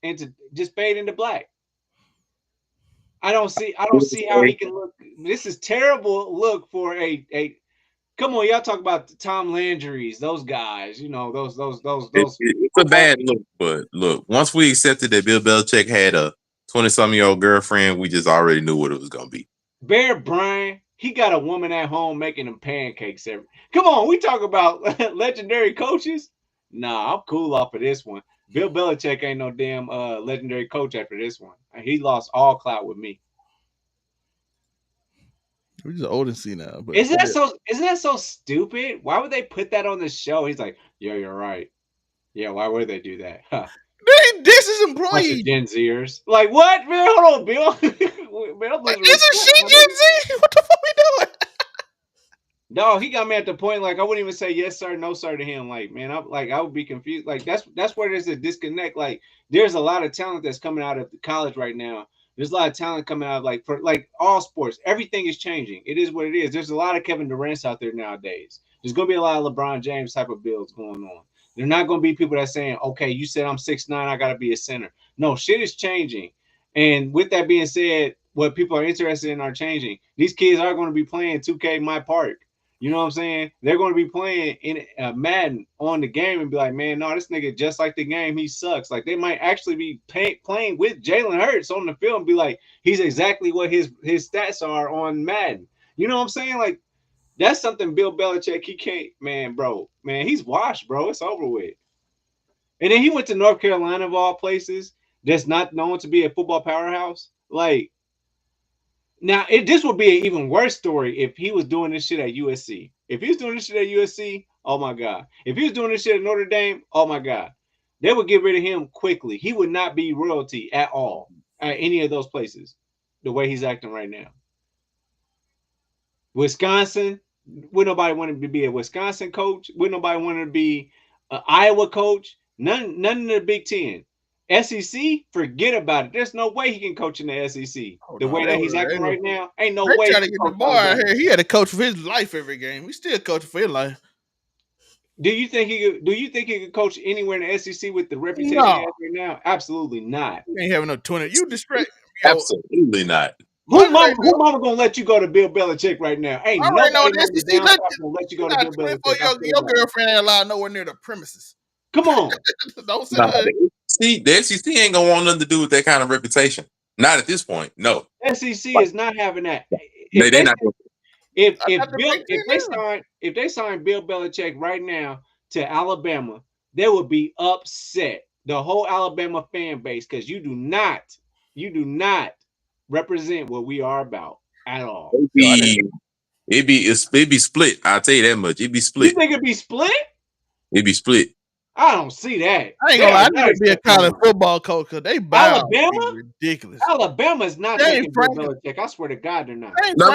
into black. I don't see how he can look. This is terrible look for a come on, y'all talk about Tom Landry's, those guys, you know, those. It's a bad look, but look, once we accepted that Bill Belichick had a 20-something-year-old girlfriend, we just already knew what it was gonna be. Bear Bryant, he got a woman at home making them pancakes Come on, we talk about legendary coaches. Nah, I'm cool off of this one. Bill Belichick ain't no damn legendary coach after this one. He lost all clout with me. We're just old and see now. But isn't that so stupid? Why would they put that on the show? He's like, yeah, you're right. Yeah, why would they do that? Huh. This is employee. Gen Zers. Like, what, man? Hold on, Bill. Man, isn't she Gen Z? What the fuck we doing? No, he got me at the point like I wouldn't even say yes sir, no sir to him. Like, man, I would be confused. Like, that's where there's a disconnect. Like, there's a lot of talent that's coming out of college right now. There's a lot of talent coming out of for all sports. Everything is changing. It is what it is. There's a lot of Kevin Durant's out there nowadays. There's gonna be a lot of LeBron James type of builds going on. They're not gonna be people that's saying, okay, you said I'm 6'9", I gotta be a center. No, shit is changing. And with that being said, what people are interested in are changing. These kids are going to be playing 2K My Park. You know what I'm saying? They're going to be playing in Madden on the game and be like, man, no, this nigga just like the game, he sucks. Like, they might actually be playing with Jalen Hurts on the field and be like, he's exactly what his stats are on Madden. You know what I'm saying? Like, that's something Bill Belichick, he can't, man, he's washed, bro. It's over with. And then he went to North Carolina, of all places, that's not known to be a football powerhouse. Like, now, this would be an even worse story if he was doing this shit at USC. If he was doing this shit at USC, oh my God. If he was doing this shit at Notre Dame, oh my God. They would get rid of him quickly. He would not be royalty at all at any of those places, the way he's acting right now. Wisconsin, would nobody want to be a Wisconsin coach? Would nobody want to be an Iowa coach? None in the Big Ten. SEC, forget about it. There's no way he can coach in the SEC. Way that he's acting right now, ain't no way. Trying to get the boy out here. He had a coach for his life every game. He still coaching for his life. Do you think he could coach anywhere in the SEC with the reputation he has right now? Absolutely not. He ain't having no 20. You distract. Absolutely not. Who mama gonna let you go to Bill Belichick right now? Ain't nobody on the downside gonna let you go to Bill Belichick. Your girlfriend ain't allowed nowhere near the premises. Come on. Don't say that. The SEC ain't gonna want nothing to do with that kind of reputation. Not at this point. No. SEC is not having that. They're not. If they sign Bill Belichick right now to Alabama, they would be upset. The whole Alabama fan base, because you do not represent what we are about at all. It'd be split. I'll tell you that much. It'd be split. You think it'd be split? It'd be split. I don't see that. I ain't gonna lie. I need to be a college football coach because they bow ridiculous. Alabama's not taking Bill Belichick. I swear to God, they're not. No.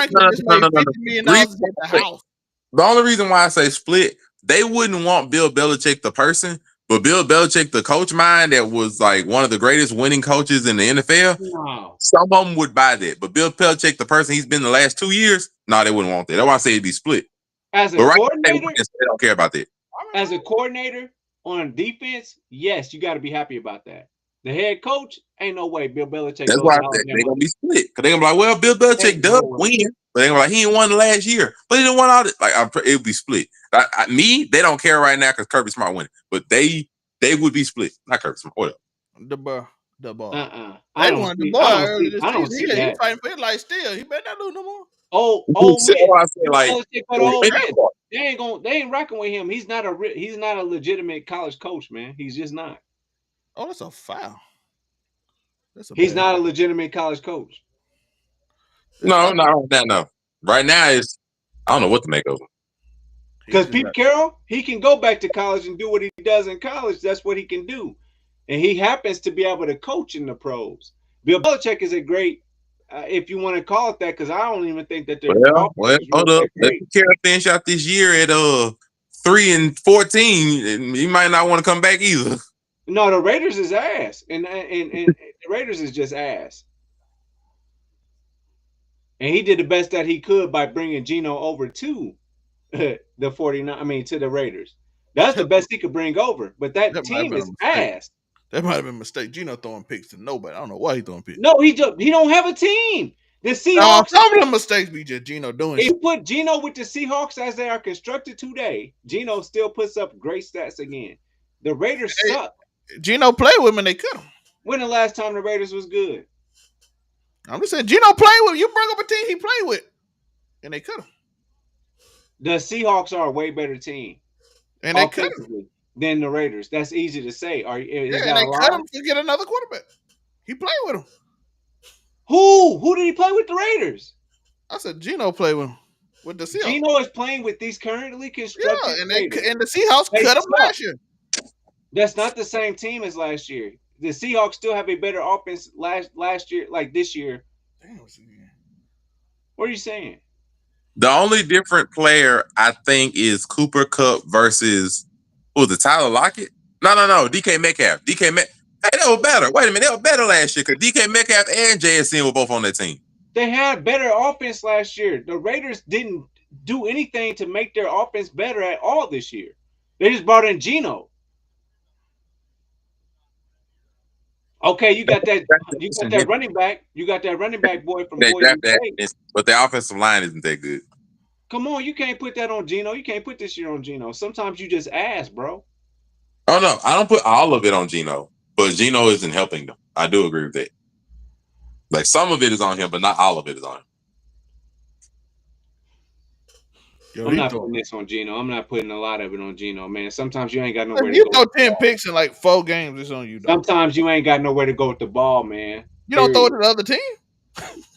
The only reason why I say split, they wouldn't want Bill Belichick the person, but Bill Belichick the coach mind that was like one of the greatest winning coaches in the NFL. No. Some of them would buy that, but Bill Belichick the person he's been the last 2 years, they wouldn't want that. That's why I say it'd be split. As a coordinator, they don't care about that. As a coordinator on defense, yes, you got to be happy about that. The head coach, ain't no way Bill Belichick. That's why they're gonna be split because they're gonna be like, well, Bill Belichick does win, but they're gonna be like, he ain't won the last year, but he didn't win all. It would be split. They don't care right now because Kirby Smart winning, but they would be split. Not Kirby Smart, whatever. The ball. I don't see that. He fighting for his life still. He better not lose no more. They ain't rocking with him. He's not a legitimate college coach, man. He's just not. Oh, that's a foul. He's not a legitimate college coach. No. Right now I don't know what to make of him. Because Pete Carroll, he can go back to college and do what he does in college. That's what he can do. And he happens to be able to coach in the pros. Bill Belichick is a great, if you want to call it that, because I don't even think that they're. Well, hold up. Let Carroll finish out this year at 3-14, and he might not want to come back either. No, the Raiders is ass, and the Raiders is just ass. And he did the best that he could by bringing Geno over to the 49. I mean, to the Raiders. That's the best he could bring over. But that team is ass. That might have been a mistake. Geno throwing picks to nobody. I don't know why he throwing picks. No, he don't have a team. The Seahawks. Some of the mistakes be just Geno doing. If you put Geno with the Seahawks as they are constructed today, Geno still puts up great stats again. The Raiders suck. Geno played with him and they cut him. When the last time the Raiders was good? I'm just saying Geno played with him. You bring up a team he played with, and they cut him. The Seahawks are a way better team, and they cut him than the Raiders. That's easy to say. And they cut him to get another quarterback. He played with him. Who did he play with the Raiders? I said Geno played with him. With the Seahawks. Geno is playing with these currently constructed. Yeah, and the Seahawks cut him last year. That's not the same team as last year. The Seahawks still have a better offense last year, like this year. Damn, what are you saying? The only different player I think is Cooper Kupp versus Tyler Lockett? No, DK Metcalf. Hey, they were better. Wait a minute, they were better last year because DK Metcalf and JSN were both on that team. They had better offense last year. The Raiders didn't do anything to make their offense better at all this year. They just brought in Geno. Okay, you got that running back. You got that running back boy from Boise State. But the offensive line isn't that good. Come on, you can't put that on Geno. You can't put this year on Geno. Sometimes you just ass, bro. Oh no, I don't put all of it on Geno, but Geno isn't helping them. I do agree with that. Like some of it is on him, but not all of it is on him. I'm not putting this on Geno. I'm not putting a lot of it on Geno, man. Sometimes you ain't got nowhere to go. You throw 10 picks in like 4 games, it's on you. Dog. Sometimes you ain't got nowhere to go with the ball, man. You don't throw it to the other team?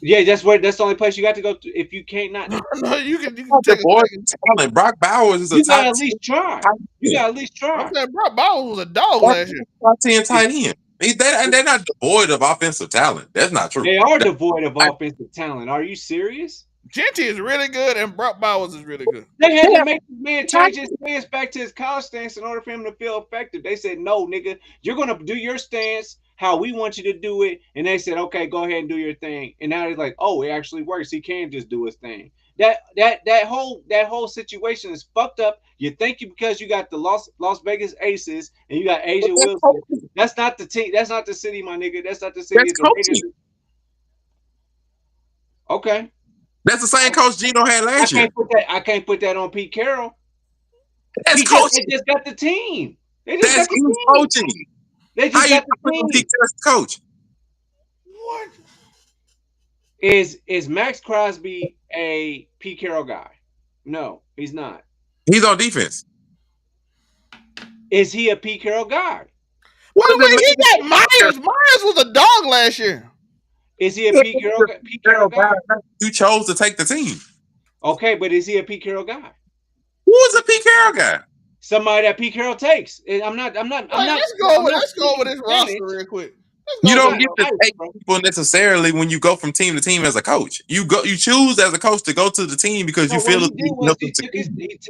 Yeah, that's the only place you got to go to. If you can't not, no, you can take talent. Brock Bowers is a top 10. At least try. You got to at least try. I'm saying Brock Bowers was a dog last year. Top 10 tight end. They're not devoid of offensive talent. That's not true. They are devoid of offensive talent. Are you serious? Genty is really good, and Brock Bowers is really good. They had to make this man change his stance back to his college stance in order for him to feel effective. They said, no, nigga, you're going to do your stance how we want you to do it. And they said, okay, go ahead and do your thing. And now they're like, oh, it actually works. He can just do his thing. That whole situation is fucked up. You think because you got the Las Vegas Aces and you got Asia Wilson. That's not the team. That's not the city, my nigga. That's not the city. Okay. That's the same coach Geno had last year. I can't put that on Pete Carroll. That's coaching. They just got the team. That's coaching. They just got the team. Pete Carroll's coach. What? Is Max Crosby a Pete Carroll guy? No, he's not. He's on defense. Is he a Pete Carroll guy? Wait, he got Myers. Myers was a dog last year. Is he a Pete Carroll guy? You chose to take the team. Okay, but is he a Pete Carroll guy? Who is a Pete Carroll guy? Somebody that Pete Carroll takes. Let's go over this roster real quick. You don't get to take people necessarily when you go from team to team as a coach. You choose as a coach to go to the team because you feel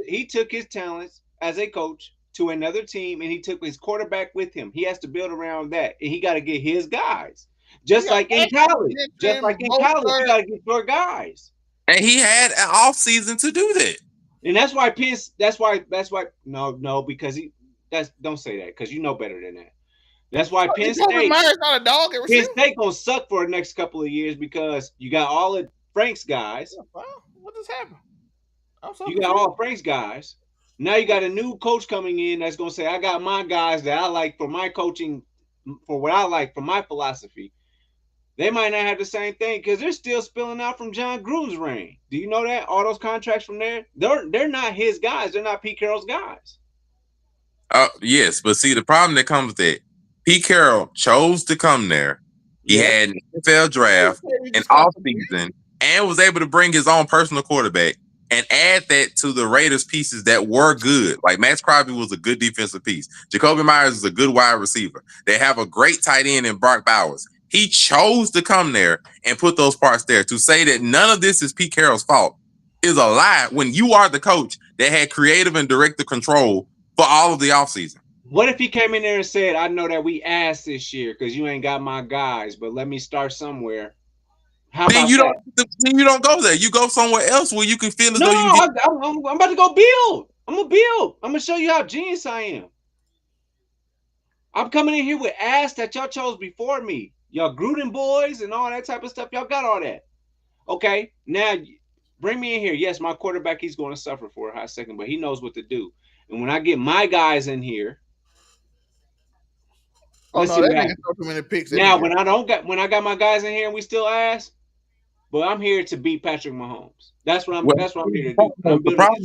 he took his talents as a coach to another team, and he took his quarterback with him. He has to build around that, and he got to get his guys. Just like in college, you got to get your guys. And he had an off season to do that. And that's why because don't say that because you know better than that. That's why Penn State gonna suck for the next couple of years because you got all of Frank's guys. What just happened? You got all of Frank's guys. Now you got a new coach coming in that's gonna say, I got my guys that I like for my coaching, for what I like for my philosophy. They might not have the same thing because they're still spilling out from John Gruden's reign. Do you know that? All those contracts from there, they're not his guys. They're not Pete Carroll's guys. Yes, but see, the problem that comes with that, Pete Carroll chose to come there. He had an NFL draft, an off season, and was able to bring his own personal quarterback and add that to the Raiders pieces that were good. Like Max Crosby was a good defensive piece. Jacoby Myers is a good wide receiver. They have a great tight end in Brock Bowers. He chose to come there and put those parts there. To say that none of this is Pete Carroll's fault is a lie when you are the coach that had creative and directive control for all of the offseason. What if he came in there and said, I know that we asked this year because you ain't got my guys, but let me start somewhere. How then about you that? Then you don't go there. You go somewhere else where you can feel as though you I'm about to go build. I'm going to build. I'm going to show you how genius I am. I'm coming in here with ass that y'all chose before me. Y'all Gruden boys and all that type of stuff. Y'all got all that. Okay, now bring me in here. Yes, my quarterback, he's going to suffer for a hot second, but he knows what to do. And when I get my guys in here, that nigga throw too many picks. Now, when I got my guys in here and we still ass, but I'm here to beat Patrick Mahomes. That's what I'm here to do. The problem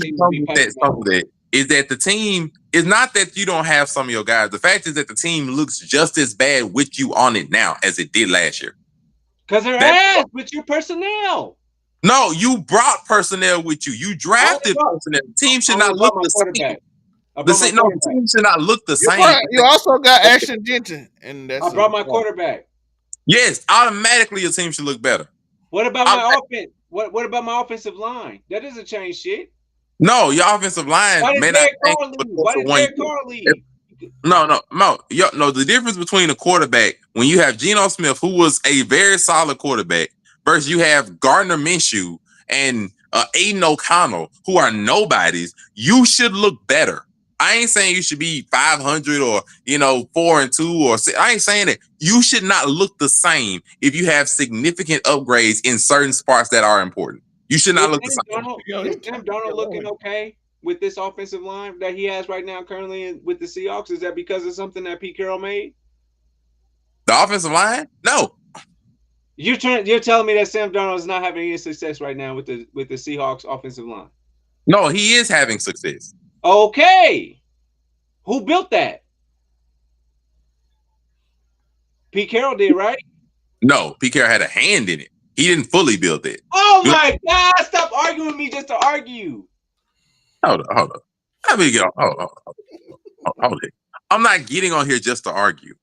is that the team is not that you don't have some of your guys. The fact is that the team looks just as bad with you on it now as it did last year. Because they're ass with your personnel. No, you brought personnel with you. You drafted personnel. The team should not look the same. The team should not look the same. You also got Ashton Jensen, and I brought my quarterback. Yes, automatically your team should look better. What about my offense? What about my offensive line? That doesn't change shit. No, your offensive line may not change. Why did Derek Carr leave? No. The difference between a quarterback when you have Geno Smith, who was a very solid quarterback, versus you have Gardner Minshew and Aiden O'Connell, who are nobodies, you should look better. I ain't saying you should be 500 or 4-2 or 6. I ain't saying that. You should not look the same if you have significant upgrades in certain spots that are important. You should not look the same. Is Sam Darnold looking okay with this offensive line that he has right now currently with the Seahawks? Is that because of something that Pete Carroll made? The offensive line? No. You're telling me that Sam Darnold is not having any success right now with the Seahawks offensive line? No, he is having success. Okay. Who built that? Pete Carroll did, right? No, Pete Carroll had a hand in it. He didn't fully build it. Oh my God! Stop arguing with me just to argue. Hold on. Let me get on. Hold it. I'm not getting on here just to argue.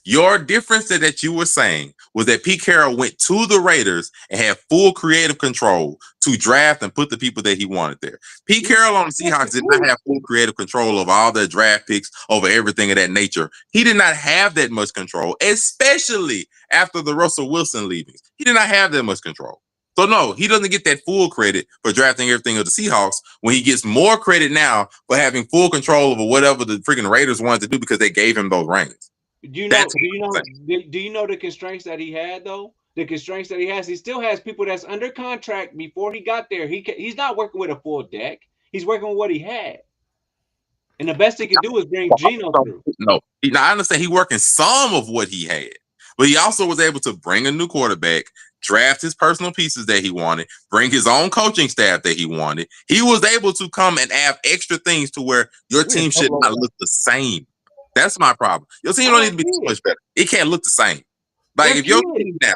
Your difference that you were saying was that Pete Carroll went to the Raiders and had full creative control to draft and put the people that he wanted there. Pete Carroll on the Seahawks did not have full creative control over all their draft picks, over everything of that nature. He did not have that much control, especially after the Russell Wilson leavings. He did not have that much control. So no, he doesn't get that full credit for drafting everything of the Seahawks when he gets more credit now for having full control over whatever the freaking Raiders wanted to do because they gave him those reins. Do you know the constraints that he had though? The constraints that he has, he still has people that's under contract before he got there. He's not working with a full deck. He's working with what he had. And the best he could do is bring Geno through. No, I understand he's working some of what he had, but he also was able to bring a new quarterback, draft his personal pieces that he wanted, bring his own coaching staff that he wanted. He was able to come and add extra things to where your team should not look the same. That's my problem. Your team don't need to be too much better. It can't look the same. Like if your team now,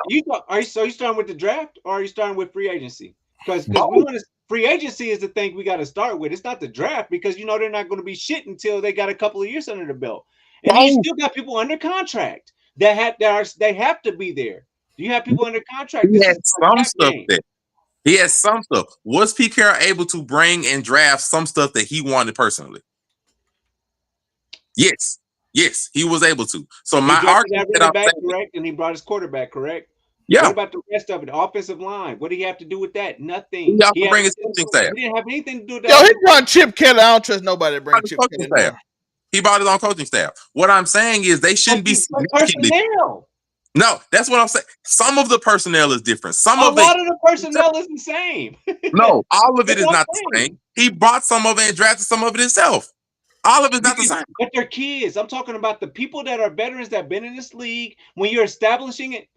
are you starting with the draft or are you starting with free agency? Because we want to. Free agency is the thing we got to start with. It's not the draft because they're not going to be shit until they got a couple of years under the belt. And you still got people under contract they have to be there. Do you have people under contract? He has some stuff there. He has some stuff. Was Pete Carroll able to bring and draft some stuff that he wanted personally? Yes, he was able to. So my argument that I'm saying, correct, and he brought his quarterback, correct? Yeah. What about the rest of it? The offensive line. What do you have to do with that? Nothing. He also bring his coaching staff. He didn't have anything to do with that. Yo, he brought Chip Kelly. I don't trust nobody to bring Chip Kelly down. He brought his own coaching staff. What I'm saying is they shouldn't be personnel. No, that's what I'm saying. Some of the personnel is different. A lot of the personnel is the same. No, all of it is not the same. He brought some of it and drafted some of it himself. All of it's not the same. But they're kids. I'm talking about the people that are veterans that have been in this league. When you're establishing it,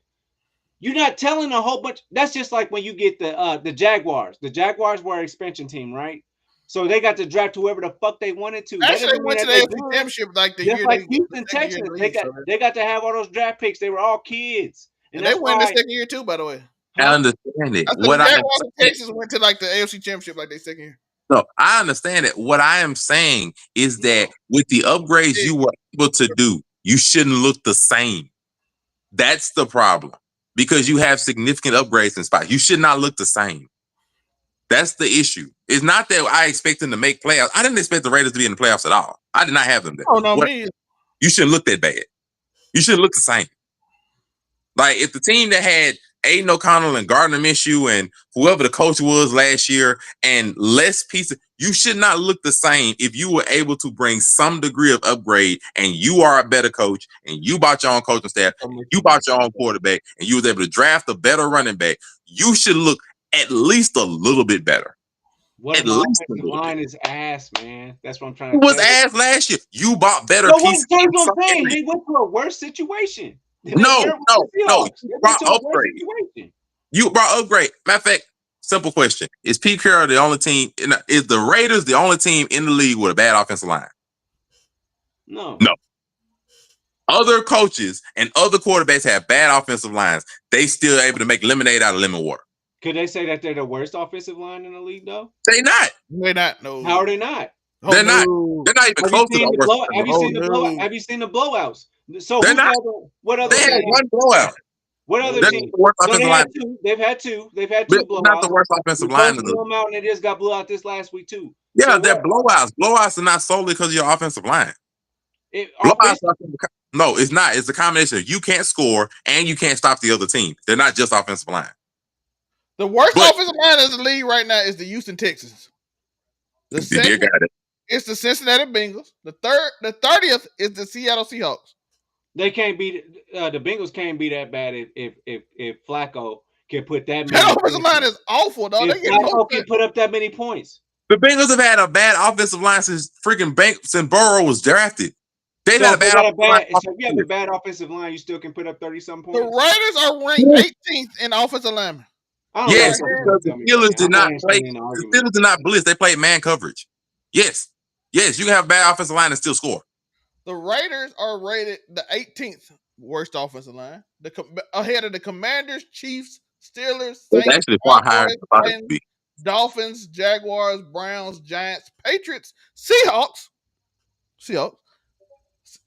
you're not telling a whole bunch. That's just like when you get the Jaguars. The Jaguars were an expansion team, right? So they got to draft whoever the fuck they wanted to. Actually, they went to the AFC Championship like the year like Houston Texans. They got to have all those draft picks. They were all kids, and they won the second year too. By the way, I understand it. What the Jaguars and Texans went to like the AFC Championship like their second year. No, I understand it. What I am saying is that with the upgrades you were able to do, you shouldn't look the same. That's the problem. Because you have significant upgrades in spots. You should not look the same. That's the issue. It's not that I expect them to make playoffs. I didn't expect the Raiders to be in the playoffs at all. I did not have them there. Oh, no, me. You shouldn't look that bad. You shouldn't look the same. Like if the team that had Aiden O'Connell and Gardner Minshew and whoever the coach was last year and less pieces, you should not look the same if you were able to bring some degree of upgrade and you are a better coach and you bought your own coaching staff, you bought your own quarterback and you was able to draft a better running back. You should look at least a little bit better. What at least the line is ass, man. That's what I'm trying to say. It was ass last year. You bought better pieces. What I'm saying. He went to a worse situation. No. You brought upgrade. You brought upgrade. Matter of fact, simple question. Is Pete Carroll the only team? Is the Raiders the only team in the league with a bad offensive line? No. Other coaches and other quarterbacks have bad offensive lines. They still able to make lemonade out of lemon water. Could they say that they're the worst offensive line in the league, though? They're not. They're not. No. How are they not? They're not. They're not even close to the worst. Have you seen the blowouts? So they're not. What other? They had one blowout. What other team? They've had two blowouts. Not the worst offensive line. They blew them out, and they just got blew out this last week too. Yeah, so they're blowouts. Blowouts are not solely because of your offensive line. No, it's not. It's a combination of you can't score and you can't stop the other team. They're not just offensive line. The worst offensive line in the league right now is the Houston Texans. It's the Cincinnati Bengals. The 30th is the Seattle Seahawks. They can't beat the Bengals. Can't be that bad if Flacco can put that. That offensive line is awful, though. If Flacco can put up that many points. The Bengals have had a bad offensive line since since Burrow was drafted. They've had a bad offensive line. So if you have a bad offensive line, you still can put up 30-some points. The Raiders are ranked 18th in offensive linemen. Yes, because the Steelers did not play. The Steelers did not blitz. They played man coverage. Yes, you can have a bad offensive line and still score. The Raiders are rated the 18th worst offensive line, ahead of the Commanders, Chiefs, Steelers, Saints, actually far higher than Dolphins, Jaguars, Browns, Giants, Patriots, Seahawks.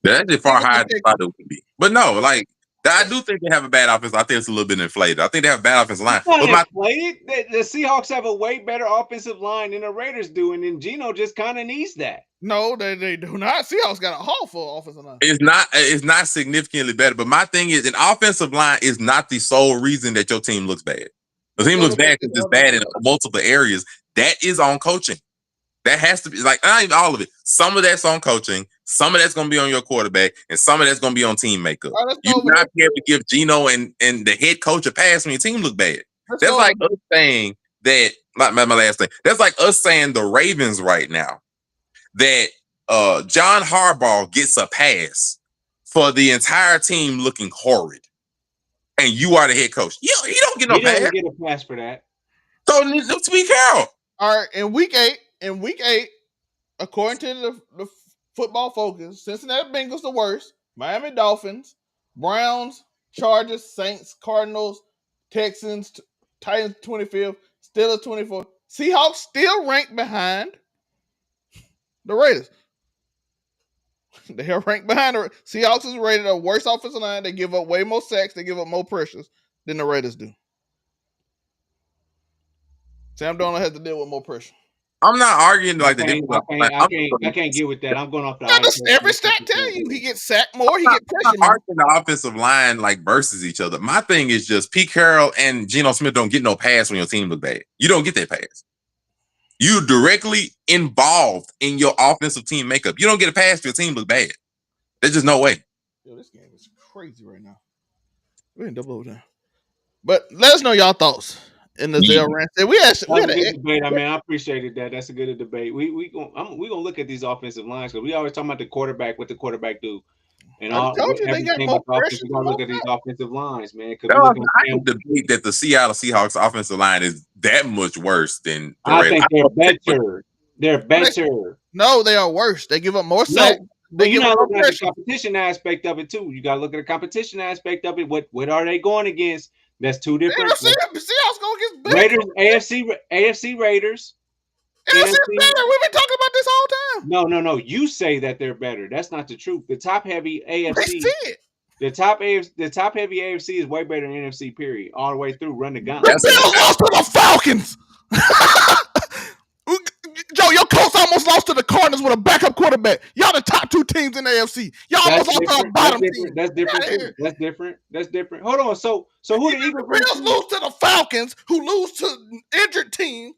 They're actually far higher than I thought it would be. But no, like I do think they have a bad offense. I think it's a little bit inflated. I think they have a bad offensive line. The Seahawks have a way better offensive line than the Raiders do, and then Geno just kind of needs that. No, they do not. Seahawks got a awful offensive line. It's not significantly better. But my thing is, an offensive line is not the sole reason that your team looks bad. The team looks bad because it's bad in multiple areas. That is on coaching. That has to be not even all of it. Some of that's on coaching. Some of that's going to be on your quarterback, and some of that's going to be on team makeup. You not be able to give Geno and the head coach a pass when your team look bad. That's like us saying that. My last thing. That's like us saying the Ravens right now that John Harbaugh gets a pass for the entire team looking horrid, and you are the head coach. You don't get no pass. He doesn't get a pass for that. So to be careful. All right, in week eight, according to the Football Focus, Cincinnati Bengals the worst, Miami Dolphins, Browns, Chargers, Saints, Cardinals, Texans, Titans 25th, Steelers 24th. Seahawks still ranked behind the Raiders. They are ranked behind the Seahawks is rated a worse offensive line. They give up way more sacks. They give up more pressures than the Raiders do. Sam Darnold has to deal with more pressure. I'm not arguing like the difference. I can't get with that. I'm going off the every stat tell you he gets sacked more, he gets pressure more. Arguing the offensive line like versus each other. My thing is just Pete Carroll and Geno Smith don't get no pass when your team look bad. You don't get that pass. You're directly involved in your offensive team makeup. You don't get a pass if your team look bad. There's just no way. Yo, this game is crazy right now. We're in double overtime. But let us know y'all thoughts in the Zel Rant. We had a good debate. I mean, I appreciated that. That's a good debate. We gonna look at these offensive lines because we always talking about the quarterback, what the quarterback do. And I told you they got more pressure. We gotta look at these offensive lines, man. I can debate that the Seattle Seahawks offensive line is that much worse than the I think they're better. They're better. No, they are worse. They give up more sacks. But you're not looking at the competition aspect of it too. You gotta look at the competition aspect of it. What are they going against? That's two different. Seahawks go against Raiders, AFC Raiders. NFC better. We've been talking about this all time. No. You say that they're better. That's not the truth. The top heavy AFC. The top heavy AFC is way better than NFC. Period. All the way through. Run the gun. The Bills lost to the Falcons. Joe, your Colts almost lost to the Cardinals with a backup quarterback. Y'all the top two teams in the AFC. Y'all almost lost to our bottom team. That's different. Hold on. So who the Eagles lose to the Falcons, who lose to injured teams.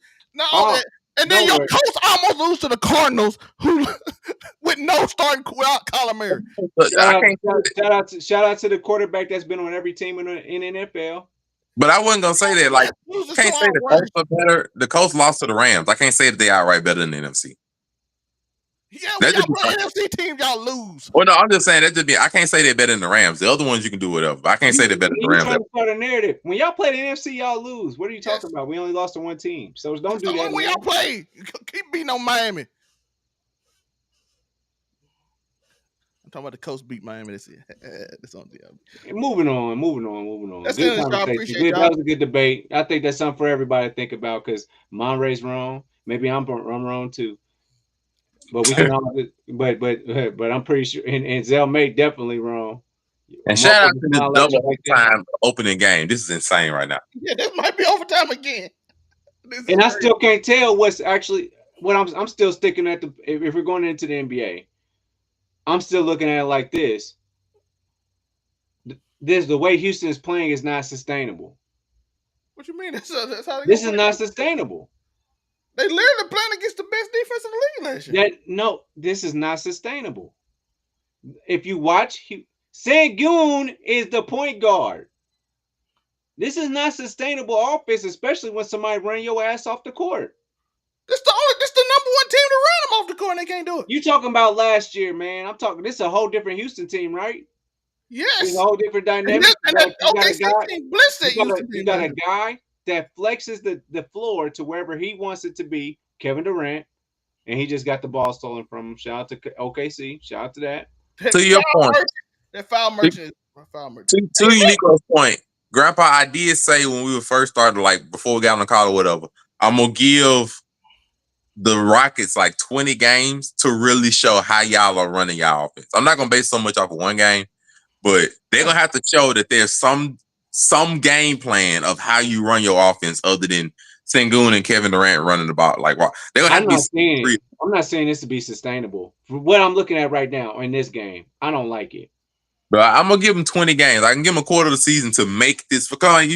And then your Colts almost lose to the Cardinals, who with no starting without Kyler Murray. Shout out to the quarterback that's been on every team in NFL. But I wasn't gonna say that. Like, I can't say the Colts are better. The Colts lost to the Rams. I can't say that they outright better than the NFC. Yeah, when y'all play NFC team, y'all lose. Well, no, I'm just saying that I can't say they're better than the Rams. The other ones you can do whatever. But I can't say they're better than the Rams. Trying to start a narrative. When y'all play the NFC, y'all lose. What are you talking about? We only lost to one team, so don't do that. When y'all play, keep beating on Miami. Talking about the Coast beat Miami this year. That's on the Moving on. That's good. That was a good debate. I think that's something for everybody to think about because Monray's wrong. Maybe I'm wrong too. But we can all, but I'm pretty sure, and Zelmae definitely wrong. And shout out to this double overtime opening game. This is insane right now. Yeah, this might be overtime again. And I still can't tell what's actually what I'm still sticking at the. If we're going into the NBA. I'm still looking at it like this. The way Houston is playing is not sustainable. What you mean? That's how this is not sustainable. They literally playing against the best defense in the league last year. No, this is not sustainable. If you watch, Sengun is the point guard. This is not sustainable offense, especially when somebody run your ass off the court. This the number one team to run them off the court, and they can't do it. You talking about last year, man? I'm talking. This is a whole different Houston team, right? Yes, it's a whole different dynamic. You got a guy that flexes the floor to wherever he wants it to be. Kevin Durant, and he just got the ball stolen from him. Shout out to OKC. Shout out to that. To your point, that foul merchant. To Uniqo's point, Grandpa, I did say when we were first started, like before we got on the call or whatever, I'm gonna give the Rockets like 20 games to really show how y'all are running y'all offense. I'm not gonna base so much off of one game, but they're gonna have to show that there's some game plan of how you run your offense other than Sengun and Kevin Durant running the ball. Like, they're gonna have I'm not saying this to be sustainable. For what I'm looking at right now in this game, I don't like it. But I'm gonna give them 20 games. I can give them a quarter of the season to make this. Because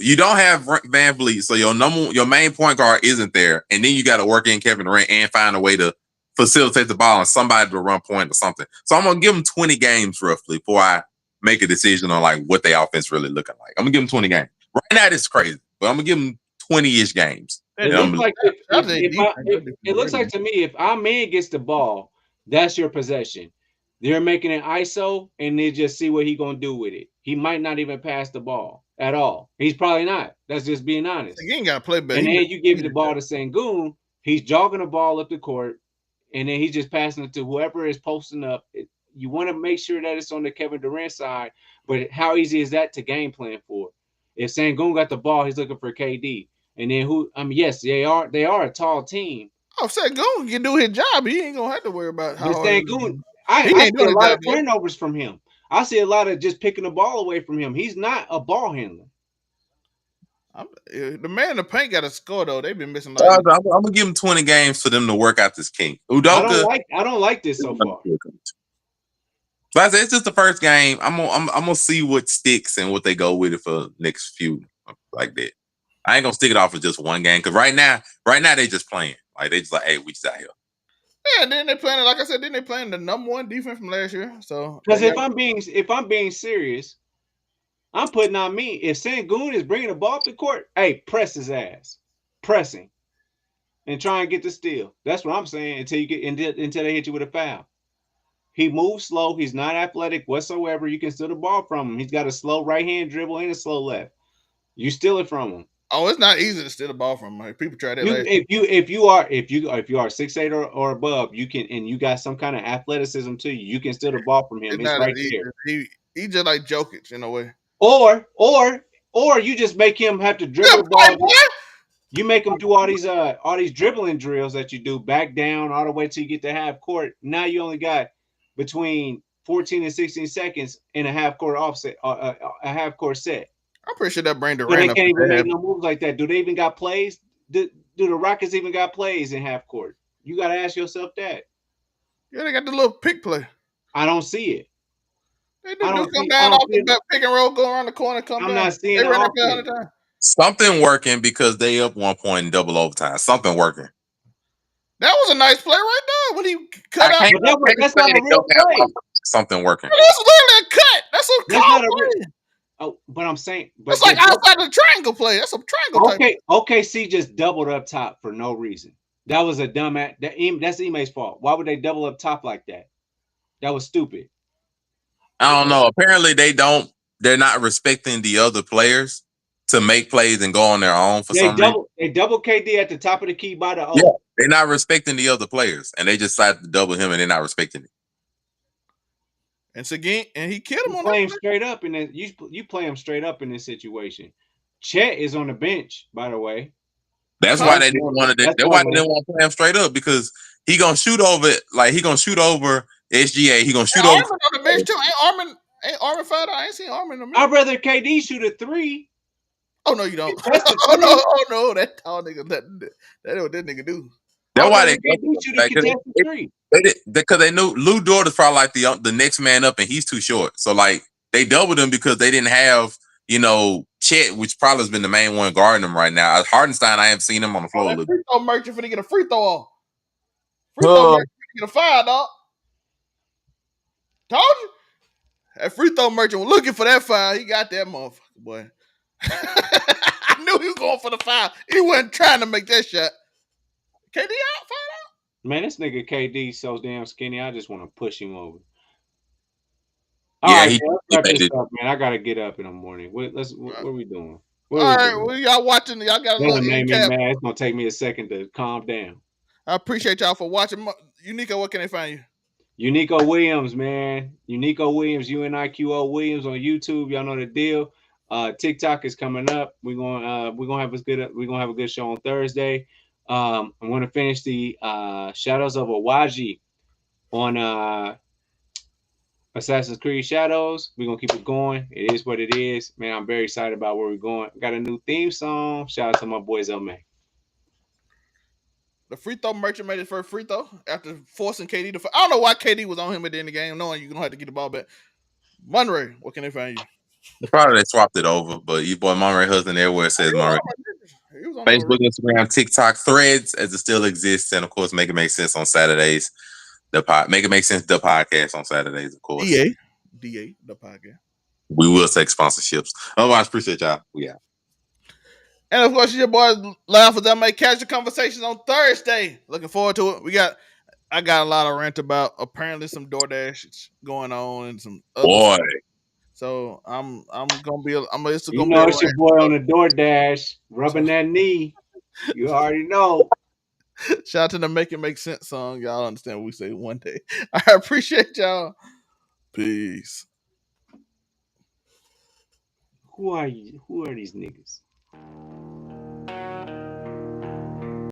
you don't have Van Vliet, so your main point guard isn't there, and then you got to work in Kevin Durant and find a way to facilitate the ball and somebody to run point or something. So I'm gonna give them 20 games roughly before I make a decision on like what their offense really looking like. I'm gonna give them 20 games. Right now, it's crazy, but I'm gonna give them 20-ish games. It looks like to me, if our man gets the ball, that's your possession. They're making an ISO, and they just see what he's gonna do with it. He might not even pass the ball at all. He's probably not. That's just being honest. He ain't got to play better. And then you give the ball to Sengun. He's jogging the ball up the court, and then he's just passing it to whoever is posting up. you want to make sure that it's on the Kevin Durant side, but how easy is that to game plan for? If Sengun got the ball, he's looking for KD. And then who? I mean, yes, they are a tall team. Oh, Sengun can do his job. He ain't gonna have to worry about how hard Sengun, he I ain't see a doing his lot job. of turnovers from him. I see a lot of just picking the ball away from him. He's not a ball handler. The man in the paint got to score though. They've been missing. I'm gonna give him 20 games for them to work out this king. Udoka, I don't like this so far. Like I said, it's just the first game. I'm gonna see what sticks and what they go with it for next few like that. I ain't gonna stick it off for just one game because right now they just playing. Like they just like, hey, we just out here. Yeah, then they playing, like I said, then they playing the #1 defense from last year. So because if I'm being serious, I'm putting on me. If Sengun is bringing the ball up the court, hey, press his ass, pressing, and try and get the steal. That's what I'm saying until they hit you with a foul. He moves slow. He's not athletic whatsoever. You can steal the ball from him. He's got a slow right hand dribble and a slow left. You steal it from him. Oh, it's not easy to steal the ball from him. People try that. If you are 6'8" or above, you can, and you got some kind of athleticism to you. You can steal the ball from him. It's right there. He just like Jokic in a way. Or you just make him have to dribble the ball. You make him do all these dribbling drills that you do back down all the way till you get to half court. Now you only got between 14 and 16 seconds in a half court offset, a half court set. I'm pretty sure that brain Durant. They can't even make no moves like that. Do they even got plays? Do the Rockets even got plays in half court? You got to ask yourself that. Yeah, they got the little pick play. I don't see it. They do come down off the pick and roll, go around the corner, come down. I'm not seeing it. Something working because they up 1 point in double overtime. Something working. That was a nice play right there when he cut out. That's not a real play. Something working. That's literally a cut. That's not a play. Oh, but I'm saying, it's like outside the triangle play. That's a triangle. Okay, OKC just doubled up top for no reason. That was a dumb. That's Ime's fault. Why would they double up top like that? That was stupid. I don't know. Apparently, they're not respecting the other players to make plays and go on their own for some reason. They double KD at the top of the key by the O. Yeah, they're not respecting the other players, and they just decided to double him, and they're not respecting it. And again, and he killed him. Play him straight up, and you play him straight up in this situation. Chet is on the bench, by the way. That's why they didn't want to. That's why they didn't want to play him straight up because he gonna shoot over it. Like he gonna shoot over SGA. He gonna shoot over. Armin on the bench too. Ain't Armin fouled out? I ain't seen Armin in the bench. I'd rather KD shoot a 3. Oh no, you don't. Oh no, that tall nigga. That what that nigga do. That's why they because they knew Lou Dort is probably like the next man up, and he's too short. So like they doubled him because they didn't have Chet, which probably has been the main one guarding him right now. Hardenstein, I haven't seen him on the floor. Free throw merchant for to get a free throw off. Free throw merchant for to get a foul, dog. Told you. That free throw merchant was looking for that foul. He got that motherfucker, boy. I knew he was going for the foul. He wasn't trying to make that shot. KD out, foul out. Man, this nigga KD so damn skinny. I just want to push him over. Yeah, let's wrap this up, man. I gotta get up in the morning. What are we doing? All right, well, y'all watching. Y'all got a little man. It's gonna take me a second to calm down. I appreciate y'all for watching. Uniqo, where can they find you? Uniqo Williams, man. Uniqo Williams, UNIQO Williams on YouTube. Y'all know the deal. TikTok is coming up. We're gonna have a good show on Thursday. I'm gonna finish the Shadows of Awaji on Assassin's Creed Shadows. We're gonna keep it going. It is what it is, man. I'm very excited about where we're going. Got a new theme song. Shout out to my boy Zelmae. The free throw merchant made his first free throw after forcing KD to. I don't know why KD was on him at the end of the game, knowing you're gonna have to get the ball back. Monray, what can they find you? Probably they swapped it over, but your boy Monray husband everywhere says Monray. Facebook, Instagram, TikTok, Threads, as it still exists, and of course, Make It Make Sense on Saturdays. Make It Make Sense, the podcast on Saturdays, of course. DA, the podcast. We will take sponsorships. Otherwise, appreciate y'all. We out. And of course, your boy Laugh with Zelmae. Casual Conversations on Thursday. Looking forward to it. I got a lot of rant about apparently some DoorDash going on and some other stuff. So I'm gonna be. It's your boy on the DoorDash rubbing that knee. You already know. Shout out to the Make It Make Sense song. Y'all understand what we say one day. I appreciate y'all. Peace. Who are you? Who are these niggas?